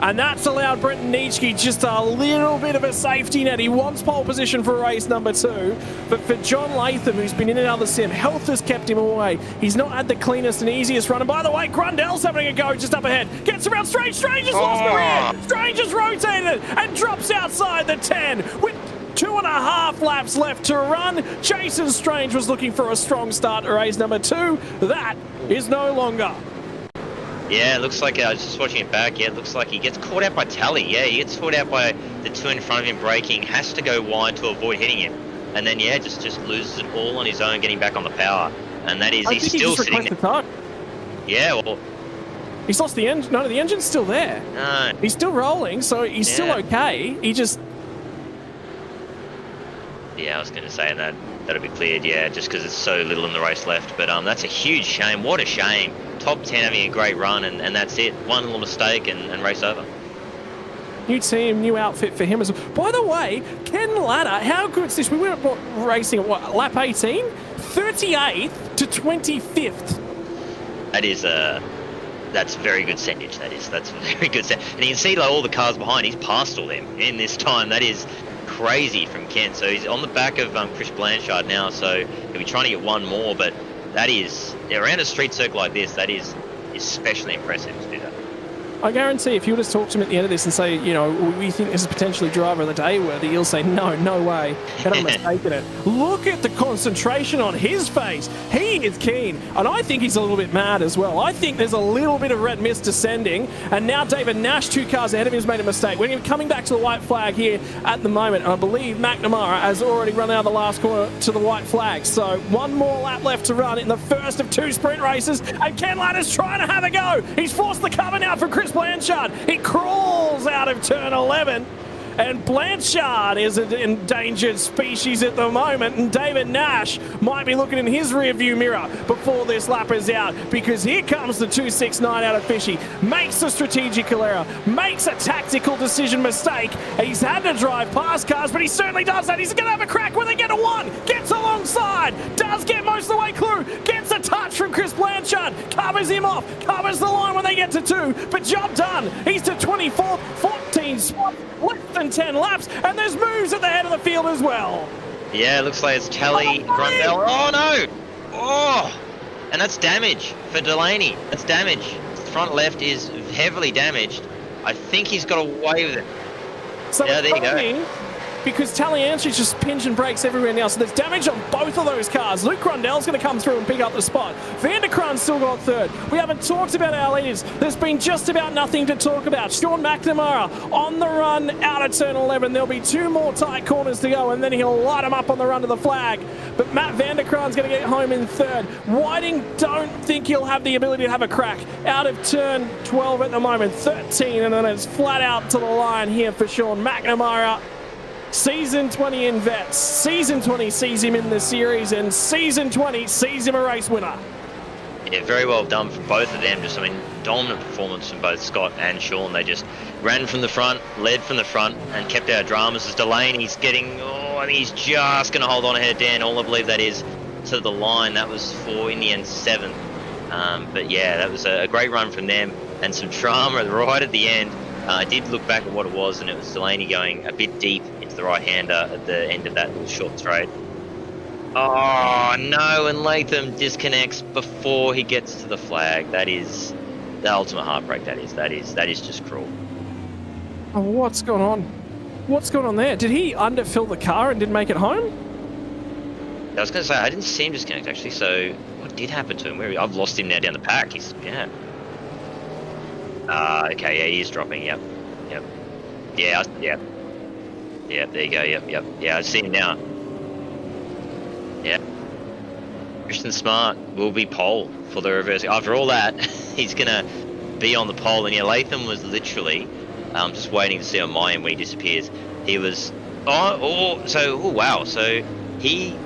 and that's allowed Brenton Nitschke just a little bit of a safety net. He wants pole position for race number 2, but for John Latham, who's been in and out of the sim, health has kept him away. He's not had the cleanest and easiest run. And by the way, Grundell's having a go just up ahead. Gets around Strange. Strange has lost the rear. Strange has rotated and drops outside the 10 with 2.5 laps left to run. Jason Strange was looking for a strong start to race number 2. That is no longer. Yeah, it looks like, I was just watching it back, yeah, it looks like he gets caught out by Tally. Yeah, he gets caught out by the 2 in front of him braking, has to go wide to avoid hitting him. And then, yeah, just loses it all on his own, getting back on the power. And that is, he's still sitting there. Yeah, well... He's lost the engine. No, the engine's still there. No. He's still rolling, so he's still okay. He just... Yeah, I was going to say that'll be cleared, yeah, just because it's so little in the race left. But that's a huge shame. What a shame. Top 10 having a great run, and that's it. One little mistake and race over. New team, new outfit for him as well. By the way, Ken Latta, how good's this? We went racing at what, lap 18? 38th to 25th. That is that's very good sendage. That's very good. And you can see like all the cars behind. He's passed all them in this time. That is crazy from Ken. So he's on the back of Chris Blanchard now. So he'll be trying to get one more, but that is around a street circle like this. That is especially impressive to do that. I guarantee if you were to talk to him at the end of this and say, you know, we think this is potentially driver of the day worthy, he'll say, no way. And I'm mistaken it. Look at the concentration on his face. He is keen. And I think he's a little bit mad as well. I think there's a little bit of red mist descending. And now David Nash, 2 cars ahead of him, has made a mistake. We're coming back to the white flag here at the moment. And I believe McNamara has already run out of the last corner to the white flag. So 1 more lap left to run in the first of 2 sprint races. And Ken Latta's trying to have a go. He's forced the cover now from Chris Blanchard. He crawls out of turn 11, and Blanchard is an endangered species at the moment, and David Nash might be looking in his rearview mirror before this lap is out, because here comes the 269 out of Fishy, makes a strategical error, makes a tactical decision mistake. He's had to drive past cars, but he certainly does that. He's going to have a crack when they get a 1, gets alongside, does get most of the way through, gets a touch from Chris Blanchard, covers him off, covers the line when they get to 2, but job done. He's to 24th, 14 spots, less than 10 laps, and there's moves at the head of the field as well. Yeah, it looks like it's Tally, Grundell. Oh no! Oh! And that's damage for Delaney. That's damage. Front left is heavily damaged. I think he's got away with it. So yeah, there you go. Because Taliantri's just pinching brakes everywhere now, so there's damage on both of those cars. Luke Grundell's going to come through and pick up the spot. Van der Kran's still got 3rd. We haven't talked about our leaders. There's been just about nothing to talk about. Sean McNamara on the run out of turn 11. There'll be 2 more tight corners to go, and then he'll light them up on the run to the flag. But Matt Van der Kran's going to get home in 3rd. Whiting don't think he'll have the ability to have a crack. Out of turn 12 at the moment, 13, and then it's flat out to the line here for Sean McNamara. Season 20 in Vets. Season 20 sees him in the series, and Season 20 sees him a race winner. Yeah, very well done from both of them. Just, I mean, dominant performance from both Scott and Sean. They just ran from the front, led from the front, and kept our dramas. As Delaney's getting, I think he's just going to hold on ahead of Dan. All I believe that is to the line. That was for, in the end, 7th. But yeah, that was a great run from them, and some drama right at the end. I did look back at what it was, and it was Delaney going a bit deep into the right-hander at the end of that little short straight. Oh, no, and Latham disconnects before he gets to the flag. That is the ultimate heartbreak. That is just cruel. Oh, what's going on? What's going on there? Did he underfill the car and didn't make it home? I was going to say, I didn't see him disconnect, actually, so what did happen to him? I've lost him now down the pack. He's, yeah. Okay, yeah, he is dropping, yep. Yep. Yeah, yep. Yeah, there you go, yep. Yeah, I see him now. Yeah. Christian Smart will be pole for the reverse. After all that, he's going to be on the pole, and yeah, Latham was literally just waiting to see on my end when he disappears. He was, wow, so he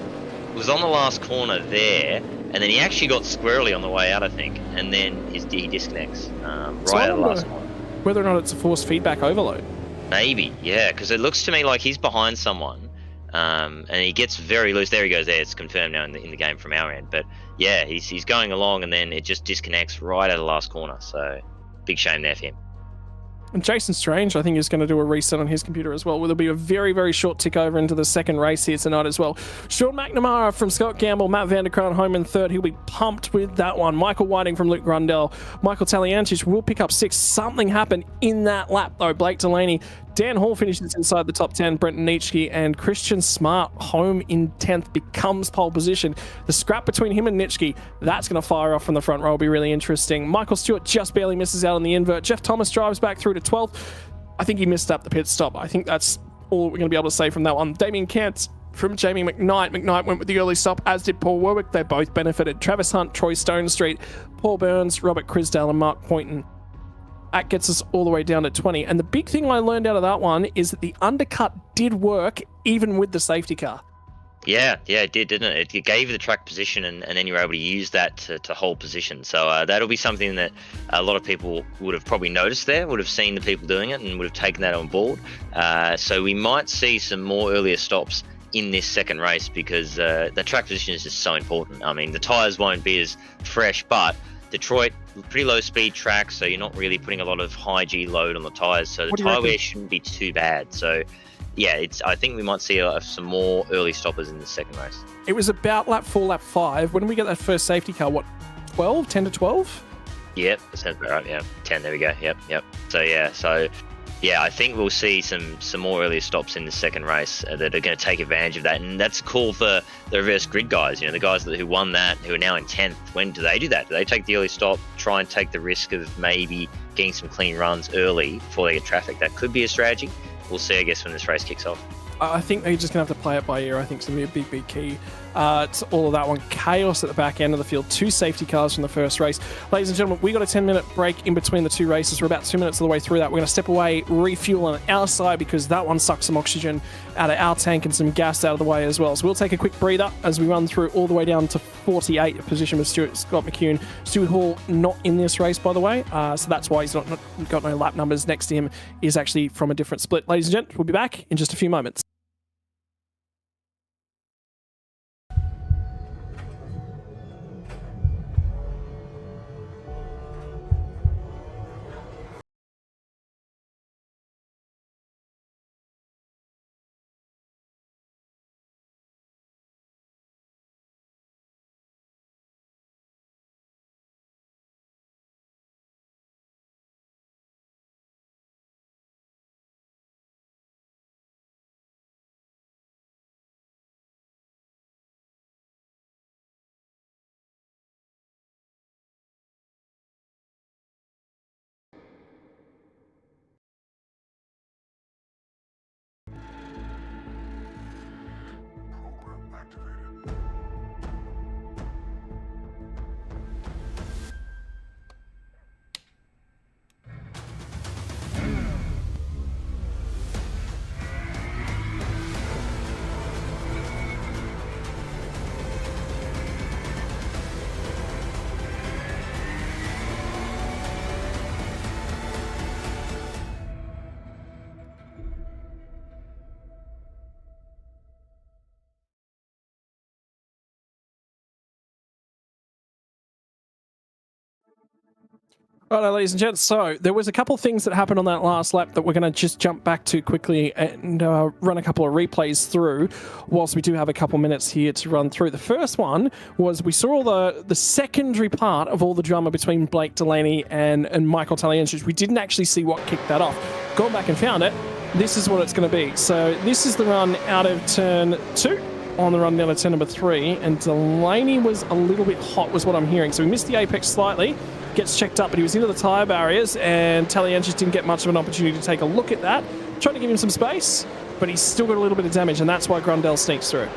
was on the last corner there, and then he actually got squirrely on the way out, I think, and then he disconnects right at the last corner. Whether or not it's a forced feedback overload. Maybe, yeah, because it looks to me like he's behind someone, and he gets very loose. There he goes. There, it's confirmed now in the game from our end. But yeah, he's going along, and then it just disconnects right at the last corner. So big shame there for him. And Jason Strange, I think, is going to do a reset on his computer as well. There'll be a very, very short tick over into the second race here tonight as well. Sean McNamara from Scott Gamble, Matt Vanderkraan home in third. He'll be pumped with that one. Michael Whiting from Luke Grundell. Michael Taliantich will pick up 6th. Something happened in that lap, though. Blake Delaney. Dan Hall finishes inside the top 10. Brenton Nitschke and Christian Smart home in 10th becomes pole position. The scrap between him and Nitschke, that's going to fire off from the front row. Will be really interesting. Michael Stewart just barely misses out on the invert. Jeff Thomas drives back through to 12th. I think he missed up the pit stop. I think that's all we're going to be able to say from that one. Damien Kant from Jamie McKnight. McKnight went with the early stop, as did Paul Warwick. They both benefited. Travis Hunt, Troy Stonestreet, Paul Burns, Robert Crisdale, and Mark Poynton. That gets us all the way down to 20. And the big thing I learned out of that one is that the undercut did work even with the safety car. Yeah, it did, didn't it? It gave you the track position, and then you were able to use that to hold position. So that'll be something that a lot of people would have probably noticed there, would have seen the people doing it, and would have taken that on board. So we might see some more earlier stops in this second race, because the track position is just so important. I mean, the tyres won't be as fresh, but Detroit, pretty low speed track, so you're not really putting a lot of high G load on the tyres, so the tyre wear shouldn't be too bad. So yeah, I think we might see some more early stoppers in the second race. It was about lap 4, lap 5. When we get that first safety car, what, 12? 10 to 12? Yep, that sounds about right, yeah. 10, there we go, yep. So I think we'll see some more earlier stops in the second race that are going to take advantage of that, and that's cool for the reverse grid guys. The guys who won that, who are now in 10th. When do they do that? Do they take the early stop, try and take the risk of maybe getting some clean runs early before they get traffic? That could be a strategy. We'll see, I guess, when this race kicks off. I think they're just going to have to play it by ear. I think it's going to be a big key to all of that one. Chaos at the back end of the field. 2 safety cars from the first race. Ladies and gentlemen, we got a 10-minute break in between the 2 races. We're about 2 minutes of the way through that. We're going to step away, refuel on our side, because that one sucks some oxygen out of our tank and some gas out of the way as well. So we'll take a quick breather as we run through all the way down to 48 position with Scott McCune. Stuart Hall not in this race, by the way. So that's why he's not got no lap numbers next to him. Is actually from a different split. Ladies and gents, we'll be back in just a few moments. Right, ladies and gents, so there was a couple of things that happened on that last lap that we're going to just jump back to quickly and run a couple of replays through whilst we do have a couple minutes here to run through. The first one was we saw the secondary part of all the drama between Blake Delaney and Michael Taliensis. We didn't actually see what kicked that off. Gone back and found it. This is what it's going to be. So this is the run out of turn 2 on the run down to turn number 3, and Delaney was a little bit hot was what I'm hearing. So he missed the apex slightly. Gets checked up, but he was into the tyre barriers, and Taliensis didn't get much of an opportunity to take a look at that. Trying to give him some space, but he's still got a little bit of damage, and that's why Grundle sneaks through.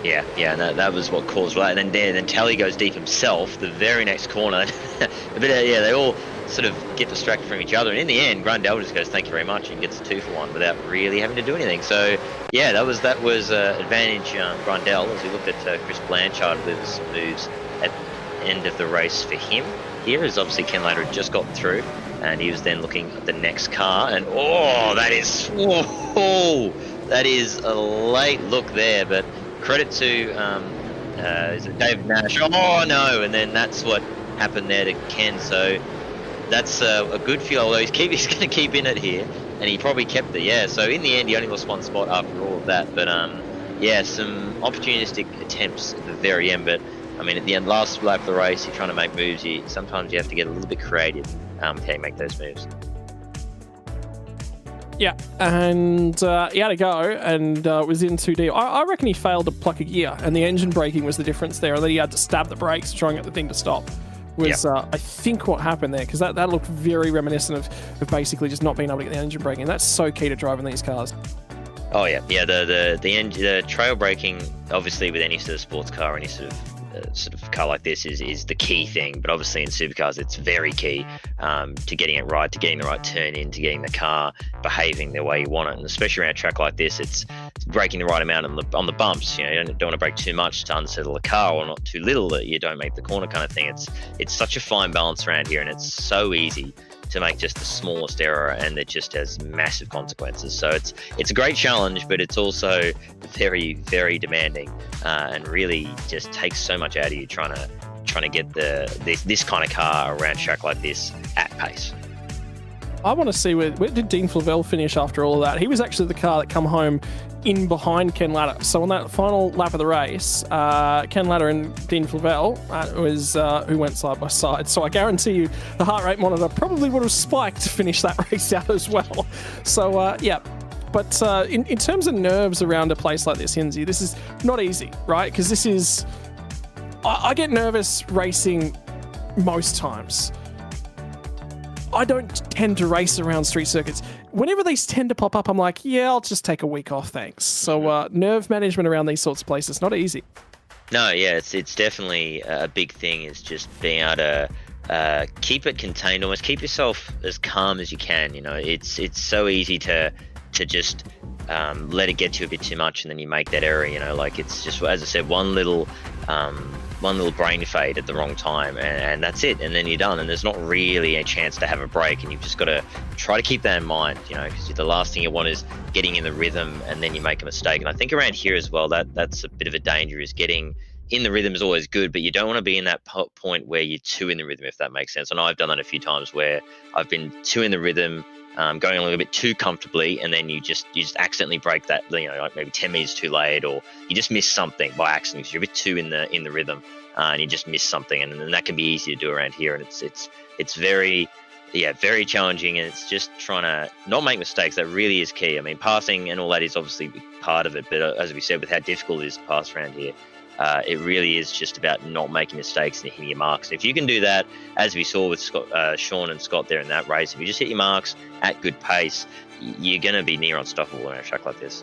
Yeah, and that was what caused that. And then Tally goes deep himself, the very next corner. They all sort of get distracted from each other, and in the end, Grundle just goes, "Thank you very much," and gets a 2 for 1 without really having to do anything. So, yeah, that was advantage Grundle as we looked at Chris Blanchard with some moves at the end of the race for him. Here is obviously Ken Lader had just gotten through, and he was then looking at the next car, and that is a late look there, but credit to is it Dave Nash? Oh no! And then that's what happened there to Ken. So that's a good feel. Although he's going to keep in it here, and he probably kept it. Yeah. So in the end, he only lost 1 spot after all of that. But some opportunistic attempts at the very end, but. I mean, at the end, last lap of the race, you're trying to make moves. Sometimes you have to get a little bit creative with how you make those moves. Yeah, and he had to go and was in too deep. I reckon he failed to pluck a gear, and the engine braking was the difference there, and then he had to stab the brakes to try and get the thing to stop. I think what happened there, because that looked very reminiscent of basically just not being able to get the engine braking. That's so key to driving these cars. Oh yeah, the trail braking, obviously with any sort of sports car, any sort of car like this is the key thing, but obviously in supercars it's very key to getting it right, to getting the right turn in, to getting the car behaving the way you want it, and especially around a track like this, it's braking the right amount on the bumps. You don't want to brake too much to unsettle the car, or not too little that you don't make the corner kind of thing. It's such a fine balance around here, and it's so easy to make just the smallest error, and it just has massive consequences. So it's a great challenge, but it's also very, very demanding, and really just takes so much out of you trying to get this kind of car around a track like this at pace. I want to see where did Dean Flavelle finish after all of that. He was actually the car that come home in behind Ken Lader. So on that final lap of the race, Ken Lader and Dean Flavelle was who went side by side. So I guarantee you the heart rate monitor probably would have spiked to finish that race out as well. So yeah. But in terms of nerves around a place like this, Hinsey, this is not easy, right? Because this is... I get nervous racing most times. I don't tend to race around street circuits. Whenever these tend to pop up, I'm like, yeah, I'll just take a week off, thanks. So nerve management around these sorts of places, not easy. No, yeah, it's definitely a big thing, is just being able to keep it contained, almost keep yourself as calm as you can. It's so easy to just let it get to you a bit too much, and then you make that error. It's just, as I said, one little brain fade at the wrong time, and that's it, and then you're done, and there's not really a chance to have a break, and you've just got to try to keep that in mind, because the last thing you want is getting in the rhythm and then you make a mistake. And I think around here as well, that's a bit of a danger, is getting in the rhythm is always good, but you don't want to be in that point where you're too in the rhythm, if that makes sense. And I've done that a few times where I've been too in the rhythm, going a little bit too comfortably, and then you just accidentally break that, like maybe 10 meters too late, or you just miss something by accident because you're a bit too in the rhythm, and you just miss something, and then that can be easy to do around here. And it's very challenging, and it's just trying to not make mistakes. That really is key. I mean, passing and all that is obviously part of it, but as we said, with how difficult it is to pass around here, it really is just about not making mistakes and hitting your marks. If you can do that, as we saw with Sean and Scott there in that race, if you just hit your marks at good pace, you're going to be near unstoppable on a track like this.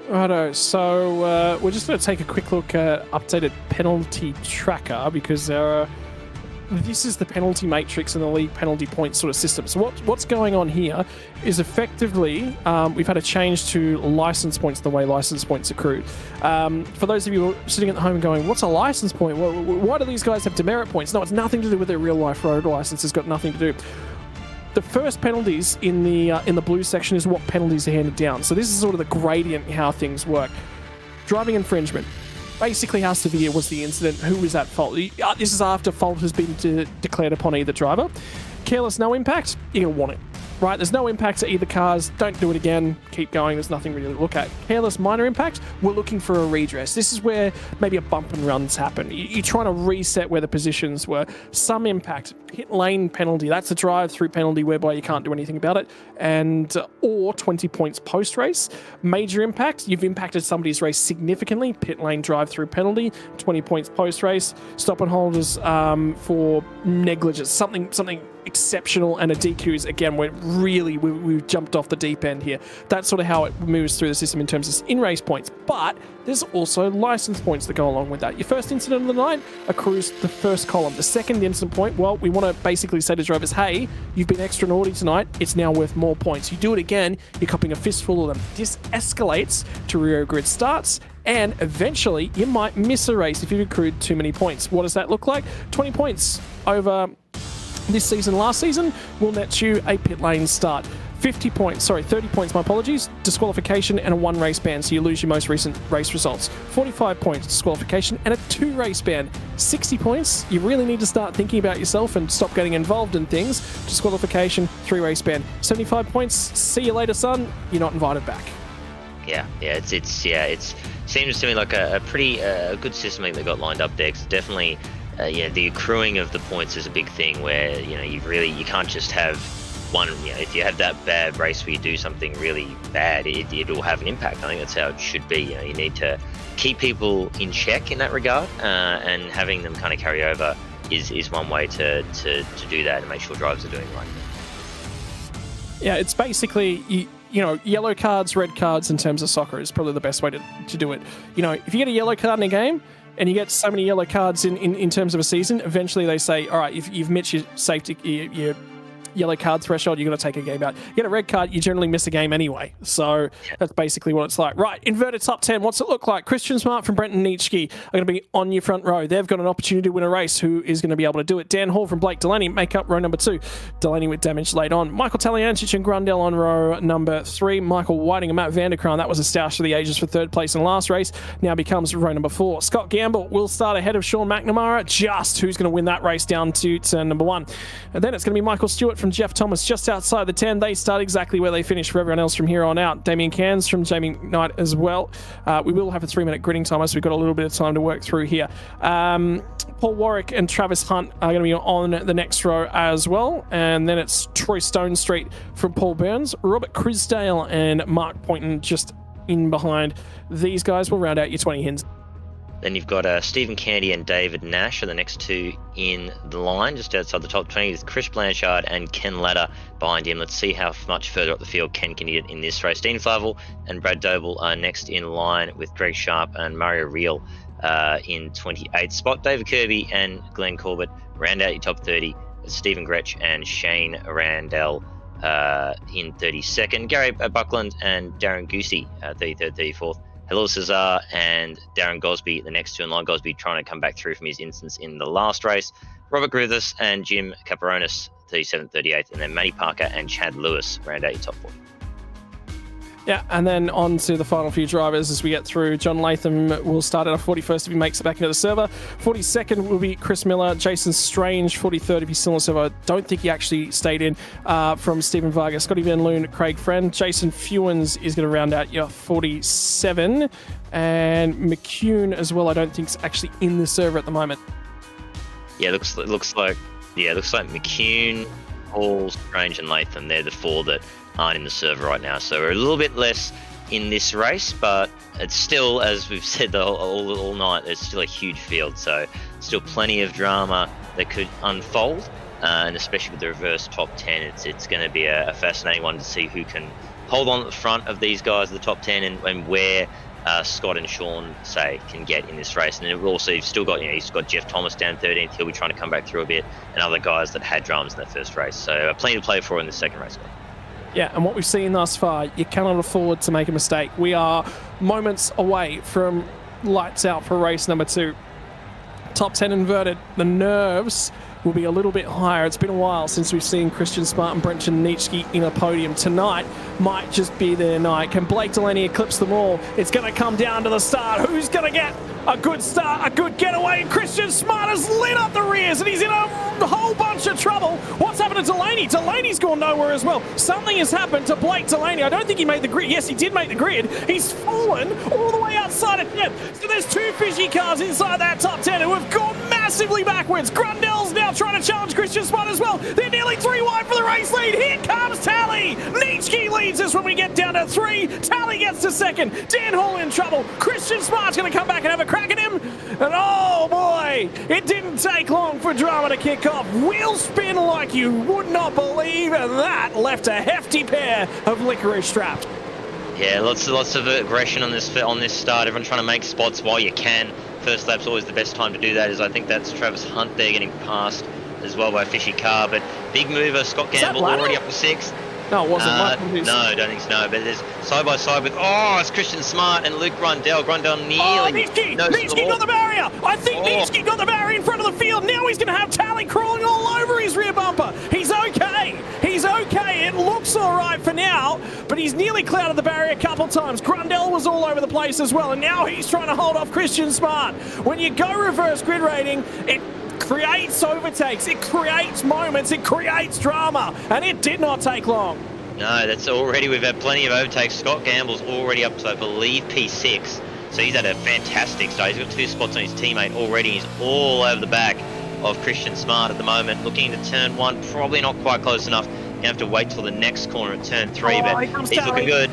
Righto, so we're just going to take a quick look at updated penalty tracker, because this is the penalty matrix and the league penalty point sort of system. So what's going on here is effectively we've had a change to license points, the way license points accrue. For those of you sitting at home and going, what's a license point? Why do these guys have demerit points? No, it's nothing to do with their real life road license. It's got nothing to do. The first penalties in the blue section is what penalties are handed down. So this is sort of the gradient how things work. Driving infringement. basically how severe was the incident? Who was at fault? This is after fault has been declared upon either driver. Careless, no impact, you're going to want it. Right, there's no impact to either cars. Don't do it again. Keep going. There's nothing really to look at. Careless, minor impact. We're looking for a redress. This is where maybe a bump and runs happen. You're trying to reset where the positions were. Some impact. Pit lane penalty. That's a drive-through penalty whereby you can't do anything about it. And or 20 points post-race. Major impact. You've impacted somebody's race significantly. Pit lane drive-through penalty. 20 points post-race. Stop and holders for negligence. Something exceptional, and a DQs again went really, we've jumped off the deep end here. That's sort of how it moves through the system in terms of in-race points, but there's also license points that go along with that. Your first incident of the night accrues the first column. The second incident point, well, we want to basically say to drivers, hey, you've been extra naughty tonight, it's now worth more points. You do it again, you're copping a fistful of them. This escalates to rear grid starts, and eventually you might miss a race if you've accrued too many points. What does that look like? 20 points over this season, last season, will net you a pit lane start. 30 points, my apologies, disqualification and a 1 race ban, so you lose your most recent race results. 45 points, disqualification and a 2 race ban. 60 points, you really need to start thinking about yourself and stop getting involved in things. Disqualification, 3 race ban. 75 points, see you later, son, you're not invited back. It seems to me like a pretty good system that they got lined up there. 'Cause definitely, the accruing of the points is a big thing where, you can't just have one, if you have that bad race where you do something really bad, it'll have an impact. I think that's how it should be. You need to keep people in check in that regard, and having them kind of carry over is one way to do that and make sure drivers are doing the right thing. Yeah, it's basically, yellow cards, red cards in terms of soccer is probably the best way to do it. If you get a yellow card in a game, and you get so many yellow cards in terms of a season, eventually they say, all right, if you've met your safety, your yellow card threshold, you're going to take a game out. You get a red card, you generally miss a game anyway. So that's basically what it's like. Right, inverted top 10. What's it look like? Christian Smart from Brenton Nietzsche are going to be on your front row. They've got an opportunity to win a race. Who is going to be able to do it? Dan Hall from Blake Delaney make up row number 2. Delaney with damage late on. Michael Taliancic and Grundle on row number 3. Michael Whiting and Matt Vanderkran, that was a stoush for the ages for 3rd place in the last race, now becomes row number 4. Scott Gamble will start ahead of Sean McNamara. Just who's going to win that race down to turn number 1. And then it's going to be Michael Stewart from Jeff Thomas just outside the 10. They start exactly where they finish for everyone else from here on out. Damien Cairns from Jamie Knight as well. We will have a 3-minute gridding timer, so we've got a little bit of time to work through here. Paul Warwick and Travis Hunt are going to be on the next row as well. And then it's Troy Stone Street from Paul Burns, Robert Crisdale and Mark Poynton just in behind. These guys will round out your 20 hins. Then you've got Stephen Candy and David Nash are the next 2 in the line, just outside the top 20, with Chris Blanchard and Ken Ladder behind him. Let's see how much further up the field Ken can get in this race. Dean Flavel and Brad Doble are next in line, with Greg Sharp and Mario Reel in 28th spot. David Kirby and Glenn Corbett round out your top 30, with Stephen Gretsch and Shane Randell in 32nd. Gary Buckland and Darren Goosey, 33rd, 34th. Hello Cesar and Darren Gosby, the next 2 in line. Gosby trying to come back through from his instance in the last race. Robert Grithis and Jim Caparonis, 37th, 38th. And then Matty Parker and Chad Lewis round out your top 40. Yeah, and then on to the final few drivers as we get through. John Latham will start at a 41st if he makes it back into the server. 42nd will be Chris Miller. Jason Strange, 43rd if he's still in the server. I don't think he actually stayed in from Stephen Vargas. Scotty Van Loon, Craig Friend. Jason Fewens is going to round out your 47. And McCune as well, I don't think is actually in the server at the moment. Yeah, looks like McCune, Hall, Strange and Latham. They're the 4 that aren't in the server right now, so we're a little bit less in this race, but it's still, as we've said all night, there's still a huge field, so still plenty of drama that could unfold, and especially with the reverse top 10, it's going to be a fascinating one to see who can hold on at the front of these guys, the top 10, and where Scott and Sean can get in this race. And then also you've still got, he's got Jeff Thomas down 13th, he'll be trying to come back through a bit, and other guys that had dramas in that first race, so plenty to play for in the second race. Yeah, and what we've seen thus far, you cannot afford to make a mistake. We are moments away from lights out for race number 2. Top 10 inverted. The nerves will be a little bit higher. It's been a while since we've seen Christian Smart and Brenton Nitschke in a podium. Tonight might just be their night. Can Blake Delaney eclipse them all? It's going to come down to the start. Who's going to get a good start, a good getaway? Christian Smart has lit up the rears and he's in a whole bunch of trouble. What's happened to Delaney? Delaney's gone nowhere as well. Something has happened to Blake Delaney. I don't think he made the grid. Yes, he did make the grid. He's fallen all the way outside of 10th. So there's 2 fishy cars inside that top 10 who have gone massively backwards. Grundell's now trying to challenge Christian Smart as well. They're nearly 3 wide for the race lead. Here comes Tally. Nitschke leads us when we get down to 3. Tally gets to 2nd. Dan Hall in trouble. Christian Smart's going to come back and have a crack at him. And oh boy, it didn't take long for drama to kick off. Wheel spin like you would not believe, and that left a hefty pair of licorice straps. Yeah, lots of aggression on this start. Everyone trying to make spots while you can. First lap's always the best time to do that. I think that's Travis Hunt there getting passed as well by a fishy car. But big mover, Scott Gamble already up to 6th. No, it wasn't. No, I don't think so. No, but there's side by side with it's Christian Smart and Luke Grundell. Grundell nearly. Nitschke got the barrier. I think Nitschke got the barrier in front of the field. Now he's going to have Tally crawling all over his rear bumper. He's okay. He's okay. It looks all right for now, but he's nearly clouded the barrier a couple times. Grundell was all over the place as well, and now he's trying to hold off Christian Smart. When you go reverse grid rating, it creates overtakes, it creates moments, it creates drama, and it did not take long. No, that's already, we've had plenty of overtakes. Scott Gamble's already up to, I believe, P6, so he's had a fantastic start. He's got 2 spots on his teammate already. He's all over the back of Christian Smart at the moment, looking into turn 1, probably not quite close enough. You have to wait till the next corner at turn 3, but he's looking good.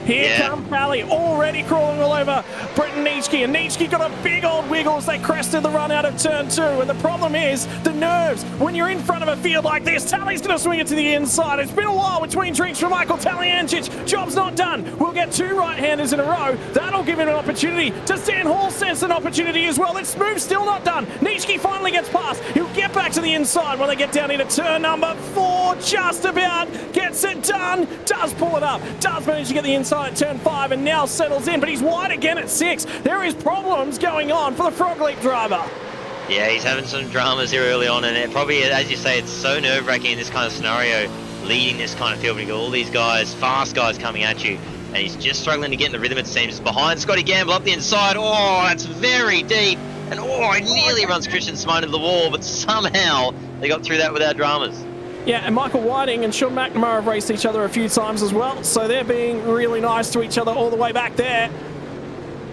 Here comes Belle, already crawling all over Brenton Nitschke, and Nitschke got a big old wiggle as they crested the run out of turn 2, and the problem is the nerves. When you're in front of a field like this, Tally's going to swing it to the inside. It's been a while between drinks for Michael Taliancic. Job's not done. We'll get 2 right-handers in a row. That'll give him an opportunity. Does Dan Hall sense an opportunity as well? It's move still not done. Nitschke finally gets past. He'll get back to the inside when they get down into turn number 4. Just about gets it done. Does pull it up. Does manage to get the inside at turn 5 and now settles in, but he's wide again at 6. There is problems going on for the Frog Leap driver. Yeah, he's having some dramas here early on, and it probably, as you say, it's so nerve-wracking in this kind of scenario, leading this kind of field. You've got all these guys, fast guys coming at you, and he's just struggling to get in the rhythm, it seems. Behind Scotty Gamble up the inside. Oh, that's very deep. And he nearly runs Christian Smart into the wall, but somehow they got through that without dramas. Yeah, and Michael Whiting and Sean McNamara have raced each other a few times as well, so they're being really nice to each other all the way back there.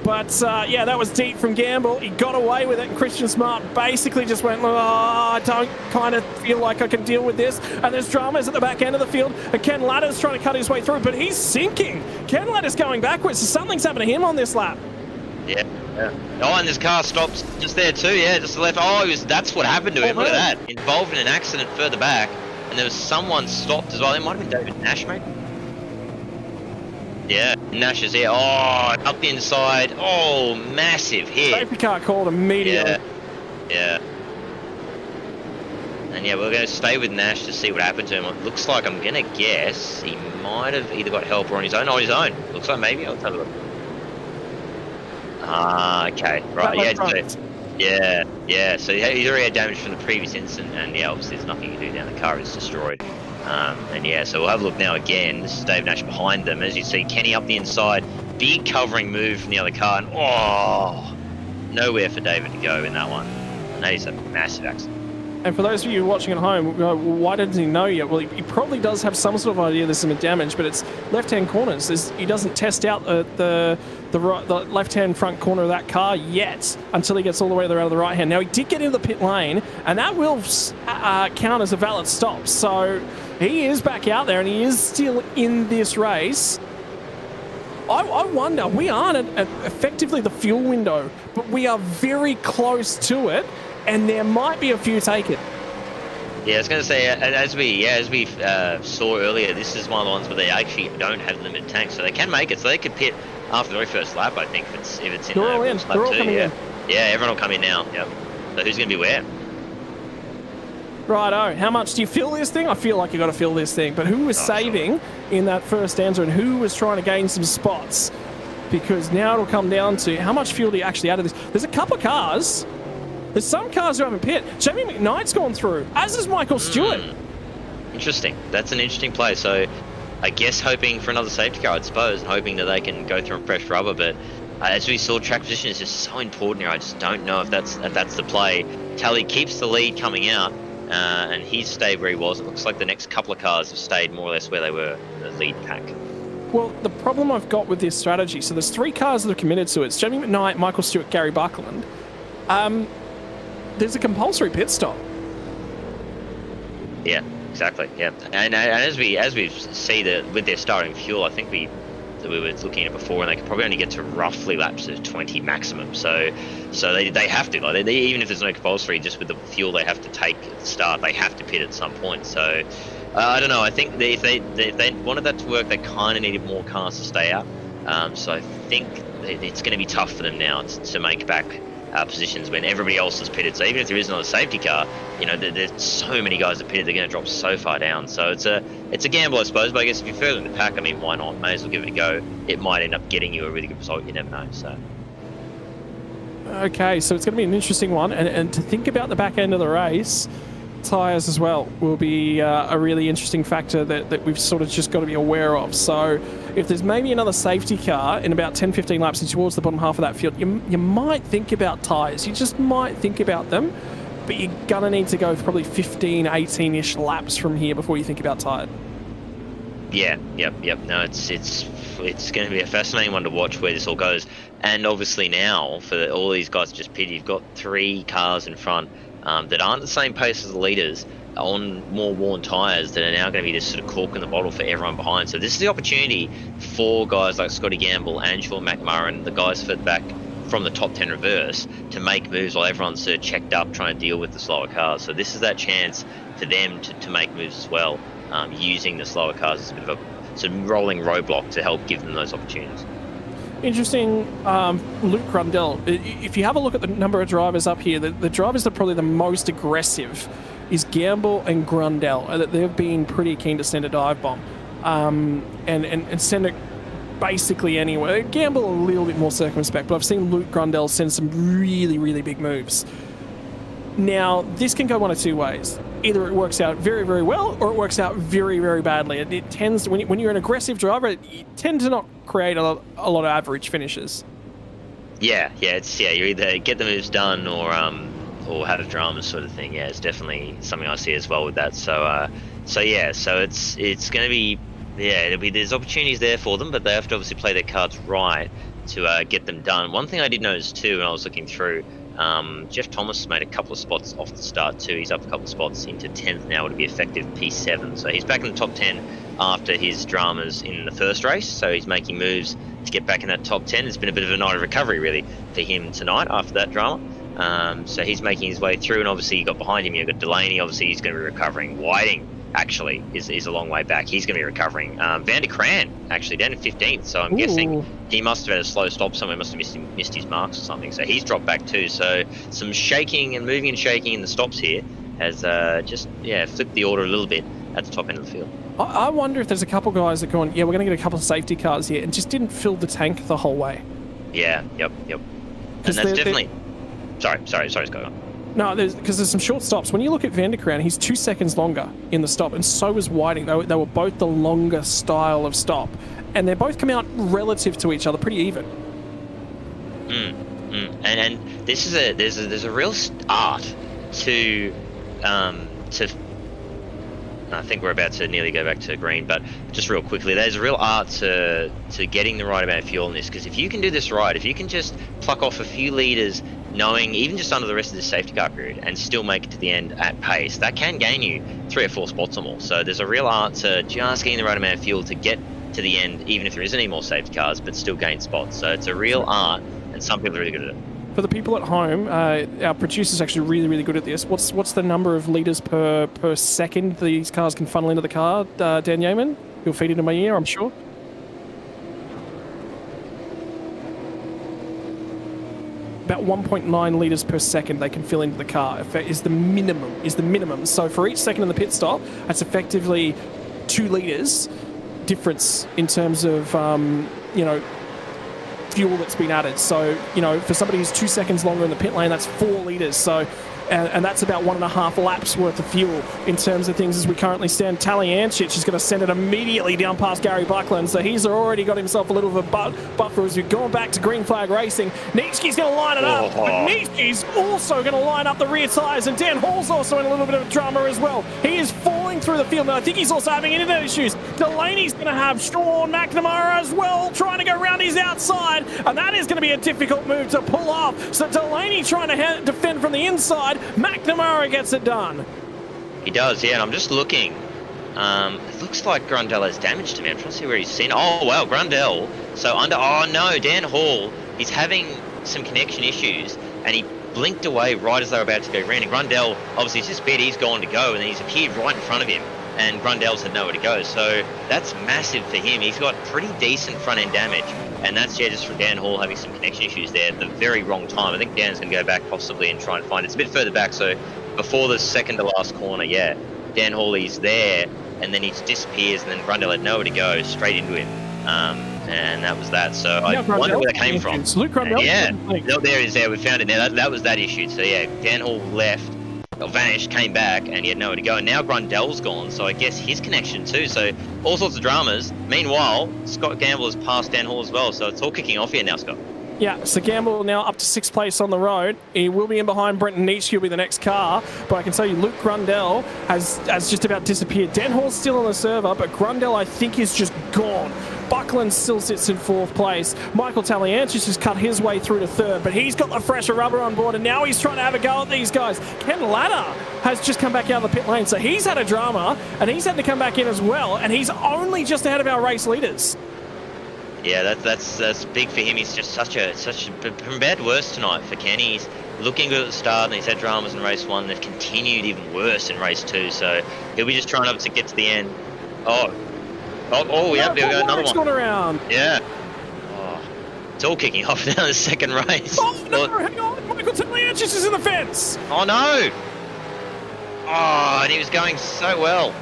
But, yeah, that was deep from Gamble. He got away with it, and Christian Smart basically just went, I don't kind of feel like I can deal with this. And there's dramas at the back end of the field, and Ken Ladder's trying to cut his way through, but he's sinking. Ken Ladder's going backwards, so something's happened to him on this lap. Yeah. Oh, and this car stops just there too, just to the left. That's what happened to him. Look at that. Involved in an accident further back. And there was someone stopped as well. It might have been David Nash, maybe? Yeah, Nash is here. Oh, up the inside. Oh, massive hit. Safety car called immediately. Yeah. And yeah, we're going to stay with Nash to see what happened to him. It looks like, I'm going to guess, he might have either got help or on his own. On his own. Looks like maybe. I'll have a look. Okay. Right, yeah. So he's already had damage from the previous incident, and yeah, obviously there's nothing you can do now. The car is destroyed. And yeah, so we'll have a look now again. This is Dave Nash behind them. As you see, Kenny up the inside. Big covering move from the other car, and nowhere for David to go in that one. And that is a massive accident. And for those of you watching at home, why doesn't he know yet? Well, he probably does have some sort of idea there's some damage, but it's left-hand corners. He doesn't test out the left-hand front corner of that car yet until he gets all the way around the right hand. Now, he did get into the pit lane, and that will count as a valid stop. So he is back out there, and he is still in this race. I wonder, we aren't at effectively the fuel window, but we are very close to it. And there might be a few taken. Yeah, I was going to say, as we saw earlier, this is one of the ones where they actually don't have limited tanks, so they can make it. So they could pit after the very first lap, I think, if it's in They're all in. lap They're all 2. coming in. Yeah, everyone will come in now. Yep. So who's going to be where? Righto. How much do you fill this thing? I feel like you got to fill this thing. But who was saving in that first stanza, and who was trying to gain some spots? Because now it'll come down to how much fuel do you actually add to this. There's a couple of cars There's some cars who haven't pit. Jamie McKnight's gone through, as is Michael Stewart. Interesting. That's an interesting play. So I guess hoping for another safety car, I suppose, and hoping that they can go through on fresh rubber. But as we saw, track position is just so important here. I just don't know if that's the play. Tally keeps the lead coming out, and he's stayed where he was. It looks like the next couple of cars have stayed more or less where they were in the lead pack. Well, the problem I've got with this strategy, so there's 3 cars that are committed to it. It's Jamie McKnight, Michael Stewart, Gary Buckland. There's a compulsory pit stop. Yeah, exactly. Yeah, and as we see that with their starting fuel, I think we were looking at it before, and they could probably only get to roughly laps of 20 maximum. So they have to, like, even if there's no compulsory, just with the fuel they have to take at the start, they have to pit at some point. So I don't know. I think if they wanted that to work, they kind of needed more cars to stay out. So I think it's going to be tough for them now to make back positions when everybody else has pitted. So even if there is another safety car, you know, there's so many guys that pitted, they're going to drop so far down. So it's a gamble, I suppose. But I guess if you're further in the pack, I mean, why not? May as well give it a go. It might end up getting you a really good result. You never know. So. Okay, so it's going to be an interesting one, and to think about the back end of the race, tyres as well will be a really interesting factor that we've sort of just got to be aware of. So if there's maybe another safety car in about 10-15 laps towards the bottom half of that field, you might think about tyres. You just might think about them, but you're going to need to go probably 15, 18-ish laps from here before you think about tyre. Yeah, yep. No, it's going to be a fascinating one to watch where this all goes. And obviously now, for all these guys just pitted, you've got 3 cars in front that aren't the same pace as the leaders on more worn tyres that are now going to be this sort of cork in the bottle for everyone behind. So this is the opportunity for guys like Scotty Gamble and Sean McMurran, the guys further back from the top 10 reverse, to make moves while everyone's sort of checked up trying to deal with the slower cars. So this is that chance for them to make moves as well, using the slower cars as a bit of a sort of rolling roadblock to help give them those opportunities. Interesting, Luke Grundell. If you have a look at the number of drivers up here, the drivers that are probably the most aggressive is Gamble and Grundell. They've been pretty keen to send a dive bomb and send it basically anywhere. Gamble a little bit more circumspect, but I've seen Luke Grundell send some really, really big moves. Now, this can go one of 2 ways. Either it works out very, very well, or it works out very, very badly. It tends to, when you're an aggressive driver, you tend to not create a lot of average finishes. Yeah, you either get the moves done or have a drama sort of thing. Yeah, it's definitely something I see as well with that. So it's going to be, there's opportunities there for them, but they have to obviously play their cards right to get them done. One thing I did notice too when I was looking through, Jeff Thomas made a couple of spots off the start too. He's up a couple of spots into 10th now to be effective P7. So he's back in the top 10 after his dramas in the first race. So he's making moves to get back in that top 10. It's been a bit of a night of recovery really for him tonight after that drama. So he's making his way through, and obviously you got behind him, you've got Delaney, obviously he's going to be recovering. Whiting actually is a long way back. He's going to be recovering. Van der Kraan actually down in 15th, so I'm guessing he must have had a slow stop somewhere, must have missed his marks or something. So he's dropped back too. So some shaking and moving and shaking in the stops here has flipped the order a little bit at the top end of the field. I wonder if there's a couple guys that gone, we're going to get a couple of safety cars here, and just didn't fill the tank the whole way. Yeah, yep. And that's definitely... Sorry, it's going on. No, because there's some short stops. When you look at Van der Kraan, he's 2 seconds longer in the stop, and so was Whiting. They were both the longer style of stop, and they're both coming out relative to each other pretty even. And this is there's a real art to I think we're about to nearly go back to green, but just real quickly, there's a real art to getting the right amount of fuel in this, because if you can do this right, if you can just pluck off a few litres, knowing even just under the rest of the safety car period, and still make it to the end at pace, that can gain you 3 or 4 spots or more. So there's a real art to just getting the right amount of fuel to get to the end, even if there isn't any more safety cars, but still gain spots. So it's a real art, and some people are really good at it. For the people at home, our producer's actually really, really good at this. What's the number of litres per second these cars can funnel into the car, Dan Yeaman? You'll feed it in my ear, I'm sure. About 1.9 litres per second they can fill into the car is the minimum. So for each second in the pit stop, that's effectively 2 litres difference in terms of fuel that's been added. So, you know, for somebody who's 2 seconds longer in the pit lane, that's 4 litres. So, and that's about 1.5 laps worth of fuel in terms of things as we currently stand. Talyancic is going to send it immediately down past Gary Buckland, so he's already got himself a little bit of a buffer as we've gone back to green flag racing. Nitschke's going to line it up, but Nitschke's also going to line up the rear tyres, and Dan Hall's also in a little bit of drama as well. He is falling through the field, and I think he's also having internet issues. Delaney's going to have Sean McNamara as well, trying to go around his outside, and that is going to be a difficult move to pull off. So Delaney trying to defend from the inside. McNamara gets it done. He does, yeah, and I'm just looking. It looks like Grundle has damage to me. I'm trying to see where he's seen. Oh, wow, Grundle. So oh no, Dan Hall, he's having some connection issues, and he blinked away right as they were about to go green. And Grundle, obviously, it's just bit, he's gone to go, and then he's appeared right in front of him, and Grundle's had nowhere to go. So that's massive for him. He's got pretty decent front-end damage, and that's, yeah, just from Dan Hall having some connection issues there at the very wrong time. I think Dan's going to go back possibly and try and find it. It's a bit further back, so before the second to last corner, yeah, Dan Hall, he's there, and then he disappears, and then Grundle had nowhere to go, straight into him. And that was that. So I wonder where that came from. Luke Grundle. Yeah, there is there. We found it now. That was that issue. So yeah, Dan Hall left, vanished, came back, and he had nowhere to go. And now Grundle's gone, so I guess his connection too. So all sorts of dramas. Meanwhile, Scott Gamble has passed Dan Hall as well. So it's all kicking off here now, Scott. Yeah, so Gamble now up to 6th place on the road. He will be in behind Brenton Nitschke, will be the next car. But I can tell you, Luke Grundle has just about disappeared. Dan Hall's still on the server, but Grundle, I think, is just gone. Buckland still sits in 4th place. Michael Talyancic has cut his way through to 3rd, but he's got the fresher rubber on board, and now he's trying to have a go at these guys. Ken Latta has just come back out of the pit lane, so he's had a drama, and he's had to come back in as well, and he's only just ahead of our race leaders. Yeah, that's big for him. He's just such a from bad to worse tonight for Ken. He's looking good at the start, and he's had dramas in race 1 that continued even worse in race 2. So he'll be just trying to get to the end. Yeah, there we go, another one. Going around. Yeah. Oh, it's all kicking off now. The second race. Oh no! Hang on, Michael Talyancic is in the fence. Oh no! Oh, and he was going so well.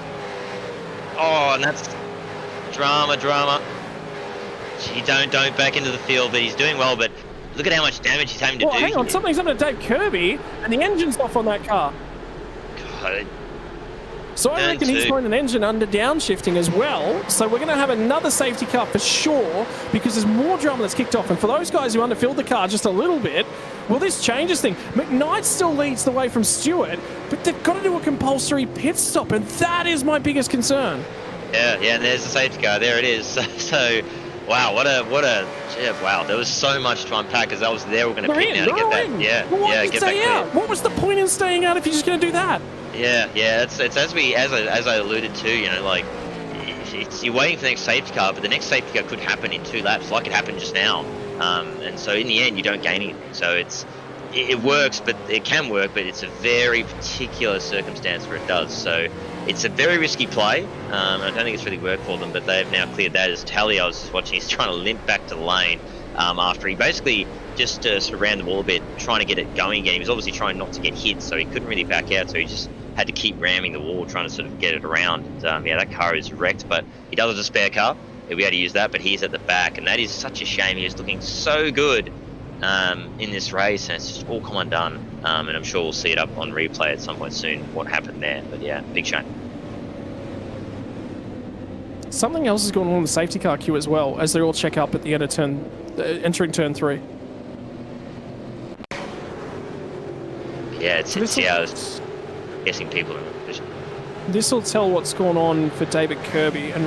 Oh, and that's drama. Gee, don't back into the field, but he's doing well, but look at how much damage he's having to do. Hang on, something's happened to Dave Kirby, and the engine's off on that car. God, so I reckon he's going an engine under downshifting as well. So we're going to have another safety car for sure, because there's more drama that's kicked off. And for those guys who underfilled the car just a little bit, well, this changes things. McKnight still leads the way from Stewart, but they've got to do a compulsory pit stop, and that is my biggest concern. Yeah, and there's the safety car. There it is. So wow, wow, there was so much to unpack as I was there. We're going to pick now to get that. Yeah, get back out. What was the point in staying out if you're just going to do that? Yeah, it's as I alluded to, you know, like you're waiting for the next safety car, but the next safety car could happen in 2 laps, like it happened just now. And so in the end, you don't gain anything. So it works, but it can work, but it's a very particular circumstance where it does. So it's a very risky play. I don't think it's really worked for them, but they've now cleared that. As Tally, I was just watching, he's trying to limp back to the lane after he basically just sort of ran the wall a bit, trying to get it going again. He was obviously trying not to get hit, so he couldn't really back out, so he just had to keep ramming the wall, trying to sort of get it around. And, yeah, that car is wrecked, but he does have a spare car. He'll be able to use that, but he's at the back, and that is such a shame. He was looking so good in this race, and it's just all come undone. And I'm sure we'll see it up on replay at some point soon, what happened there. But yeah, big shame. Something else is going on in the safety car queue as well, as they all check up at the end of entering turn 3. Yeah, I was guessing people in the position. This will tell what's going on for David Kirby. And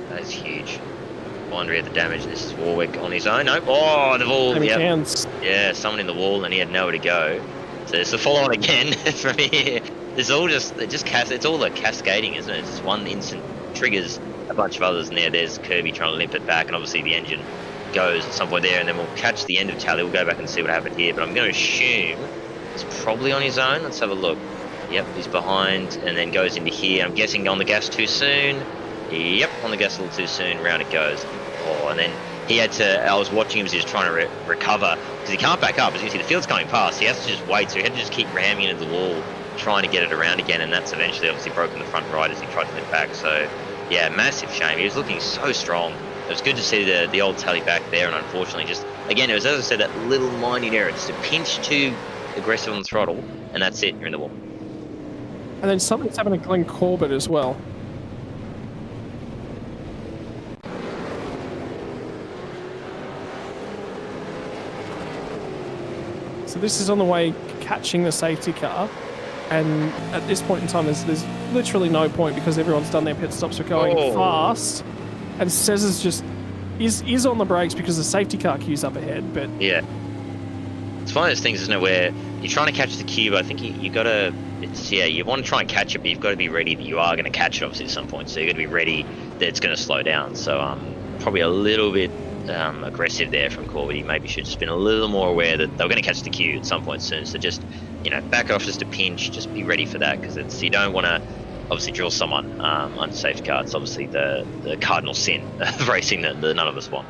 that is huge. Wonder at the damage. This is Warwick on his own. Nope. Oh, they've all. Yeah, someone in the wall, and he had nowhere to go. So it's a follow on again from here. It's all it's all like cascading, isn't it? It's just one instant triggers a bunch of others, and there's Kirby trying to limp it back, and obviously the engine goes at some point there, and then we'll catch the end of Tally. We'll go back and see what happened here, but I'm going to assume he's probably on his own. Let's have a look. Yep, he's behind, and then goes into here. I'm guessing on the gas too soon. Yep, on the gas a little too soon. Round it goes. Oh, and then he had to. I was watching him as he was trying to recover, because he can't back up. As you can see, the field's coming past. He has to just wait, so he had to just keep ramming into the wall trying to get it around again, and that's eventually obviously broken the front right as he tried to lift back. So yeah, massive shame. He was looking so strong. It was good to see the old tally back there, and unfortunately just, again, it was, as I said, that little minute error, just a pinch too aggressive on the throttle, and that's it, you're in the wall. And then something's happened to Glenn Corbett as well. So this is on the way catching the safety car, and at this point in time there's literally no point because everyone's done their pit stops for going fast, and Cesar's just is on the brakes because the safety car queue's up ahead. But yeah, it's one of those things, isn't it, where you're trying to catch the cue, but I think you gotta, you want to try and catch it, but you've got to be ready that you are going to catch it obviously at some point, so you've got to be ready that it's going to slow down. So probably a little bit aggressive there from Corbett. He maybe should have just been a little more aware that they were going to catch the cue at some point soon. So just, back off just a pinch, just be ready for that, because you don't want to obviously drill someone under safety car. It's obviously the cardinal sin of racing that none of us want.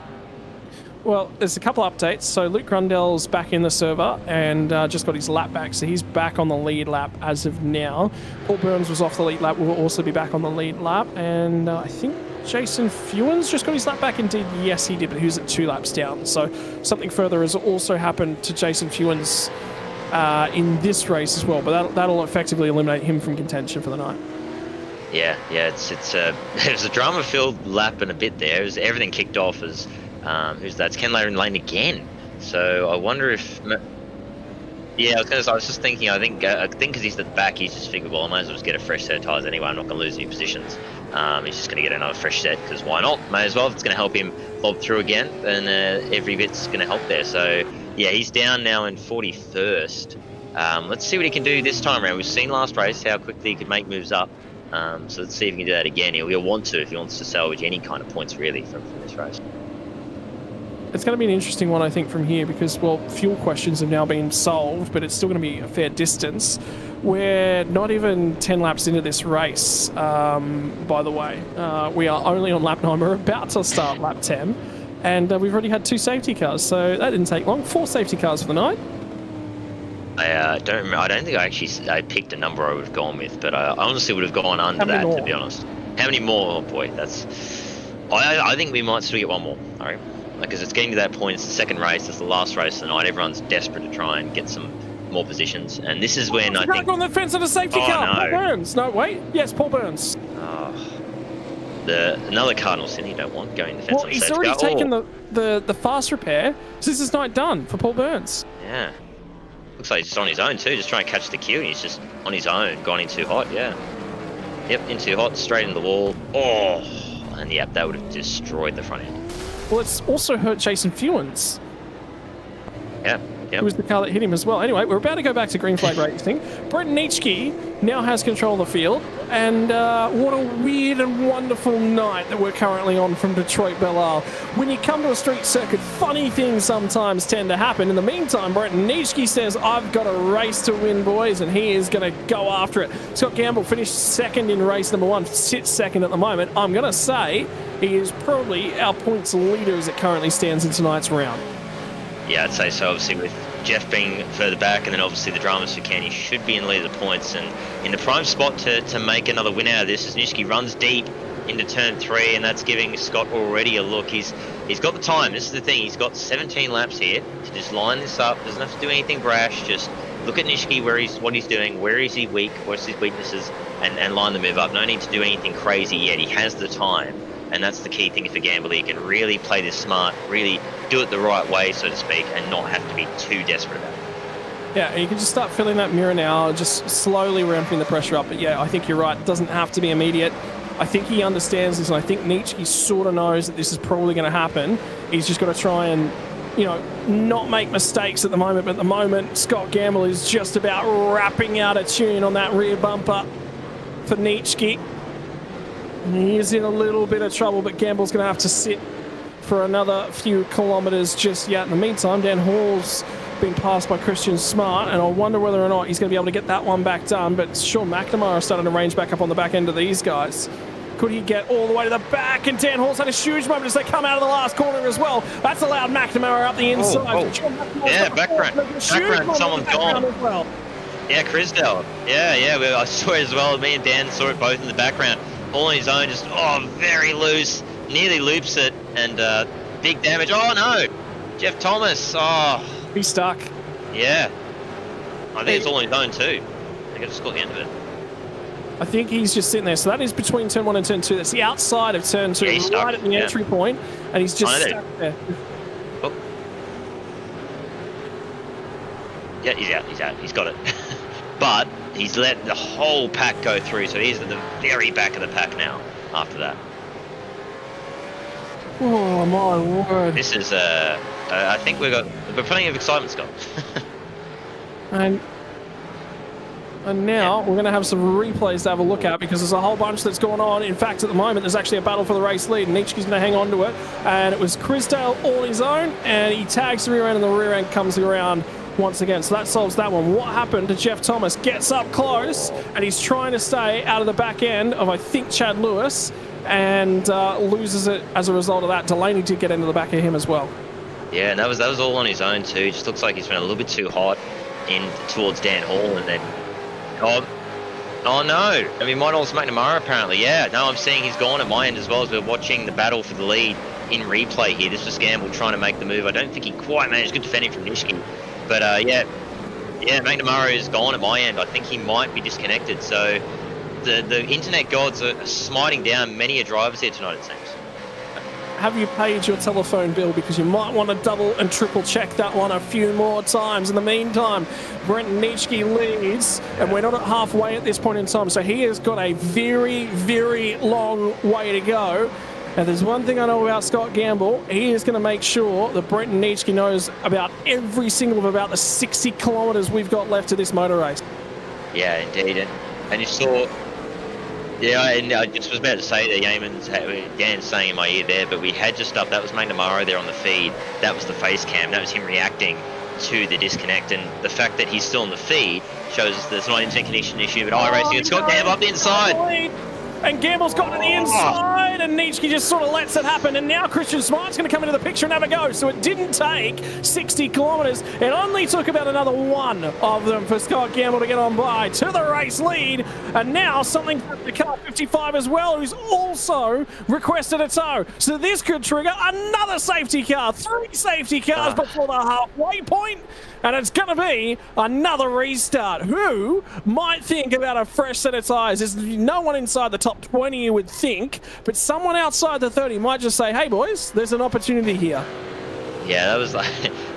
Well, there's a couple updates. So Luke Grundell's back in the server and just got his lap back. So he's back on the lead lap as of now. Paul Burns was off the lead lap, will also be back on the lead lap. And I think Jason Fewens just got his lap back. Indeed, yes, he did, but he was at 2 laps down. So something further has also happened to Jason Fewens in this race as well. But that'll effectively eliminate him from contention for the night. Yeah, it was a drama-filled lap and a bit there. Everything kicked off as... who's that? It's Ken Laren Lane again. So I wonder if... Yeah, I was just thinking, I think because he's at the back, he's just figured, well, I might as well just get a fresh set of tyres anyway. I'm not going to lose any positions. He's just going to get another fresh set, because why not? May as well. If it's going to help him lob through again, and every bit's going to help there. So, yeah, he's down now in 41st. Let's see what he can do this time around. We've seen last race how quickly he could make moves up. So let's see if he can do that again. He'll want to if he wants to salvage any kind of points, really, from this race. It's going to be an interesting one, I think, from here because, well, fuel questions have now been solved, but it's still going to be a fair distance. We're not even 10 laps into this race, by the way. We are only on lap 9. We're about to start lap 10, and we've already had 2 safety cars, so that didn't take long. 4 safety cars for the night. I don't remember. I don't think I picked a number I would have gone with, but I honestly would have gone under that, to be honest. How many more? Oh, boy, that's... I think we might still get one more, all right? Because it's getting to that point. It's the second race. It's the last race of the night. Everyone's desperate to try and get some more positions, and this is when I think on the fence of the safety car. No. Paul Burns. No, wait. Yes, Paul Burns. Another cardinal sin you don't want going the fence on the safety car. He's already taken the fast repair. So this is night done for Paul Burns. Yeah. Looks like he's just on his own too, just trying to catch the cue, and he's just on his own, gone in too hot. Yeah. Yep, in too hot, straight in the wall. Oh, and yep, that would have destroyed the front end. Well, it's also hurt Jason Fewens. Yeah. It was the car that hit him as well. Anyway, we're about to go back to green flag racing. Brett Nitschke now has control of the field. And what a weird and wonderful night that we're currently on from Detroit Belle. When you come to a street circuit, funny things sometimes tend to happen. In the meantime, Brett Nitschke says, I've got a race to win, boys, and he is going to go after it. Scott Gamble finished second in race number 1, sits second at the moment. I'm going to say he is probably our points leader as it currently stands in tonight's round. Yeah, I'd say so. Obviously, with Jeff being further back, and then obviously the dramas for Ken, he should be in the lead of the points and in the prime spot to make another win out of this as Nitschke runs deep into turn 3, and that's giving Scott already a look. He's got the time. This is the thing. He's got 17 laps here to just line this up. Doesn't have to do anything brash. Just look at Nitschke, what he's doing, where is he weak, what's his weaknesses, and line the move up. No need to do anything crazy yet. He has the time. And that's the key thing for Gamble. He can really play this smart, really do it the right way, so to speak, and not have to be too desperate about it. Yeah, you can just start filling that mirror now, just slowly ramping the pressure up. But yeah, I think you're right. It doesn't have to be immediate. I think he understands this, and I think Nitschke sort of knows that this is probably going to happen. He's just got to try and, not make mistakes at the moment. But at the moment, Scott Gamble is just about wrapping out a tune on that rear bumper for Nitschke. He is in a little bit of trouble, but Gamble's going to have to sit for another few kilometres just yet. In the meantime, Dan Hall's been passed by Christian Smart, and I wonder whether or not he's going to be able to get that one back done. But Sean McNamara is starting to range back up on the back end of these guys. Could he get all the way to the back? And Dan Hall's had a huge moment as they come out of the last corner as well. That's allowed McNamara up the inside. Yeah, background. Someone's gone. Yeah, Crisdell. Yeah. I saw it as well. Me and Dan saw it both in the background. All on his own, just, very loose. Nearly loops it, and big damage. Oh, no. Jeff Thomas. Oh. He's stuck. Yeah. I think it's all on his own, too. I got to score the end of it. I think he's just sitting there. So that is between turn 1 and turn 2. That's the outside of turn 2, right at the entry point, and he's just stuck there. Oh. Yeah, he's out. He's got it. But he's let the whole pack go through, so he's at the very back of the pack now after that. Oh, my word. This is, I think we're plenty of excitement, Scott. And now we're going to have some replays to have a look at, because there's a whole bunch that's going on. In fact, at the moment, there's actually a battle for the race lead, and Nietzsche's going to hang on to it. And it was Crisdale all on his own, and he tags the rear end, and the rear end comes around once again. So that solves that one. What happened to Jeff Thomas? Gets up close, and he's trying to stay out of the back end of, I think, Chad Lewis, and loses it as a result of that. Delaney did get into the back of him as well. Yeah, and that was all on his own too. Just looks like he's been a little bit too hot in towards Dan Hall, and then oh no! I mean, might also McNamara apparently. Yeah, no, I'm seeing he's gone at my end as well as we're watching the battle for the lead in replay here. This was Gamble trying to make the move. I don't think he quite managed. Good defending from Nishiki, but yeah, McNamara is gone at my end. I think he might be disconnected. So the internet gods are smiting down many a drivers here tonight, it seems. Have you paid your telephone bill? Because you might want to double and triple check that one a few more times. In the meantime, Brent Nietzsche leads, and we're not at halfway at this point in time, so he has got a very, very long way to go. And there's one thing I know about Scott Gamble. He is going to make sure that Brent Nietzsche knows about every single of about the 60 kilometres we've got left to this motor race. Yeah, indeed. And you saw... Yeah, and I just was about to say that Dan's saying in my ear there, but we had just up, that was McNamara there on the feed. That was the face cam. That was him reacting to the disconnect. And the fact that he's still on the feed shows us there's not an internet connection issue, but iRacing, it's got Gamble up the inside. And Gamble's got to the inside, and Nietzsche just sort of lets it happen. And now Christian Smart's going to come into the picture and have a go. So it didn't take 60 kilometres. It only took about another one of them for Scott Gamble to get on by to the race lead. And now something for the car 55 as well, who's also requested a tow. So this could trigger another safety car. 3 safety cars before the halfway point. And it's going to be another restart. Who might think about a fresh set of tyres? There's no one inside the top 20, you would think, but someone outside the 30 might just say, hey, boys, there's an opportunity here. Yeah, that was like...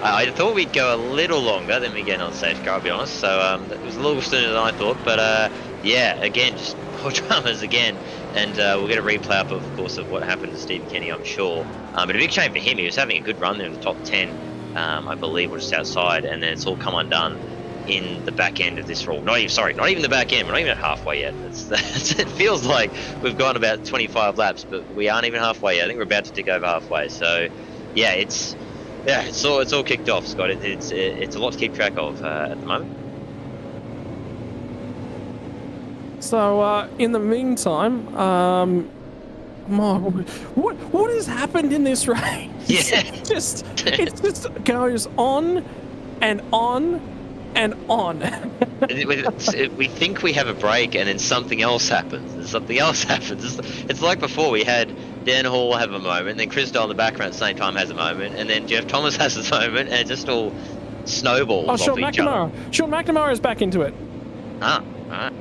I thought we'd go a little longer than we get on safety car, I'll be honest. So it was a little sooner than I thought. But, yeah, again, just poor dramas again. And we'll get a replay up, of course, of what happened to Stephen Kenny, I'm sure. But a big shame for him. He was having a good run there in the top 10. I believe we're just outside, and then it's all come undone in the back end of this roll. Not even the back end. We're not even at halfway yet. It feels like we've gone about 25 laps, but we aren't even halfway yet. I think we're about to tick over halfway. So, yeah, it's all kicked off, Scott. It's a lot to keep track of at the moment. So, in the meantime, what has happened in this race? Yeah. It just goes on and on and on. We think we have a break, and then something else happens. And something else happens. It's like before. We had Dan Hall have a moment, then Chris Doyle in the background at the same time has a moment, and then Jeff Thomas has a moment, and it just all snowballs off each other. Sean McNamara is back into it. All right.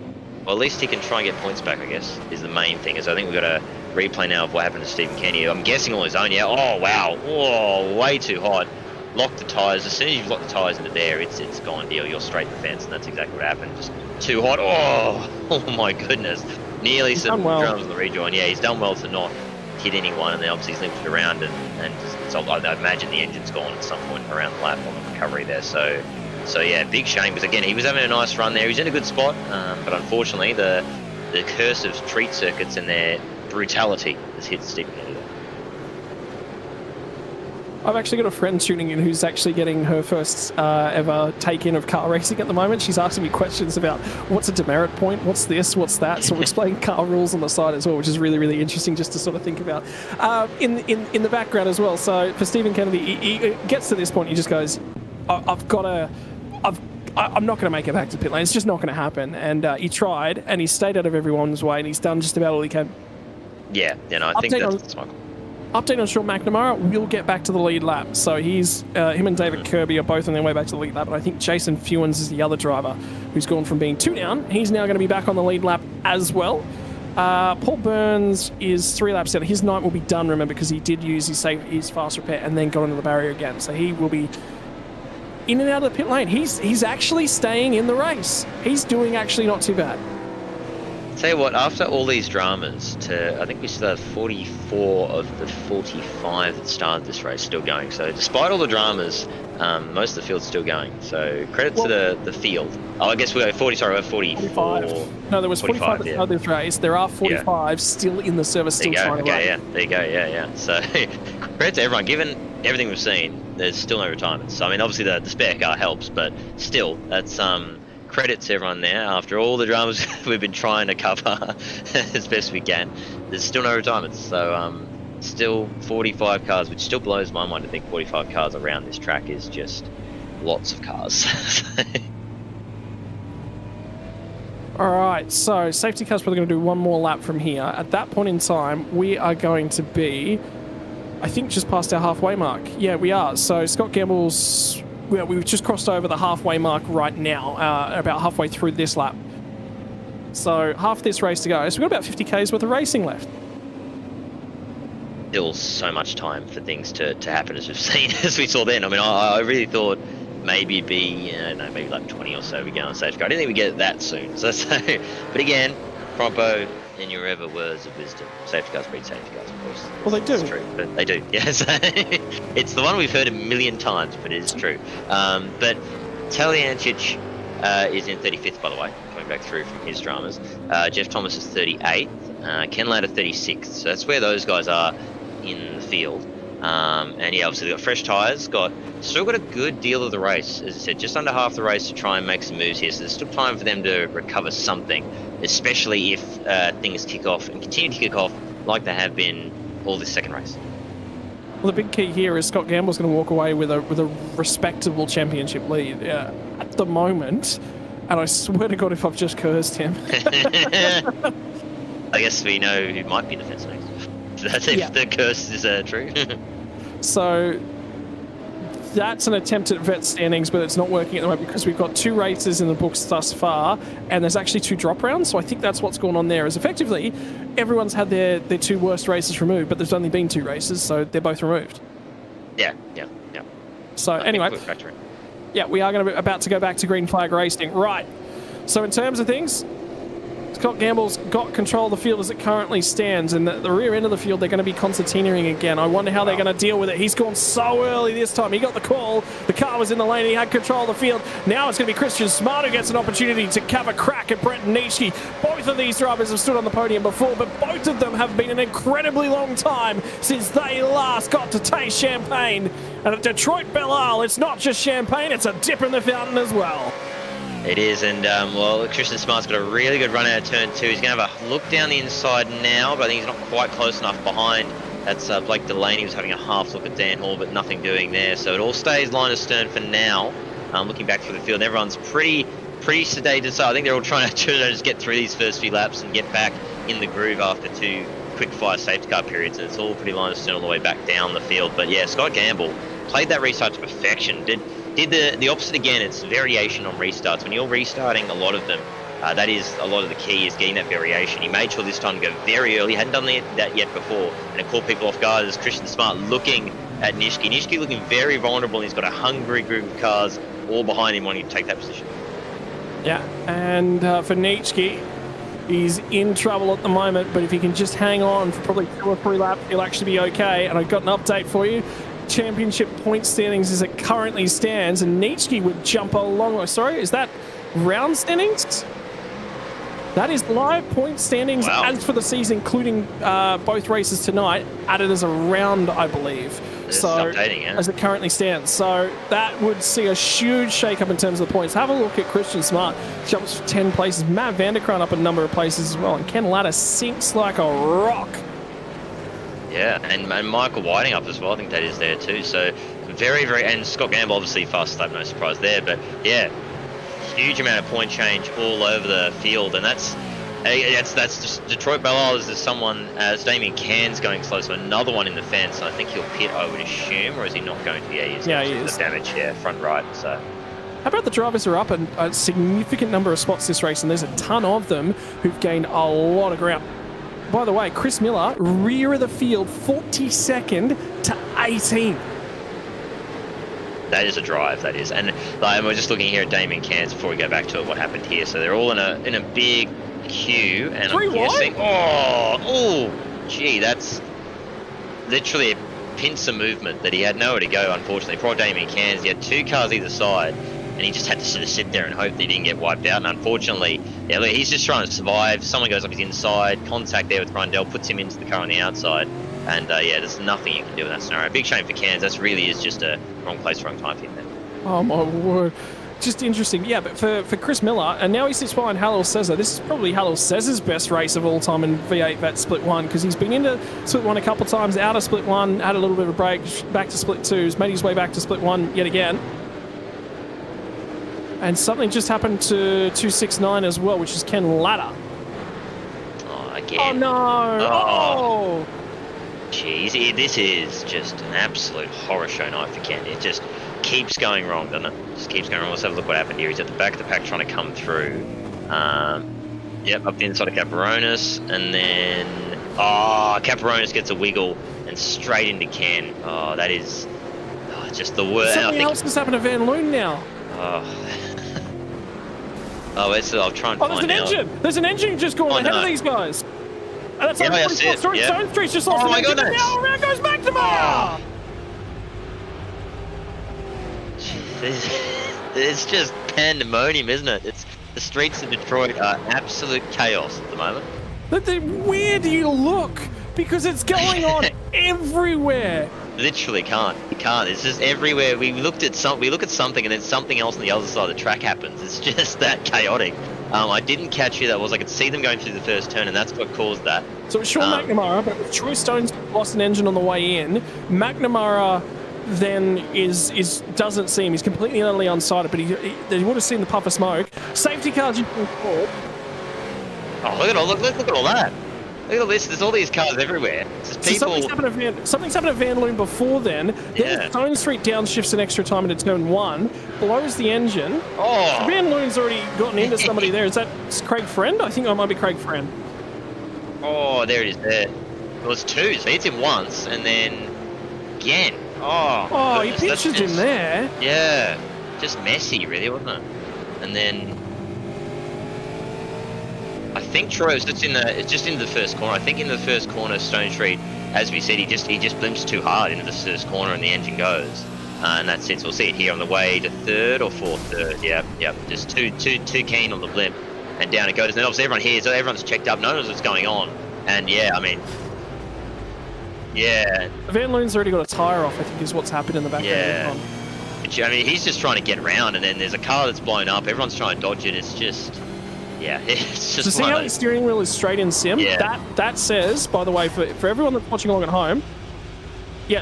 Well, at least he can try and get points back, I guess, is the main thing. So I think we've got a replay now of what happened to Stephen Kenny. I'm guessing on his own, yeah. Oh, wow. Oh, way too hot. Lock the tyres. As soon as you've locked the tyres into there, it's gone deal. You're straight to the fence, and that's exactly what happened. Just too hot. Oh my goodness. Nearly some drums on the rejoin. Yeah, he's done well to not hit anyone, and then obviously he's limped it around, and just, I imagine the engine's gone at some point around the lap on the recovery there. So yeah, big shame, because again, he was having a nice run there. He's in a good spot, but unfortunately the curse of street circuits and their brutality has hit Stephen Kenny. I've actually got a friend tuning in who's actually getting her first ever take-in of car racing at the moment. She's asking me questions about what's a demerit point, what's this, what's that. So we're explaining car rules on the side as well, which is really, really interesting just to sort of think about. In the background as well. So for Stephen Kennedy, he gets to this point, he just goes, I've I'm not going to make it back to the pit lane. It's just not going to happen. And he tried, and he stayed out of everyone's way, and he's done just about all he can. Yeah, I think that's my call. Update on Sean McNamara will get back to the lead lap. So him and David Kirby are both on their way back to the lead lap. And I think Jason Fewens is the other driver who's gone from being 2 down. He's now going to be back on the lead lap as well. Paul Burns is 3 laps down. His night will be done, remember, because he did use his fast repair and then got into the barrier again. So he will be in and out of the pit lane. He's actually staying in the race. He's doing actually not too bad. Tell you what, after all these dramas, I think we still have 44 of the 45 that started this race still going. So despite all the dramas, most of the field's still going. So credit to the field. Oh, I guess we have 44. 45. No, there was 45 that started this race. There are 45 still in the service, still trying to run. Yeah, there you go. Yeah. So credit to everyone. Given everything we've seen, there's still no retirements. So, I mean, obviously the spare car helps, but still, that's credit to everyone there. After all the dramas we've been trying to cover as best we can, there's still no retirements. So still 45 cars, which still blows my mind to think 45 cars around this track is just lots of cars. All right, so safety car's probably going to do one more lap from here. At that point in time, we are going to be, I think, just past our halfway mark. Yeah, we are. So Scott Gamble's... we've just crossed over the halfway mark right now, about halfway through this lap. So half this race to go. So we've got about 50 Ks worth of racing left. Still so much time for things to happen, as we've seen, as we saw then. I mean, I really thought maybe it'd be, maybe like 20 or so we get on safety car. I didn't think we'd get it that soon. So, but again, Prompo, in your ever words of wisdom, safety cars beat safety cars, of course. Well, they do. It's true, but they do. Yes, it's the one we've heard a million times, but it is true. But Talyancic is in 35th, by the way, coming back through from his dramas. Jeff Thomas is 38th. Ken Latta 36th. So that's where those guys are in the field. And yeah, obviously they've got fresh tyres, still got a good deal of the race, as I said, just under half the race to try and make some moves here, so there's still time for them to recover something, especially if things kick off and continue to kick off like they have been all this second race. Well, the big key here is Scott Gamble's going to walk away with a respectable championship lead at the moment, and I swear to God if I've just cursed him. I guess we know who might be in the fence next. That's if the curse is true. So that's an attempt at vet standings, but it's not working at the moment because we've got 2 races in the books thus far, and there's actually 2 drop rounds. So I think that's what's going on there. Is effectively everyone's had their 2 worst races removed, but there's only been 2 races, so they're both removed. Yeah. So anyway, we are going to be about to go back to green flag racing. Right. So in terms of things, Scott Gamble's got control of the field as it currently stands, and the rear end of the field, they're going to be concertinaing again. I wonder how they're going to deal with it. He's gone so early this time. He got the call. The car was in the lane. He had control of the field. Now it's going to be Christian Smart who gets an opportunity to have a crack at Brett Nitschke. Both of these drivers have stood on the podium before, but both of them have been an incredibly long time since they last got to taste champagne. And at Detroit Belle Isle, it's not just champagne, it's a dip in the fountain as well. It is, and well, Christian Smart's got a really good run out of turn 2. He's going to have a look down the inside now, but I think he's not quite close enough behind. That's Blake Delaney was having a half look at Dan Hall, but nothing doing there. So it all stays line of stern for now. Looking back through the field, everyone's pretty sedated. So I think they're all trying to just get through these first few laps and get back in the groove after 2 quick fire safety car periods. And it's all pretty line of stern all the way back down the field. But yeah, Scott Gamble played that restart to perfection. Did the opposite again. It's variation on restarts. When you're restarting a lot of them, that is a lot of the key, is getting that variation. He made sure this time to go very early. He hadn't done that yet before, and it caught people off guard as Christian Smart looking at Nitschke. Nitschke looking very vulnerable, and he's got a hungry group of cars all behind him wanting to take that position. Yeah, and for Nitschke, he's in trouble at the moment, but if he can just hang on for probably 2 or 3 laps, he'll actually be okay. And I've got an update for you. Championship point standings as it currently stands, and Nitschke would jump a long way. Sorry, is that round standings? That is live point standings as for the season, including both races tonight, added as a round, I believe. So updating, yeah. As it currently stands. So that would see a huge shake-up in terms of the points. Have a look at Christian Smart. Jumps 10 places. Matt Vanderkraan up a number of places as well. And Ken Latta sinks like a rock. Yeah, and Michael Whiting up as well. I think that is there too. So very, and Scott Gamble obviously fast lap, no surprise there. But yeah, huge amount of point change all over the field, and that's just Detroit Belle. There's someone as Damien Cairns going close to another one in the fence, and I think he'll pit, I would assume, or is he not going to? Yeah, he is. Damage, front right. So. How about the drivers are up a significant number of spots this race, and there's a ton of them who've gained a lot of ground. By the way, Chris Miller, rear of the field, 42nd to 18th. That is a drive, that is. And we're just looking here at Damien Cairns before we go back to what happened here. So they're all in a big queue, and I'm guessing, gee, that's literally a pincer movement that he had nowhere to go, unfortunately. Poor Damien Cairns, he had two cars either side, and he just had to sort of sit there and hope that he didn't get wiped out. And unfortunately, look, he's just trying to survive. Someone goes up his inside, contact there with Rundell, puts him into the car on the outside. And there's nothing you can do in that scenario. Big shame for Cairns. That really is just a wrong place, wrong time for him there. Oh my word. Just interesting. Yeah, but for Chris Miller, and now he sits behind Halil Cesar. This is probably Halil Cesar's best race of all time in V8 Vets Split 1, because he's been into Split 1 a couple of times, out of Split 1, had a little bit of a break, back to Split 2, has made his way back to Split 1 yet again. And something just happened to 269 as well, which is Ken Latta. Oh, again. Oh, no. Oh. Jeez, this is just an absolute horror show night for Ken. It just keeps going wrong, doesn't it? Just keeps going wrong. Let's have a look what happened here. He's at the back of the pack trying to come through. Yep, up the inside of Caperonis, and then Caperonis gets a wiggle and straight into Ken. Oh, that is just the worst. Something else has happened to Van Loon now. I'll try and find out. There's an engine just going ahead of these guys. And that's Stone Street's just lost my engine. goodness. Now around goes McNamara. It's just pandemonium, isn't it? It's the streets of Detroit are absolute chaos at the moment. But where do you look? Because it's going on everywhere. Literally can't. You can't. It's just everywhere. We look at something, and then something else on the other side of the track happens. It's just that chaotic. I didn't catch who that was. I could see them going through the first turn, and that's what caused that. So it's Sean McNamara, but Troy Stone's lost an engine on the way in. McNamara then doesn't see him. He's completely and utterly unsighted, but he would have seen the puff of smoke. Safety cars just forward. Oh, look at all that. Look at all this. There's all these cars everywhere. Something's happened to Van Loon before then. Then Stone Street downshifts an extra time into turn 1, blows the engine. Oh. So Van Loon's already gotten into somebody there. Is that Craig Friend? I think that might be Craig Friend. Oh, there it is there. Well, it's two. So he hits him once, and then again. Oh, he pitches him there. Yeah. Just messy, really, wasn't it? And then I think Troy was just in the first corner. I think in the first corner, Stone Street, as we said, he just blimps too hard into the first corner, and the engine goes. And that's it. We'll see it here on the way to third or fourth. Third. Yep. Just too keen on the blimp, and down it goes. And then obviously everyone here, so everyone's checked up, knows what's going on. And Van Loon's already got a tyre off, I think, is what's happened in the back. Yeah. He's just trying to get around, and then there's a car that's blown up. Everyone's trying to dodge it. It's just. Yeah, it's just. So see how the steering wheel is straight in sim? Yeah. That says, by the way, for everyone that's watching along at home,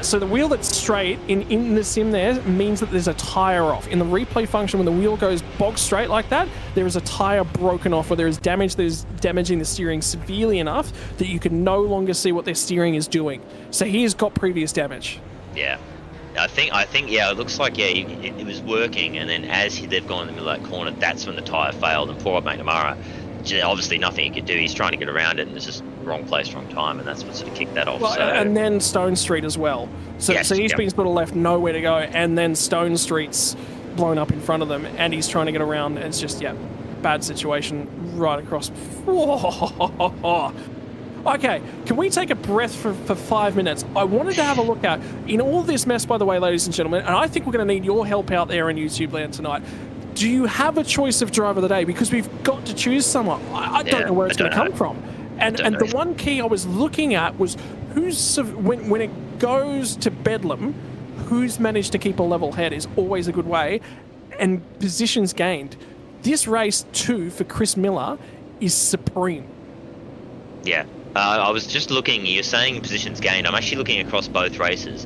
so the wheel that's straight in the sim there means that there's a tyre off. In the replay function, when the wheel goes bog straight like that, there is a tyre broken off, or there is damage that is damaging the steering severely enough that you can no longer see what their steering is doing. So he has got previous damage. Yeah. I think, it looks like, it was working, and then as they've gone in the middle of that corner, that's when the tyre failed, and poor McNamara, obviously nothing he could do. He's trying to get around it, and it's just wrong place, wrong time, and that's what sort of kicked that off. Well, and then Stone Street as well. So he's been sort of left nowhere to go, and then Stone Street's blown up in front of them, and he's trying to get around, and it's just, bad situation right across. Whoa. Okay, can we take a breath for 5 minutes? I wanted to have a look at, in all this mess, by the way, ladies and gentlemen, and I think we're going to need your help out there in YouTube land tonight. Do you have a choice of driver of the day? Because we've got to choose someone. I don't know where it's going to come from. And the one key I was looking at was when it goes to Bedlam, who's managed to keep a level head is always a good way, and positions gained. This race, too, for Chris Miller is supreme. Yeah. I was just looking, you're saying positions gained. I'm actually looking across both races.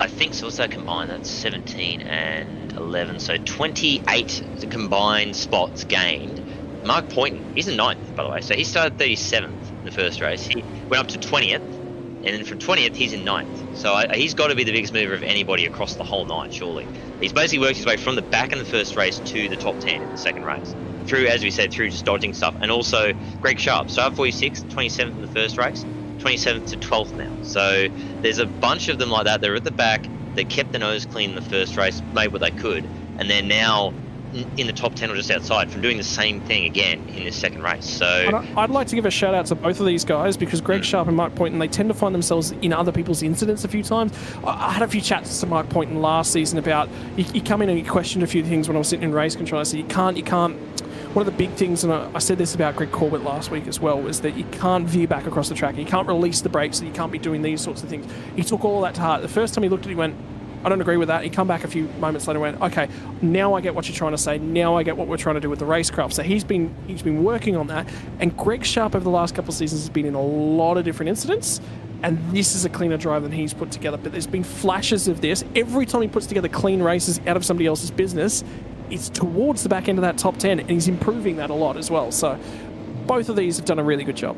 I think, so what's that combined? That's 17 and 11. So 28 combined spots gained. Mark Poynton, he's in 9th, by the way. So he started 37th in the first race. He went up to 20th, and then from 20th, he's in 9th. So he's got to be the biggest mover of anybody across the whole night, surely. He's basically worked his way from the back in the first race to the top 10 in the second race. Through, as we said, through just dodging stuff. And also, Greg Sharp, started 46th, 27th in the first race, 27th to 12th now. So there's a bunch of them like that. They're at the back. They kept the nose clean in the first race, made what they could, and they're now in the top 10 or just outside from doing the same thing again in this second race. So I'd like to give a shout out to both of these guys, because Greg Sharp and Mike Poynton, they tend to find themselves in other people's incidents a few times. I had a few chats to Mike Poynton last season about, you come in and you questioned a few things when I was sitting in race control. I said, you can't. One of the big things, and I said this about Greg Corbett last week as well, was that you can't veer back across the track. You can't release the brakes, so you can't be doing these sorts of things. He took all that to heart. The first time he looked at it, he went, I don't agree with that. He come back a few moments later and went, okay, now I get what you're trying to say. Now I get what we're trying to do with the RaceKraft. So he's been working on that. And Greg Sharp over the last couple of seasons has been in a lot of different incidents. And this is a cleaner drive than he's put together. But there's been flashes of this. Every time he puts together clean races out of somebody else's business, it's towards the back end of that top 10. And he's improving that a lot as well. So both of these have done a really good job.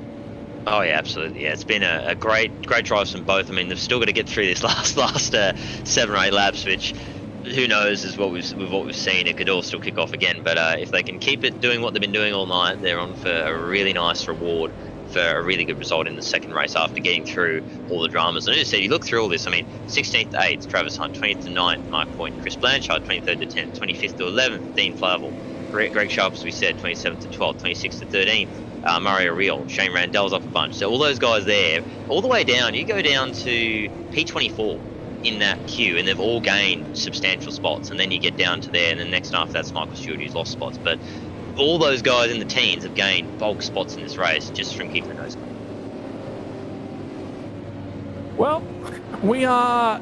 Oh yeah, absolutely. Yeah, it's been a great drive from both. I mean, they've still got to get through this last 7 or 8 laps, which who knows is what we've seen. It could all still kick off again, but if they can keep it doing what they've been doing all night, they're on for a really nice reward for a really good result in the second race after getting through all the dramas. And as I said, you look through all this. I mean, 16th to 8th, Travis Hunt; 20th to 9th, Mark Point; Chris Blanchard; 23rd to 10th; 25th to 11th, Dean Flavel; Greg Sharp, as we said, 27th to 12th; 26th to 13th. Mario Real, Shane Randall's up a bunch. So all those guys there, all the way down, you go down to P24 in that queue, and they've all gained substantial spots. And then you get down to there, and then next after that's Michael Stewart, who's lost spots. But all those guys in the teens have gained bulk spots in this race just from keeping the nose clean. Well, we are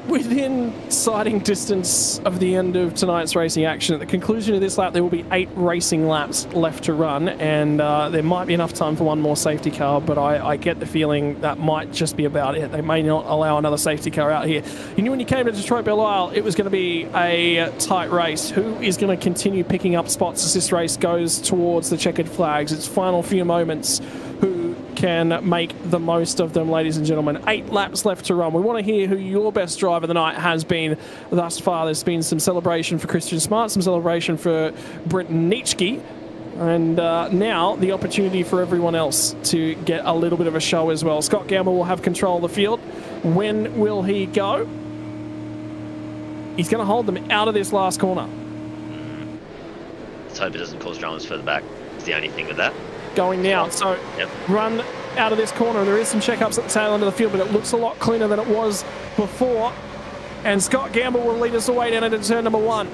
within sighting distance of the end of tonight's racing action. At the conclusion of this lap, there will be 8 racing laps left to run, and there might be enough time for one more safety car, but I get the feeling that might just be about it. They may not allow another safety car out here. You knew when you came to Detroit Belle Isle, it was going to be a tight race. Who is going to continue picking up spots as this race goes towards the checkered flags? Its final few moments. Who can make the most of them, ladies and gentlemen? 8 laps left to run. We want to hear who your best driver of the night has been thus far. There's been some celebration for Christian Smart, some celebration for Brenton Nitschke, and now the opportunity for everyone else to get a little bit of a show as well. Scott Gamble will have control of the field. When will he go? He's going to hold them out of this last corner. Let's hope it doesn't cause dramas further back. It's the only thing with that. Going now, so run out of this corner. There is some checkups at the tail end of the field, but it looks a lot cleaner than it was before. And Scott Gamble will lead us away down into turn number 1.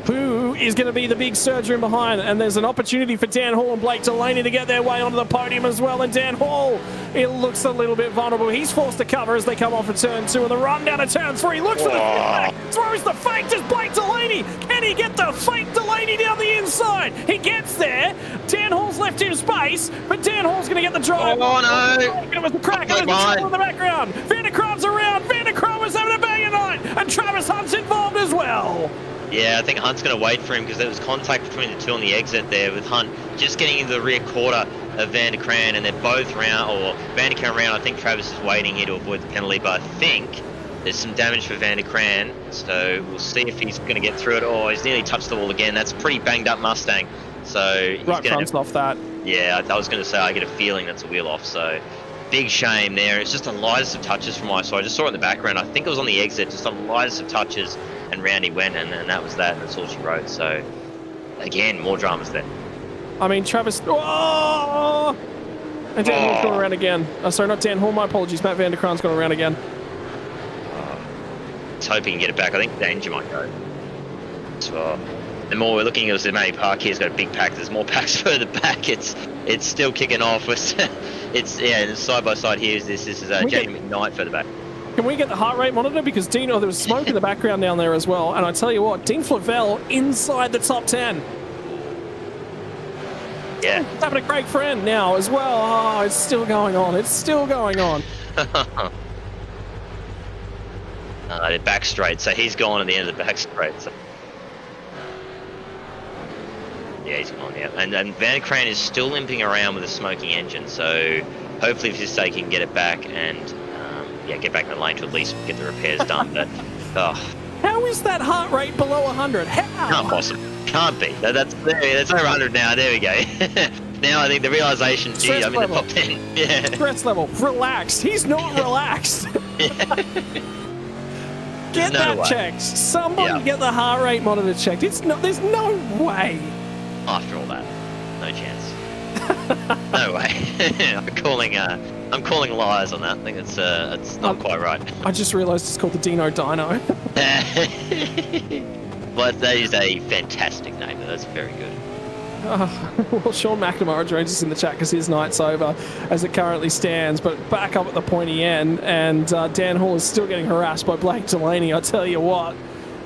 Who is going to be the big surger in behind? And there's an opportunity for Dan Hall and Blake Delaney to get their way onto the podium as well. And Dan Hall, it looks a little bit vulnerable. He's forced to cover as they come off of turn 2, and the run down to turn 3. Looks for the feedback. Throws the fake to Blake Delaney. Can he get the fake Delaney down the inside? He gets there. Dan Hall's left him space, but Dan Hall's going to get the drive. Oh, no. It was the crack. It was the trouble in the background. Vanderkraan's around. Vanderkraan was having a bang night. And Travis Hunt's involved as well. Yeah, I think Hunt's going to wait for him because there was contact between the two on the exit there, with Hunt just getting into the rear quarter of Vanderkraan, and they're both round, or Vanderkraan round. I think Travis is waiting here to avoid the penalty, but I think there's some damage for Vanderkraan, so we'll see if he's going to get through it. Oh, he's nearly touched the wall again. That's a pretty banged up Mustang. So he's right front's off that. Yeah, I was going to say, I get a feeling that's a wheel off, so big shame there. It's just the lightest of touches from my side. I just saw it in the background. I think it was on the exit, just the lightest of touches, and round he went, and that was that, and that's all she wrote. So, again, more dramas there. I mean, Travis... Oh! And Dan Hall's gone around again. Sorry, not Dan Hall, my apologies. Matt Vanderkraan's gone around again. Let's hope he can get it back. I think Danger might go. So, the more we're looking at the Matty Park here's got a big pack. There's more packs further back. It's still kicking off. It's side by side here. This is Jamie McKnight further back. Can we get the heart rate monitor? Because Dean, there was smoke in the background down there as well. And I tell you what, Dean Flavel inside the top 10. Yeah. He's having a great friend now as well. Oh, it's still going on. It's still going on. They're back straight, so he's gone at the end of the back straight. So. Yeah, he's gone, yeah. And Van Crane is still limping around with a smoking engine, so hopefully for his sake he can get it back and yeah, get back in the lane to at least get the repairs done. But how is that heart rate below 100? How? Not possible. Can't be. That's over 100 now. There we go. Now I think the realization, gee, I'm in the top 10. Yeah. Stress level, relaxed. He's not relaxed. Get that checked. Somebody get the heart rate monitor checked. There's no way. After all that, no chance. No way. I'm calling lies on that. I think it's not quite right. I just realised it's called the Dino. But that is a fantastic name. That's very good. Well, Sean McNamara joins us in the chat because his night's over as it currently stands. But back up at the pointy end, and Dan Hall is still getting harassed by Blake Delaney. I tell you what,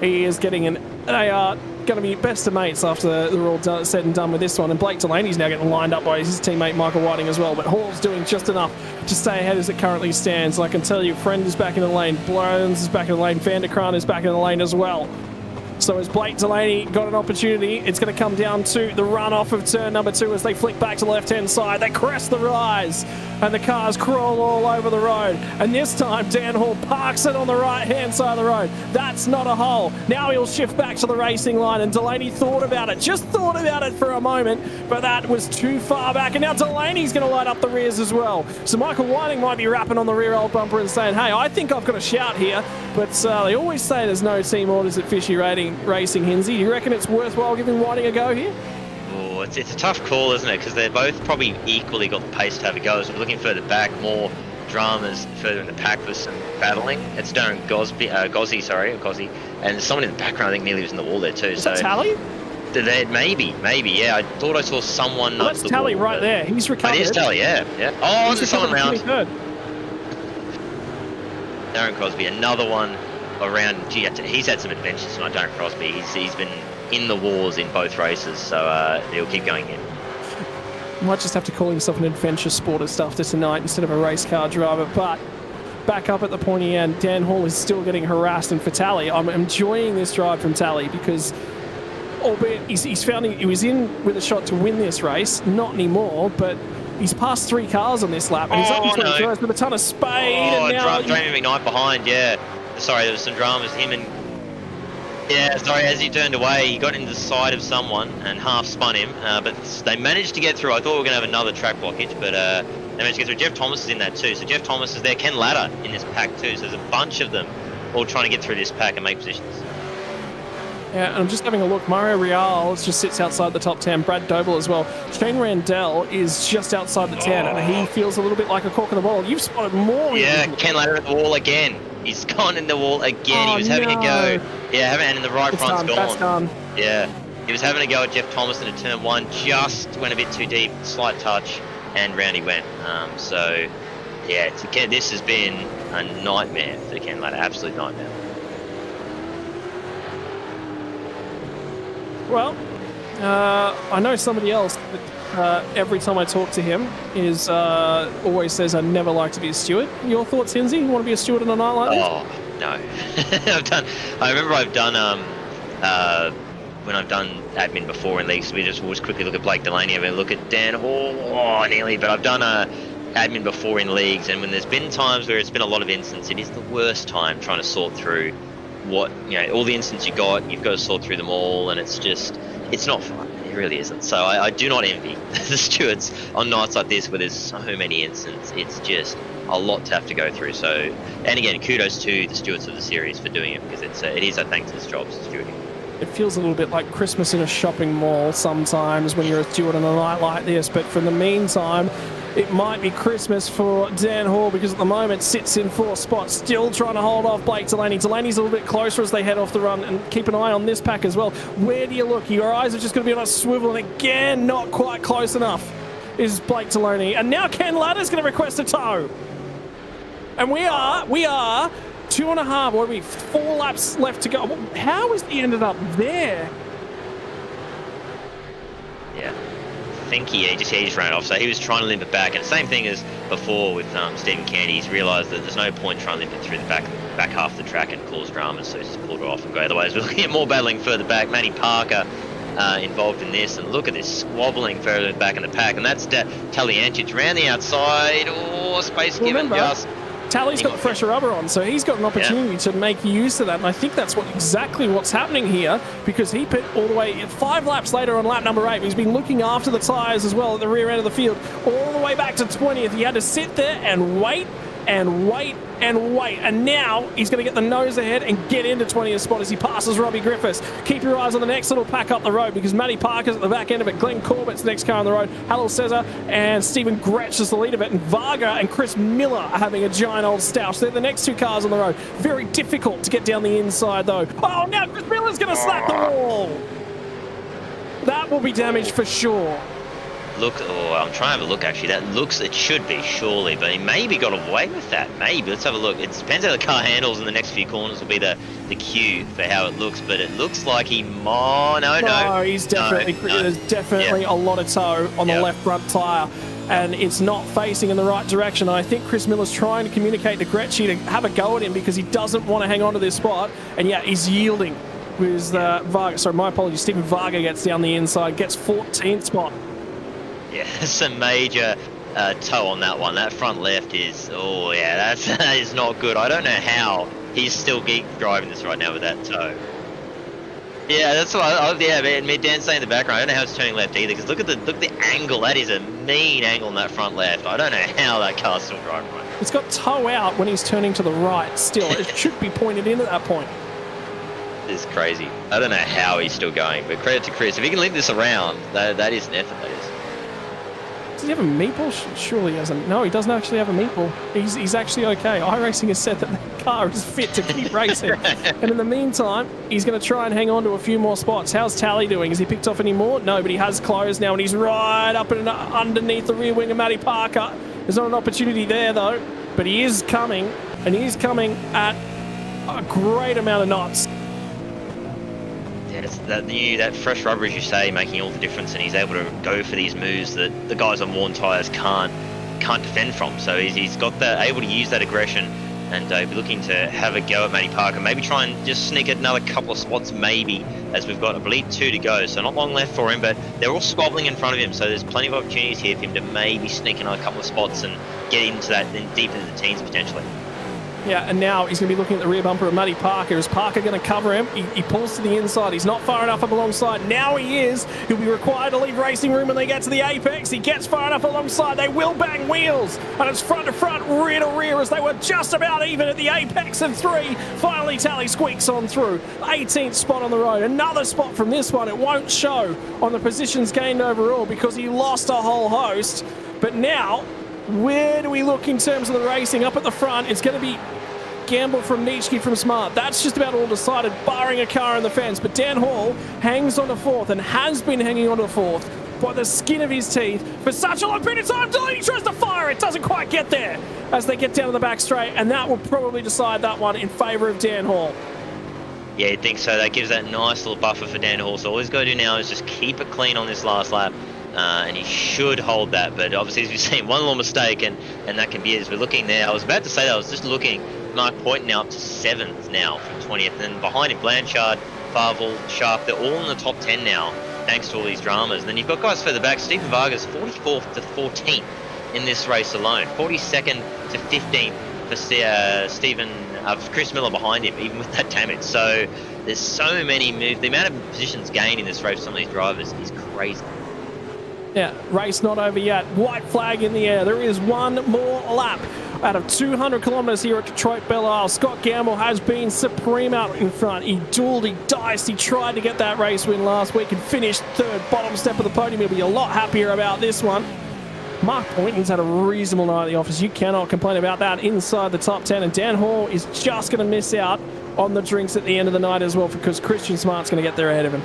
he is getting they are going to be best of mates after they're all said and done with this one. And Blake Delaney's now getting lined up by his teammate Michael Whiting as well. But Hall's doing just enough to stay ahead as it currently stands. And I can tell you, Friend is back in the lane, Blones is back in the lane, Vanderkraan is back in the lane as well. So as Blake Delaney got an opportunity, it's going to come down to the runoff of turn number 2 as they flick back to the left-hand side. They crest the rise, and the cars crawl all over the road. And this time, Dan Hall parks it on the right-hand side of the road. That's not a hole. Now he'll shift back to the racing line, and Delaney thought about it, just thought about it for a moment, but that was too far back. And now Delaney's going to light up the rears as well. So Michael Whiting might be rapping on the rear old bumper and saying, hey, I think I've got a shout here. But they always say there's no team orders at Fishy Racing, Hinsey. Do you reckon it's worthwhile giving Whiting a go here? Oh, it's a tough call, isn't it? Because they're both probably equally got the pace to have a go. So we're looking further back, more dramas further in the pack for some battling. It's Darren Gozzi, and there's someone in the background I think nearly was in the wall there too. Is that Tally? Maybe, yeah. I thought I saw someone. Well, that's Tally right there. He's recovered. It is Tally, yeah. Oh, there's someone around. Darren Crosby, another one around. Gee, he's had some adventures tonight, Darren Crosby. He's been in the wars in both races, so he'll keep going in. Might just have to call himself an adventure sporter after tonight instead of a race car driver. But back up at the pointy end, Dan Hall is still getting harassed, and for Tally, I'm enjoying this drive from Tally because, albeit he's found he was in with a shot to win this race, not anymore, but he's passed 3 cars on this lap, and he's up in 21st with a ton of speed. Oh, and now Jamie McKnight behind, yeah. Sorry, there was some dramas. As he turned away, he got into the side of someone and half spun him, but they managed to get through. I thought we were going to have another track blockage, but they managed to get through. Jeff Thomas is in that too, so Jeff Thomas is there. Ken Latta in this pack too, so there's a bunch of them all trying to get through this pack and make positions. Yeah, and I'm just having a look. Mario Real just sits outside the top 10. Brad Doble as well. Shane Randell is just outside the 10, and he feels a little bit like a cork in the bottle. You've spotted more. Yeah, Ken Latta at the wall again. He's gone in the wall again. He was having a go. Yeah, and in the right front's gone. That's done. Yeah, he was having a go at Jeff Thomas into turn 1. Just went a bit too deep, slight touch, and round he went. So, yeah, this has been a nightmare for Ken Latta. Absolute nightmare. Well, I know somebody else that every time I talk to him is always says I'd never like to be a steward. Your thoughts, Hinsey? You want to be a steward on a night like this? Oh, no. I remember I've done when I've done admin before in leagues, we just always quickly look at Blake Delaney and look at Dan Hall. Oh, nearly. But I've done admin before in leagues, and when there's been times where it's been a lot of incidents, it is the worst time trying to sort through all the incidents you've got to sort through them all, and it's not fun. It really isn't. So I do not envy the stewards on nights like this where there's so many incidents. It's just a lot to have to go through. So, and again, kudos to the stewards of the series for doing it, because it is a thankless job stewarding. It feels a little bit like Christmas in a shopping mall sometimes when you're a steward on a night like this, but for the meantime, it might be Christmas for Dan Hall, because at the moment sits in 4th spot, still trying to hold off Blake Delaney. Delaney's a little bit closer as they head off the run, and keep an eye on this pack as well. Where do you look? Your eyes are just going to be on a swivel, and again, not quite close enough is Blake Delaney. And now Ken Latta's going to request a tow. And we are 2.5, what are we, 4 laps left to go. How has he ended up there? Yeah. I think he just ran off, so he was trying to limp it back, and same thing as before with Stephen Candy. He's realised that there's no point trying to limp it through the back back half the track and cause dramas, so he's just pulled it off and go. Otherwise, we're looking at more battling further back. Matty Parker involved in this, and look at this squabbling further back in the pack, and that's Taliantich around the outside. Oh, space given just. Tally's got the fresher rubber on, so he's got an opportunity to make use of that, and I think that's exactly what's happening here, because he pit all the way 5 laps later on lap number 8. He's been looking after the tyres as well at the rear end of the field, all the way back to 20th. He had to sit there and wait and wait and wait, and now he's going to get the nose ahead and get into 20th spot as he passes Robbie Griffiths. Keep your eyes on the next little pack up the road, because Matty Parker's at the back end of it. Glenn Corbett's the next car on the road. Halil Cesar and Stephen Gretsch is the lead of it, and Varga and Chris Miller are having a giant old stoush. They're the next 2 cars on the road. Very difficult to get down the inside though. Oh, now Chris Miller's going to slap the wall. That will be damaged for sure. Look, I'm trying to have a look actually. That looks, it should be, surely, but he maybe got away with that. Maybe. Let's have a look. It depends how the car handles in the next few corners will be the cue for how it looks, but it looks like he No, he's definitely, there's definitely a lot of toe on the left front tyre, and it's not facing in the right direction. I think Chris Miller's trying to communicate to Gretschy to have a go at him because he doesn't want to hang on to this spot, and he's yielding with Varga. Sorry, my apologies. Stephen Varga gets down the inside, gets 14th spot. Yeah, some major toe on that one. That front left is, that is not good. I don't know how he's still driving this right now with that toe. Yeah, that's what man, Dan's saying in the background. I don't know how it's turning left either, because look at the angle. That is a mean angle on that front left. I don't know how that car's still driving right. It's got toe out when he's turning to the right still. It should be pointed in at that point. It's crazy. I don't know how he's still going, but credit to Chris. If he can leave this around, that is an effort, that is. Does he have a meatball? Surely he doesn't. No, he doesn't actually have a meatball. He's actually okay. iRacing has said that the car is fit to keep racing. And in the meantime, he's going to try and hang on to a few more spots. How's Tally doing? Has he picked off any more? No, but he has closed now, and he's right up and underneath the rear wing of Matty Parker. There's not an opportunity there, though. But he is coming, and he's coming at a great amount of knots. It's that fresh rubber, as you say, making all the difference, and he's able to go for these moves that the guys on worn tyres can't defend from. So he's got able to use that aggression, and be looking to have a go at Matty Parker. Maybe try and just sneak another couple of spots, maybe, as we've got, I believe, 2 to go. So not long left for him, but they're all squabbling in front of him. So there's plenty of opportunities here for him to maybe sneak another couple of spots and get into that, then deep into the teens potentially. Yeah, and now he's going to be looking at the rear bumper of Matty Parker. Is Parker going to cover him? He pulls to the inside. He's not far enough up alongside. Now he is. He'll be required to leave racing room when they get to the apex. He gets far enough alongside. They will bang wheels. And it's front to front, rear to rear, as they were just about even at the apex of 3. Finally, Tally squeaks on through. 18th spot on the road. Another spot from this one. It won't show on the positions gained overall because he lost a whole host. But now, where do we look in terms of the racing? Up at the front, it's going to be Gamble from Nitschke from Smart. That's just about all decided, barring a car in the fence. But Dan Hall hangs on to 4th and has been hanging on to 4th by the skin of his teeth for such a long period of time. He tries to fire. It doesn't quite get there as they get down to the back straight, and that will probably decide that one in favour of Dan Hall. Yeah, you'd think so. That gives that nice little buffer for Dan Hall. So all he's got to do now is just keep it clean on this last lap. And he should hold that, but obviously, as we've seen, one little mistake, and that can be it. As we're looking there, I was about to say that, I was just looking, Mark Poynton now up to 7th now from 20th, and behind him, Blanchard, Farvel, Sharp, they're all in the top 10 now, thanks to all these dramas. And then you've got guys further back, Stephen Vargas, 44th to 14th in this race alone, 42nd to 15th for Chris Miller behind him, even with that damage. So there's so many moves. The amount of positions gained in this race for some of these drivers is crazy. Yeah, race not over yet. White flag in the air. There is one more lap out of 200 kilometres here at Detroit Belle Isle. Scott Gamble has been supreme out in front. He duelled, he diced, he tried to get that race win last week and finished 3rd, bottom step of the podium. He'll be a lot happier about this one. Mark Poynton's had a reasonable night at the office. You cannot complain about that inside the top 10. And Dan Hall is just going to miss out on the drinks at the end of the night as well, because Christian Smart's going to get there ahead of him.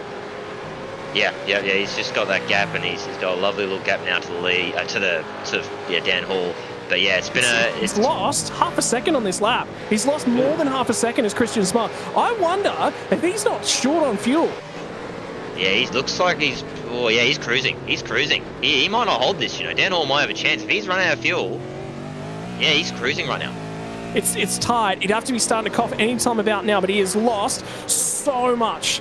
Yeah. He's just got that gap, and he's got a lovely little gap now to the lead, Dan Hall. But yeah, he's lost half a second on this lap. He's lost more than half a second as Christian Smart. I wonder if he's not short on fuel. Yeah, he looks like he's cruising. He's cruising. He might not hold this, Dan Hall might have a chance. If he's run out of fuel, yeah, he's cruising right now. It's tied. He'd have to be starting to cough any time about now, but he has lost so much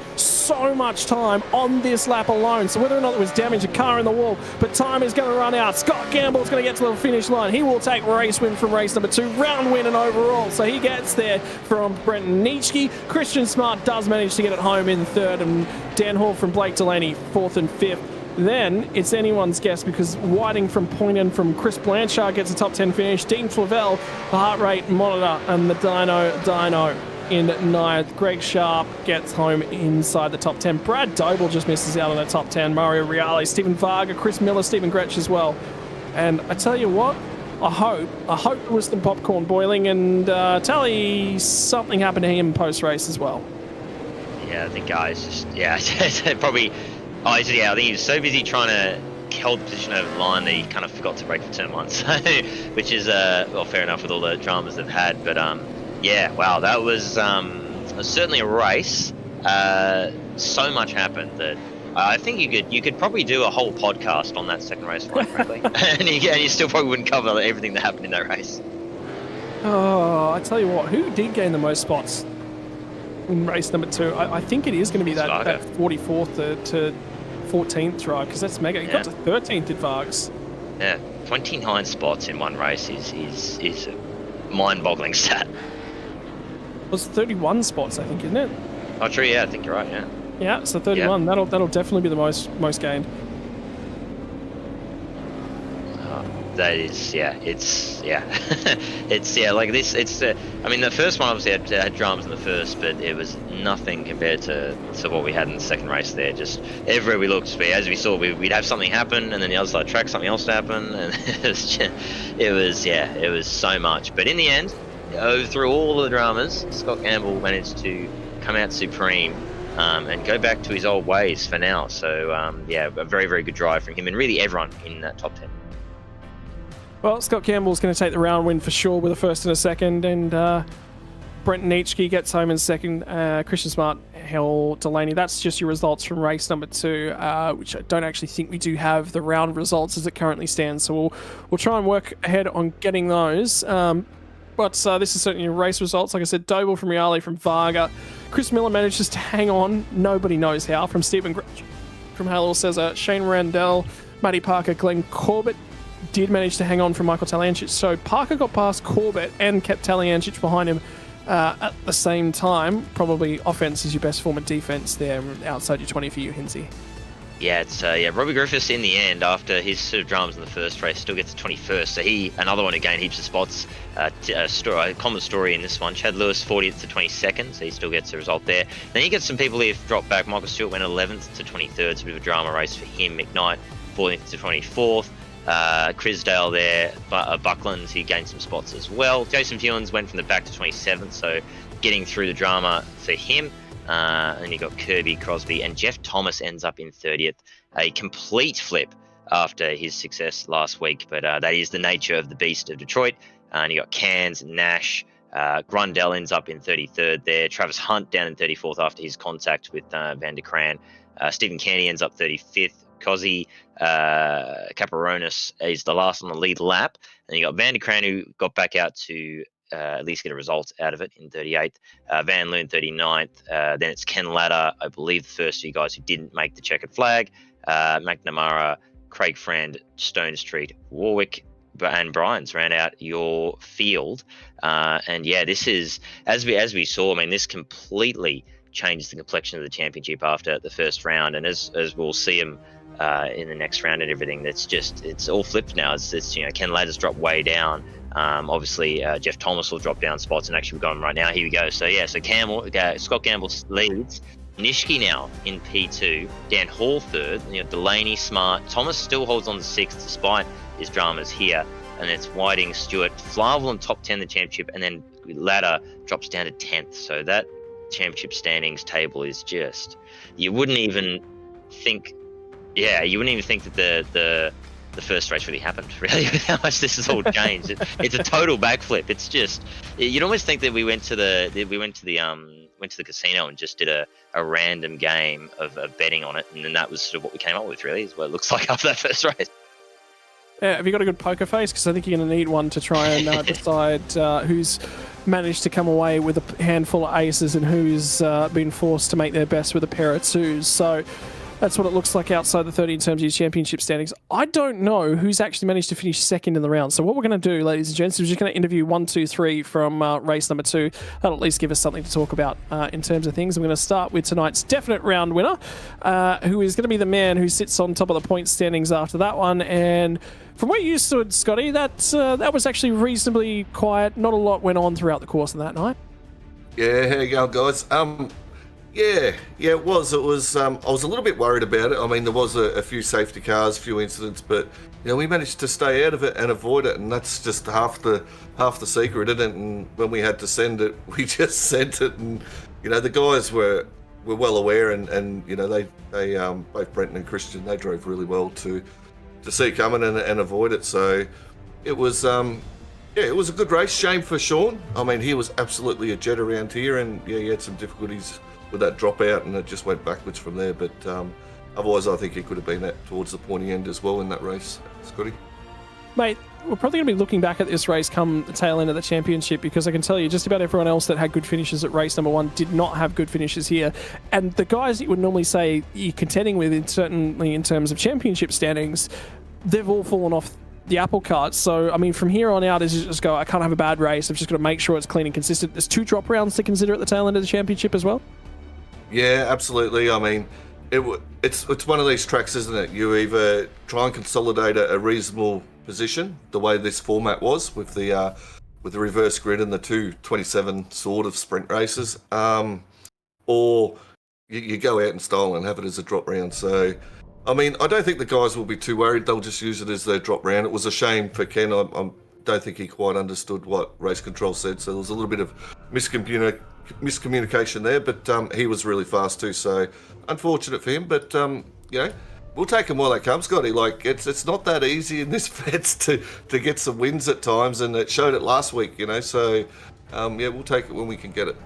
time on this lap alone. So whether or not there was damage, a car in the wall, but time is going to run out. Scott Gamble's going to get to the finish line. He will take race win from race number 2, round win and overall. So he gets there from Brenton Nitschke. Christian Smart does manage to get it home in 3rd, and Dan Hall from Blake Delaney 4th and 5th. Then it's anyone's guess, because Whiting from Point and from Chris Blanchard gets a top 10 finish. Dean Flavel, the heart rate monitor, and the Dyno in 9th. Greg Sharp gets home inside the top 10. Brad Doble just misses out on the top 10. Mario Reale, Stephen Varga, Chris Miller, Stephen Gretsch as well. And I tell you what, I hope there was some popcorn boiling, and Tally, something happened to him post-race as well. Yeah, I think guys just, probably... Oh, I think he was so busy trying to hold the position over the line that he kind of forgot to brake for turn 1, so, which is, well, fair enough with all the dramas they've had. But, yeah, wow, that was certainly a race. So much happened that I think you could probably do a whole podcast on that second race, quite frankly. and you still probably wouldn't cover everything that happened in that race. Oh, I tell you what, who did gain the most spots in race number 2? I think it is going to be that 44th to 14th drive, because that's mega. He got to 13th at Vargas. Yeah, 29 spots in one race is a mind-boggling stat. It was 31 spots, I think, isn't it? Oh, true. Yeah, I think you're right. Yeah. Yeah, so 31. Yeah. That'll definitely be the most gained. That is, like this. It's, I mean, the first one obviously had dramas in the first, but it was nothing compared to what we had in the second race there. Just everywhere we looked, as we saw, we'd have something happen, and then the other side of the track, something else to happen, and it was so much. But in the end, through all of the dramas, Scott Gamble managed to come out supreme and go back to his old ways for now. So, a very, very good drive from him and really everyone in that top 10. Well, Scott Campbell's going to take the round win for sure with a first and a second, and Brenton Nitschke gets home in second. Christian Smart, Hell Delaney. That's just your results from race number 2, which I don't actually think we do have the round results as it currently stands. So we'll try and work ahead on getting those. But this is certainly your race results. Like I said, Doble from Reale from Varga. Chris Miller manages to hang on. Nobody knows how. From Stephen Gretsch. From Hallel says Shane Randell, Matty Parker, Glenn Corbett did manage to hang on from Michael Taliancic. So Parker got past Corbett and kept Taliancic behind him at the same time. Probably offense is your best form of defense there outside your 20 for you, Hinsey. Yeah, it's Robbie Griffiths in the end, after his sort of dramas in the first race, still gets to 21st. So another one who gained heaps of spots. A common story in this one. Chad Lewis 40th to 22nd, so he still gets a result there. Then you get some people who have dropped back. Michael Stewart went 11th to 23rd. It's a bit of a drama race for him. McKnight 14th to 24th. Crisdale there, Buckland, he gained some spots as well. Jason Hewins went from the back to 27th, so getting through the drama for him. And you got Kirby, Crosby, and Jeff Thomas ends up in 30th. A complete flip after his success last week, but that is the nature of the beast of Detroit. And you got Cairns, Nash, Grundell ends up in 33rd there. Travis Hunt down in 34th after his contact with Van der Kraan. Stephen Canny ends up 35th. Cozzy, Caparonis is the last on the lead lap. And you got Van der Kraan, who got back out to at least get a result out of it in 38th. Van Loon 39th. Then it's Ken Latta, I believe the first two guys who didn't make the checkered flag. McNamara, Craig Frand, Stone Street, Warwick, and Bryans ran out your field. And yeah, this is, as we saw, I mean, this completely changed the complexion of the championship after the first round. And as we'll see him in the next round and everything, it's all flipped now. It's Ken Latta's dropped way down. Obviously, Jeff Thomas will drop down spots, and actually we've got him right now. Here we go. So Scott Gamble leads. Nitschke now in P2. Dan Hall third. Delaney, Smart. Thomas still holds on to 6th despite his dramas here. And it's Whiting, Stewart, Flavel in top 10 the championship, and then Latta drops down to 10th. So that championship standings table is just, you wouldn't even think that the first race really happened, really, with how much this has all changed. It's a total backflip. It's just, you'd almost think that we went to the casino and just did a random game of betting on it, and then that was sort of what we came up with, really, is what it looks like after that first race. Have you got a good poker face? Because I think you're going to need one to try and decide who's managed to come away with a handful of aces and who's been forced to make their best with a pair of twos. So that's what it looks like outside the 30 in terms of your championship standings. I don't know who's actually managed to finish second in the round. So what we're going to do, ladies and gents, is we're just going to interview 1, 2, 3 from race number 2. That'll at least give us something to talk about in terms of things. I'm going to start with tonight's definite round winner, who is going to be the man who sits on top of the point standings after that one. And from where you stood, Scotty, that was actually reasonably quiet. Not a lot went on throughout the course of that night. Yeah, here you go, guys. Yeah, it was. I was a little bit worried about it. I mean, there was a few safety cars, a few incidents, but we managed to stay out of it and avoid it, and that's just half the secret, isn't it? And when we had to send it, we just sent it, and the guys were well aware, and they both Brenton and Christian, they drove really well to see it coming and avoid it. So it was it was a good race. Shame for Sean. I mean, he was absolutely a jet around here, and he had some difficulties with that dropout, and it just went backwards from there. But otherwise, I think he could have been towards the pointy end as well in that race, Scotty. Mate, we're probably going to be looking back at this race come the tail end of the championship, because I can tell you just about everyone else that had good finishes at race number 1 did not have good finishes here. And the guys that you would normally say you're contending with, certainly in terms of championship standings, they've all fallen off the apple cart. So, I mean, from here on out, is you just go, I can't have a bad race. I've just got to make sure it's clean and consistent. There's 2 drop rounds to consider at the tail end of the championship as well. Yeah, absolutely. I mean, it's one of these tracks, isn't it? You either try and consolidate a reasonable position, the way this format was with the reverse grid and the 227 sort of sprint races, or you go out in style and have it as a drop round. So, I mean, I don't think the guys will be too worried. They'll just use it as their drop round. It was a shame for Ken. I don't think he quite understood what race control said, so there was a little bit of miscommunication there, but he was really fast too, so unfortunate for him. But we'll take him while they come, Scotty. Like, it's not that easy in this Vets to get some wins at times, and it showed it last week, so we'll take it when we can get it.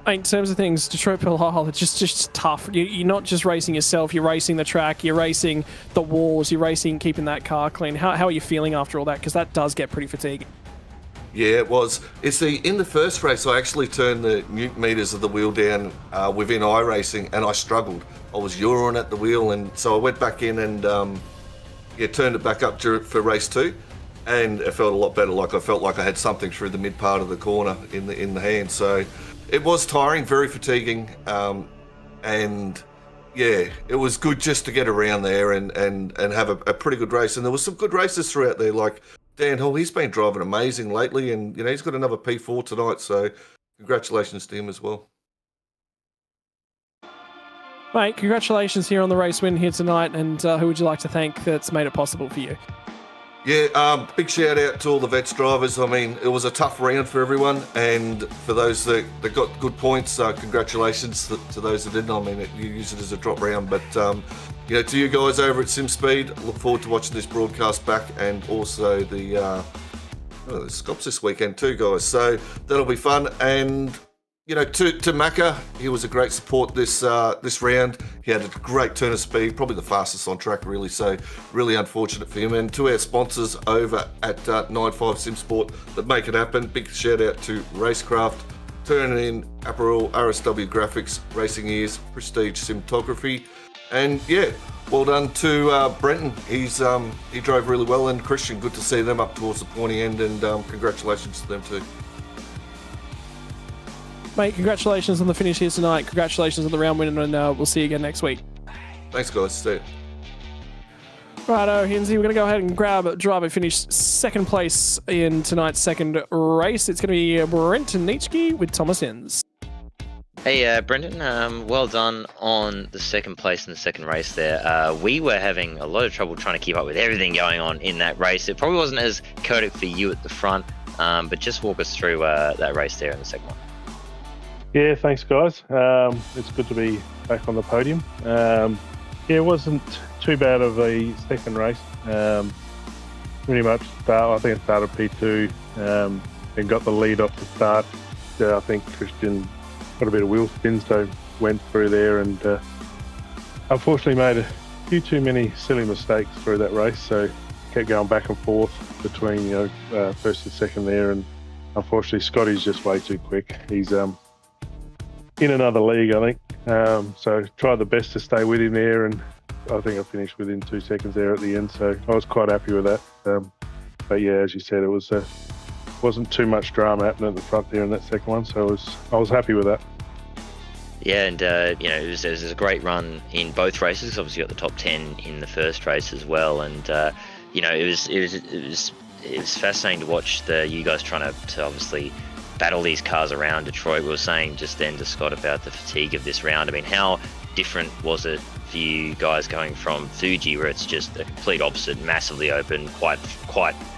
In terms of things, Detroit Pearl Isle, it's just tough. You're not just racing yourself, you're racing the track, you're racing the walls, you're racing keeping that car clean. How are you feeling after all that? Because that does get pretty fatiguing. Yeah, it was. In the first race, I actually turned the newton meters of the wheel down within iRacing, and I struggled. I was yawing at the wheel, and so I went back in and turned it back up for race 2, and it felt a lot better. Like, I felt like I had something through the mid part of the corner in the hand. So it was tiring, very fatiguing, and yeah, it was good just to get around there and have a pretty good race. And there was some good races throughout there, like Dan Hall, he's been driving amazing lately, and he's got another P4 tonight, so congratulations to him as well. Mate, congratulations here on the race win here tonight, and who would you like to thank that's made it possible for you? Yeah, big shout out to all the Vets drivers. I mean, it was a tough round for everyone, and for those that got good points, congratulations to those that didn't. I mean, you use it as a drop round, but to you guys over at SimSpeed, look forward to watching this broadcast back, and also the Scops this weekend too, guys. So that'll be fun. And to Macca, he was a great support this round. He had a great turn of speed, probably the fastest on track, really. So really unfortunate for him. And to our sponsors over at 95 Sim Sport that make it happen, big shout out to RaceKraft, Turn In Apparel, RSW Graphics, Racing Ears, Prestige Cinematography. And yeah, well done to Brenton. He drove really well, and Christian, good to see them up towards the pointy end, and congratulations to them too. Mate, congratulations on the finish here tonight. Congratulations on the round win, and we'll see you again next week. Thanks, guys. See you. Righto, Hinsey, we're going to go ahead and grab a driver finish second place in tonight's second race. It's going to be Brenton Nitschke with Thomas Inns. Hey, Brendan, well done on the second place in the second race there. We were having a lot of trouble trying to keep up with everything going on in that race. It probably wasn't as chaotic for you at the front, but just walk us through that race there in the second one. Yeah, thanks, guys. It's good to be back on the podium. It wasn't too bad of a second race. Pretty much I think I started P2 and got the lead off the start. I think Christian got a bit of wheel spin, so went through there and unfortunately made a few too many silly mistakes through that race. So kept going back and forth between first and second there, and unfortunately Scotty's just way too quick. He's in another league, I think. So tried the best to stay with him there, and I think I finished within 2 seconds there at the end. So I was quite happy with that. But yeah, as you said, it wasn't too much drama happening at the front there in that second one. So I was happy with that. Yeah, and it was a great run in both races. Obviously, you got the top 10 in the first race as well, and it was fascinating to watch you guys trying to obviously battle these cars around Detroit. We were saying just then to Scott about the fatigue of this round. I mean, how different was it for you guys going from Fuji, where it's just the complete opposite, massively open, quite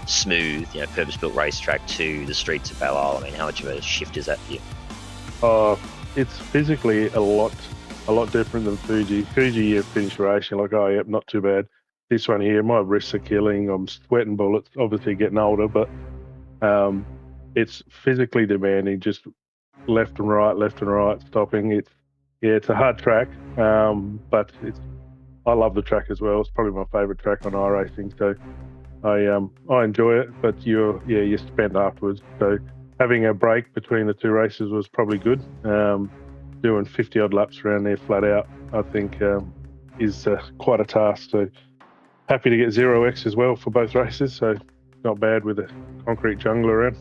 smooth, purpose-built racetrack, to the streets of Belle? I mean, how much of a shift is that for you? It's physically a lot different than Fuji. Fuji, you finish race, you're like, oh, yep, not too bad. This one here, my wrists are killing. I'm sweating bullets, obviously getting older, but it's physically demanding, just left and right, stopping. It's a hard track, but I love the track as well. It's probably my favourite track on iRacing, so I enjoy it, but you spend afterwards. So having a break between the two races was probably good. Doing 50 odd laps around there flat out, I think, is quite a task. So happy to get 0x as well for both races. So not bad with a concrete jungle around.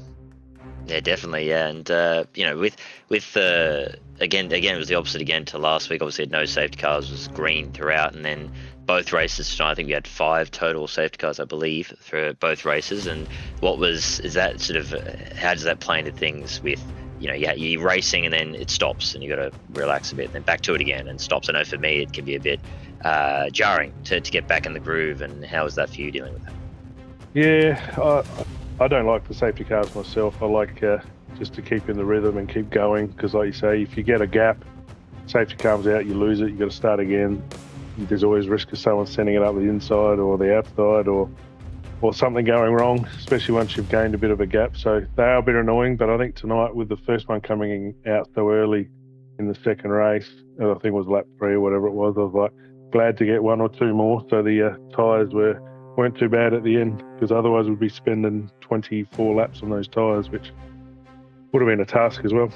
Yeah, definitely. Yeah, and with again, it was the opposite again to last week. Obviously, had no safety cars, was green throughout, and then both races tonight, I think we had 5 total safety cars, I believe, for both races. And how does that play into things with, you're racing and then it stops and you got to relax a bit, and then back to it again and stops? I know for me it can be a bit jarring to get back in the groove. And how is that for you dealing with that? Yeah, I don't like the safety cars myself. I like just to keep in the rhythm and keep going, because like you say, if you get a gap, safety comes out, you lose it, you got to start again. There's always risk of someone sending it up the inside or the outside, or something going wrong, especially once you've gained a bit of a gap. So they are a bit annoying, but I think tonight, with the first one coming out so early in the second race, and I think it was lap 3 or whatever it was, I was like glad to get 1 or 2 more, so the tyres weren't too bad at the end, because otherwise we'd be spending 24 laps on those tyres, which would have been a task as well.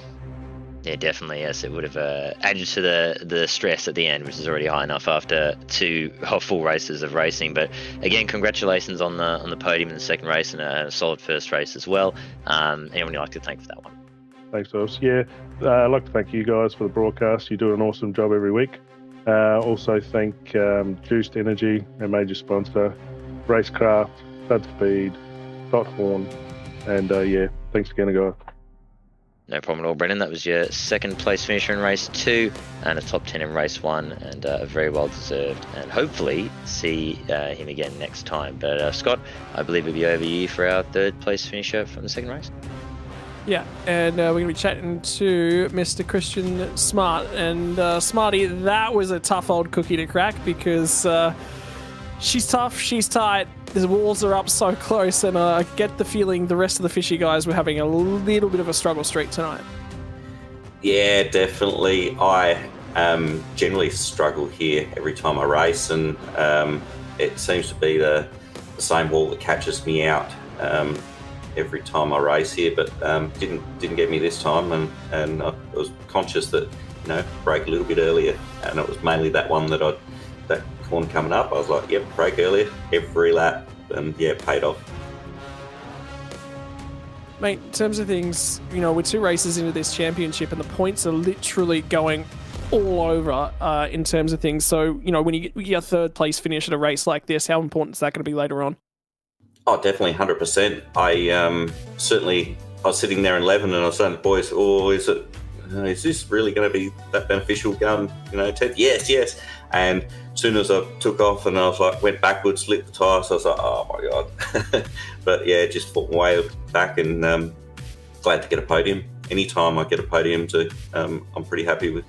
Yeah, definitely. Yes, it would have added to the stress at the end, which is already high enough after 2 full races of racing. But again, congratulations on the podium in the second race, and a solid first race as well. Anyone you'd like to thank for that one? Thanks, Oz. Yeah, I'd like to thank you guys for the broadcast. You do an awesome job every week. Also thank Juiced Energy, our major sponsor, RaceKraft, SimSpeed, Horn, and thanks again, guys. No problem at all, Brendan. That was your second place finisher in race 2 and a top 10 in race 1, and very well deserved. And hopefully see him again next time. But Scott, I believe it'll be over you for our third place finisher from the second race. Yeah, and we're going to be chatting to Mr. Christian Smart. And Smarty, that was a tough old cookie to crack, because she's tough, she's tight, the walls are up so close, and I get the feeling the rest of the fishy guys were having a little bit of a struggle streak tonight. Yeah, definitely. I generally struggle here every time I race, and it seems to be the same wall that catches me out every time I race here, but didn't get me this time, and I was conscious that brake a little bit earlier, and it was mainly that one that corner coming up. I was like, yep, brake earlier every lap, and yeah, it paid off. Mate, in terms of things, we're 2 races into this championship, and the points are literally going all over in terms of things. So, when you get a third place finish at a race like this, how important is that going to be later on? Oh, definitely, 100%. I was sitting there in 11, and I was saying to the boys, is this really going to be that beneficial going, 10th? Yes. And as soon as I took off and I was like, went backwards, slipped the tyre, so I was like, oh my God. But yeah, just fought my way back, and glad to get a podium. Anytime I get a podium, I'm pretty happy with.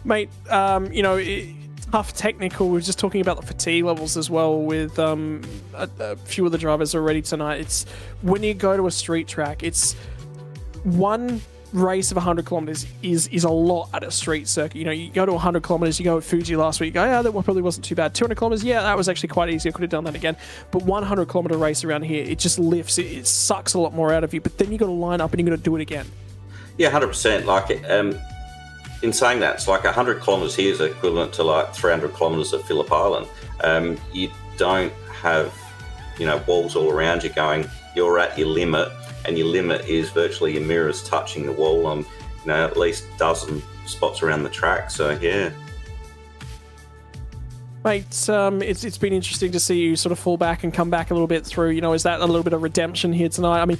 Mate, tough technical. We were just talking about the fatigue levels as well with a few of the drivers already tonight. It's when you go to a street track, it's one race of 100 kilometers is a lot at a street circuit. You know, you go to 100 kilometers, you go at Fuji last week, you go, yeah, that one probably wasn't too bad. 200 kilometers, yeah, that was actually quite easy. I could have done that again. But 100 kilometer race around here, it just lifts. It sucks a lot more out of you. But then you got to line up and you got to do it again. Yeah, 100%. Like, in saying that, it's like 100 kilometres here is equivalent to like 300 kilometres at Phillip Island. You don't have, you know, walls all around you going, you're at your limit, and your limit is virtually your mirrors touching the wall on, you know, at least a dozen spots around the track. So, yeah. Mate, it's been interesting to see you sort of fall back and come back a little bit through. You know, is that a little bit of redemption here tonight? I mean,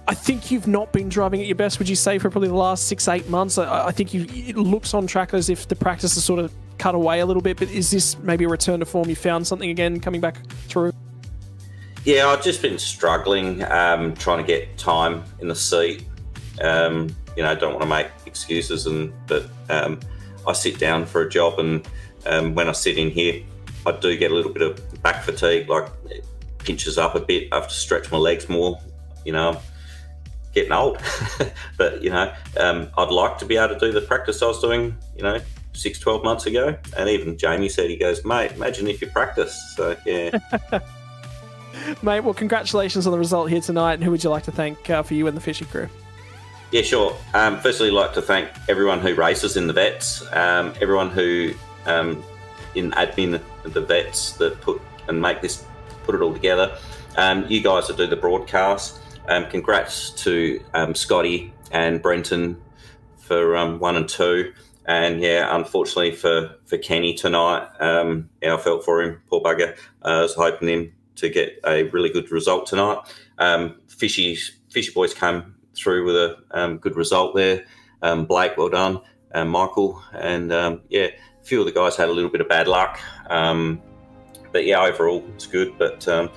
I think you've not been driving at your best, would you say, for probably the last 6-8 months? I think it looks on track as if the practice has sort of cut away a little bit, but is this maybe a return to form? You found something again coming back through? Yeah, I've just been struggling, trying to get time in the seat. You know, don't want to make excuses, but I sit down for a job, and when I sit in here, I do get a little bit of back fatigue, like it pinches up a bit. I have to stretch my legs more, you know. Getting old. But, you know, I'd like to be able to do the practice I was doing, you know, 6-12 months ago. And even Jamie said, he goes, mate, imagine if you practiced. So, yeah. Mate, well, congratulations on the result here tonight. And who would you like to thank for you and the Fishy crew? Yeah, sure. Firstly, I'd like to thank everyone who races in the vets, everyone who in admin of the vets that put it all together. You guys that do the broadcast. Congrats to Scotty and Brenton for 1 and 2, and yeah, unfortunately for Kenny tonight, I felt for him, poor bugger. I was hoping him to get a really good result tonight. Fishy boys came through with a good result there. Blake, well done, Michael, and yeah, a few of the guys had a little bit of bad luck, but yeah, overall it's good. But and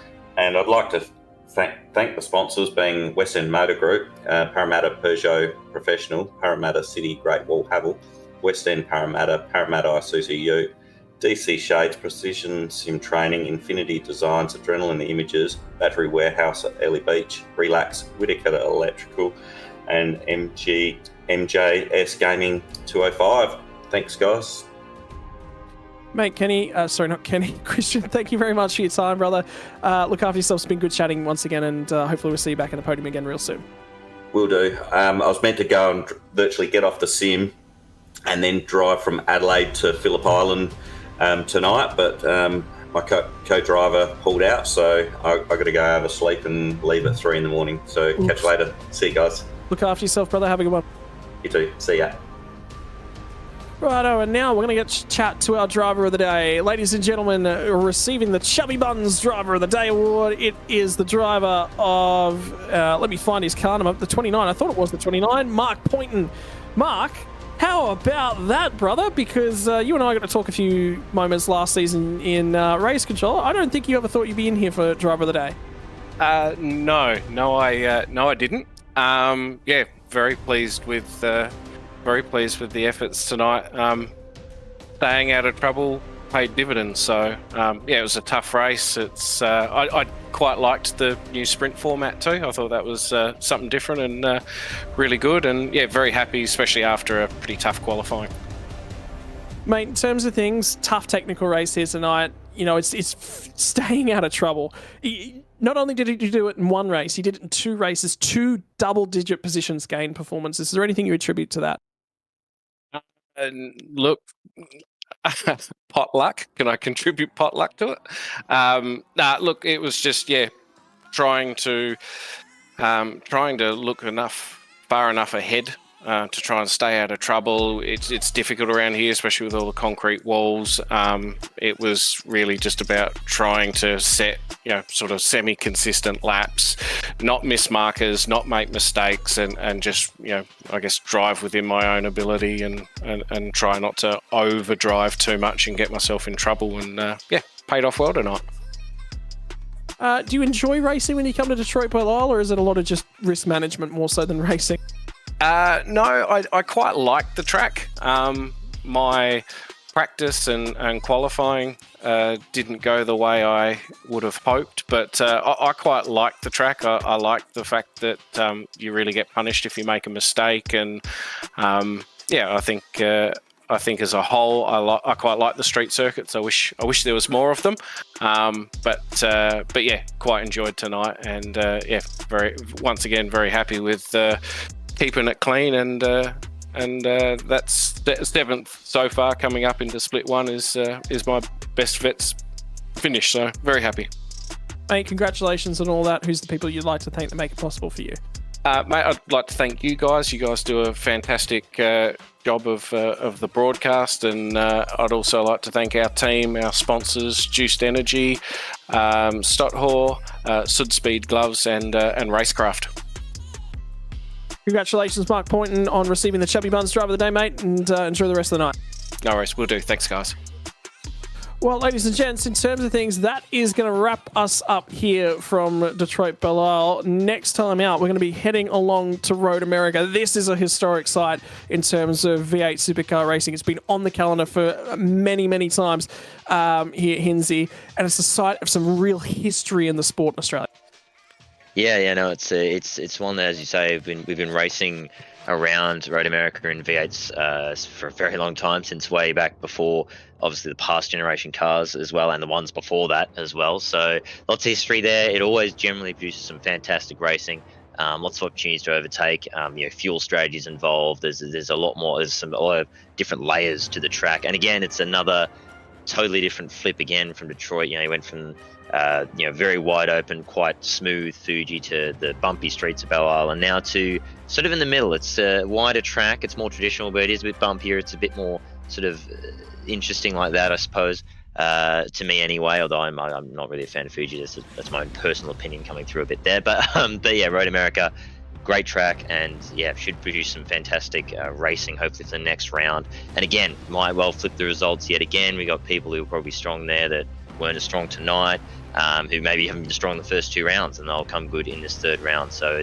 I'd like to thank the sponsors, being West End Motor Group, Parramatta Peugeot Professional, Parramatta City Great Wall Havel, West End Parramatta, Parramatta Isuzu Ute, DC Shades Precision Sim Training, Infinity Designs, Adrenaline Images, Battery Warehouse at Ellie Beach, Relax, Whittaker Electrical, and MJS Gaming 205. Thanks, guys. Mate, Kenny, sorry, not Kenny, Christian, thank you very much for your time, brother. Look after yourself. It's been good chatting once again, and hopefully we'll see you back in the podium again real soon. Will do. I was meant to go and virtually get off the sim and then drive from Adelaide to Phillip Island tonight, but my co-driver pulled out, so I got to go have a sleep and leave at 3 a.m. So Oops. Catch you later. See you guys. Look after yourself, brother. Have a good one. You too. See ya. Righto, and now we're going to get chat to our driver of the day. Ladies and gentlemen, receiving the Chubby Buns Driver of the Day award, it is the driver of, let me find his car number, the 29. I thought it was the 29, Mark Poynton. Mark, how about that, brother? Because you and I got to talk a few moments last season in Race Control. I don't think you ever thought you'd be in here for driver of the day. No, I didn't. Yeah, very pleased with the efforts tonight. Staying out of trouble paid dividends. So yeah, it was a tough race. It's I quite liked the new sprint format too. I thought that was something different and really good. And yeah, very happy, especially after a pretty tough qualifying. Mate, in terms of things, tough technical race here tonight. You know, it's staying out of trouble. Not only did he do it in one race, he did it in 2 races, 2 double-digit positions gain performances. Is there anything you attribute to that? Look, pot luck. Can I contribute pot luck to it? Look, it was just, yeah, trying to look far enough ahead to try and stay out of trouble. It's difficult around here, especially with all the concrete walls. It was really just about trying to set, sort of semi-consistent laps, not miss markers, not make mistakes, and just, I guess drive within my own ability and try not to overdrive too much and get myself in trouble. And yeah, paid off well tonight. Do you enjoy racing when you come to Detroit Belle Isle, or is it a lot of just risk management more so than racing? No, I quite like the track. My practice and qualifying didn't go the way I would have hoped, but I quite like the track. I like the fact that you really get punished if you make a mistake, and I think as a whole, I quite like the street circuits. I wish there was more of them, but yeah, quite enjoyed tonight, and once again very happy with keeping it clean, and that's 7th so far. Coming up into Split 1 is my best Vets finish, so very happy. Mate, congratulations on all that. Who's the people you'd like to thank that make it possible for you? Mate, I'd like to thank you guys. You guys do a fantastic job of the broadcast, and I'd also like to thank our team, our sponsors, Juiced Energy, Stotthor, SimSpeed Gloves, and RaceKraft. Congratulations, Mark Poynton, on receiving the Chubby Buns Driver of the Day, mate, and enjoy the rest of the night. No worries, we'll do. Thanks, guys. Well, ladies and gents, in terms of things, that is going to wrap us up here from Detroit Belle. Next time out, we're going to be heading along to Road America. This is a historic site in terms of V8 supercar racing. It's been on the calendar for many, many times here at Hinsey, and it's a site of some real history in the sport in Australia. Yeah, no, it's one that, as you say, we've been racing around Road America in V8s for a very long time, since way back before, obviously, the past generation cars as well, and the ones before that as well. So lots of history there. It always generally produces some fantastic racing, lots of opportunities to overtake. Fuel strategies involved. There's a lot more. There's a lot of different layers to the track, and again, it's another totally different flip again from Detroit. You went from very wide open, quite smooth Fuji to the bumpy streets of Belle Isle, and now to sort of in the middle. It's a wider track. It's more traditional, but it is a bit bumpier. It's a bit more sort of interesting like that, I suppose, to me anyway, although I'm not really a fan of Fuji. That's my own personal opinion coming through a bit there. But yeah, Road America, great track, and yeah, should produce some fantastic racing, hopefully, for the next round. And again, might well flip the results yet again. We got people who are probably strong there that weren't as strong tonight, who maybe haven't been strong the first 2 rounds, and they'll come good in this 3rd round. So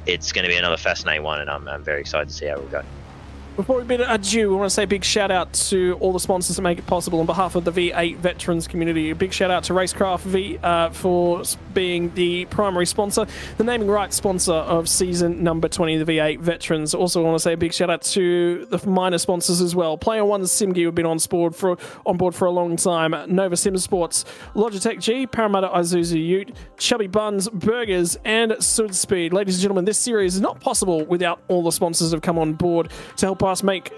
it's going to be another fascinating one, and I'm very excited to see how it will go. Before we bid adieu, we want to say a big shout out to all the sponsors that make it possible on behalf of the V8 veterans community. A big shout out to RaceKraft V for being the primary sponsor, the naming rights sponsor of season number 20, the V8 veterans. Also want to say a big shout out to the minor sponsors as well. Player One SimGear have been on board for a long time. Nova Sim Sports, Logitech G, Parramatta Isuzu Ute, Chubby Buns Burgers, and SimSpeed. Ladies and gentlemen, this series is not possible without all the sponsors that have come on board to help us make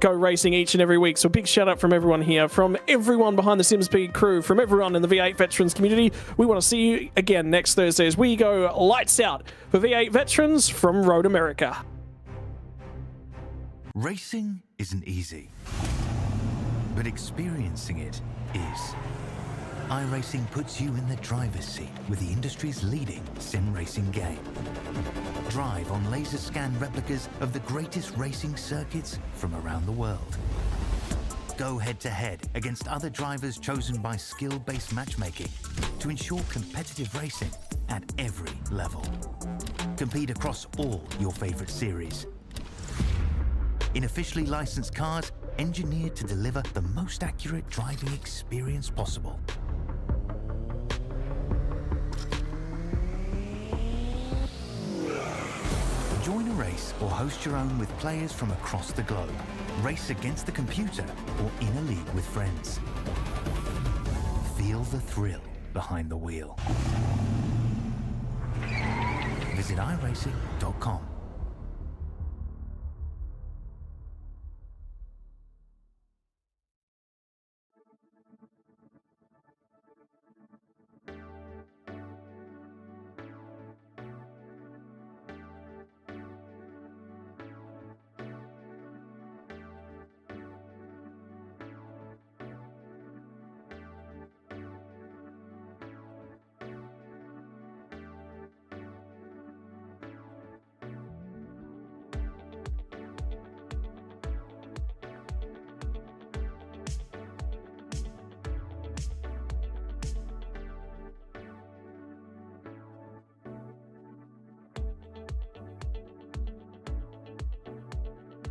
Go Racing each and every week. So a big shout out from everyone here, from everyone behind the SimSpeed crew, from everyone in the V8 veterans community. We want to see you again next Thursday as we go lights out for V8 veterans from Road America. Racing isn't easy, but experiencing it is. iRacing puts you in the driver's seat with the industry's leading sim racing game. Drive on laser scan replicas of the greatest racing circuits from around the world. Go head-to-head against other drivers chosen by skill-based matchmaking to ensure competitive racing at every level. Compete across all your favorite series. In officially licensed cars, engineered to deliver the most accurate driving experience possible. Join a race or host your own with players from across the globe. Race against the computer or in a league with friends. Feel the thrill behind the wheel. Visit iRacing.com.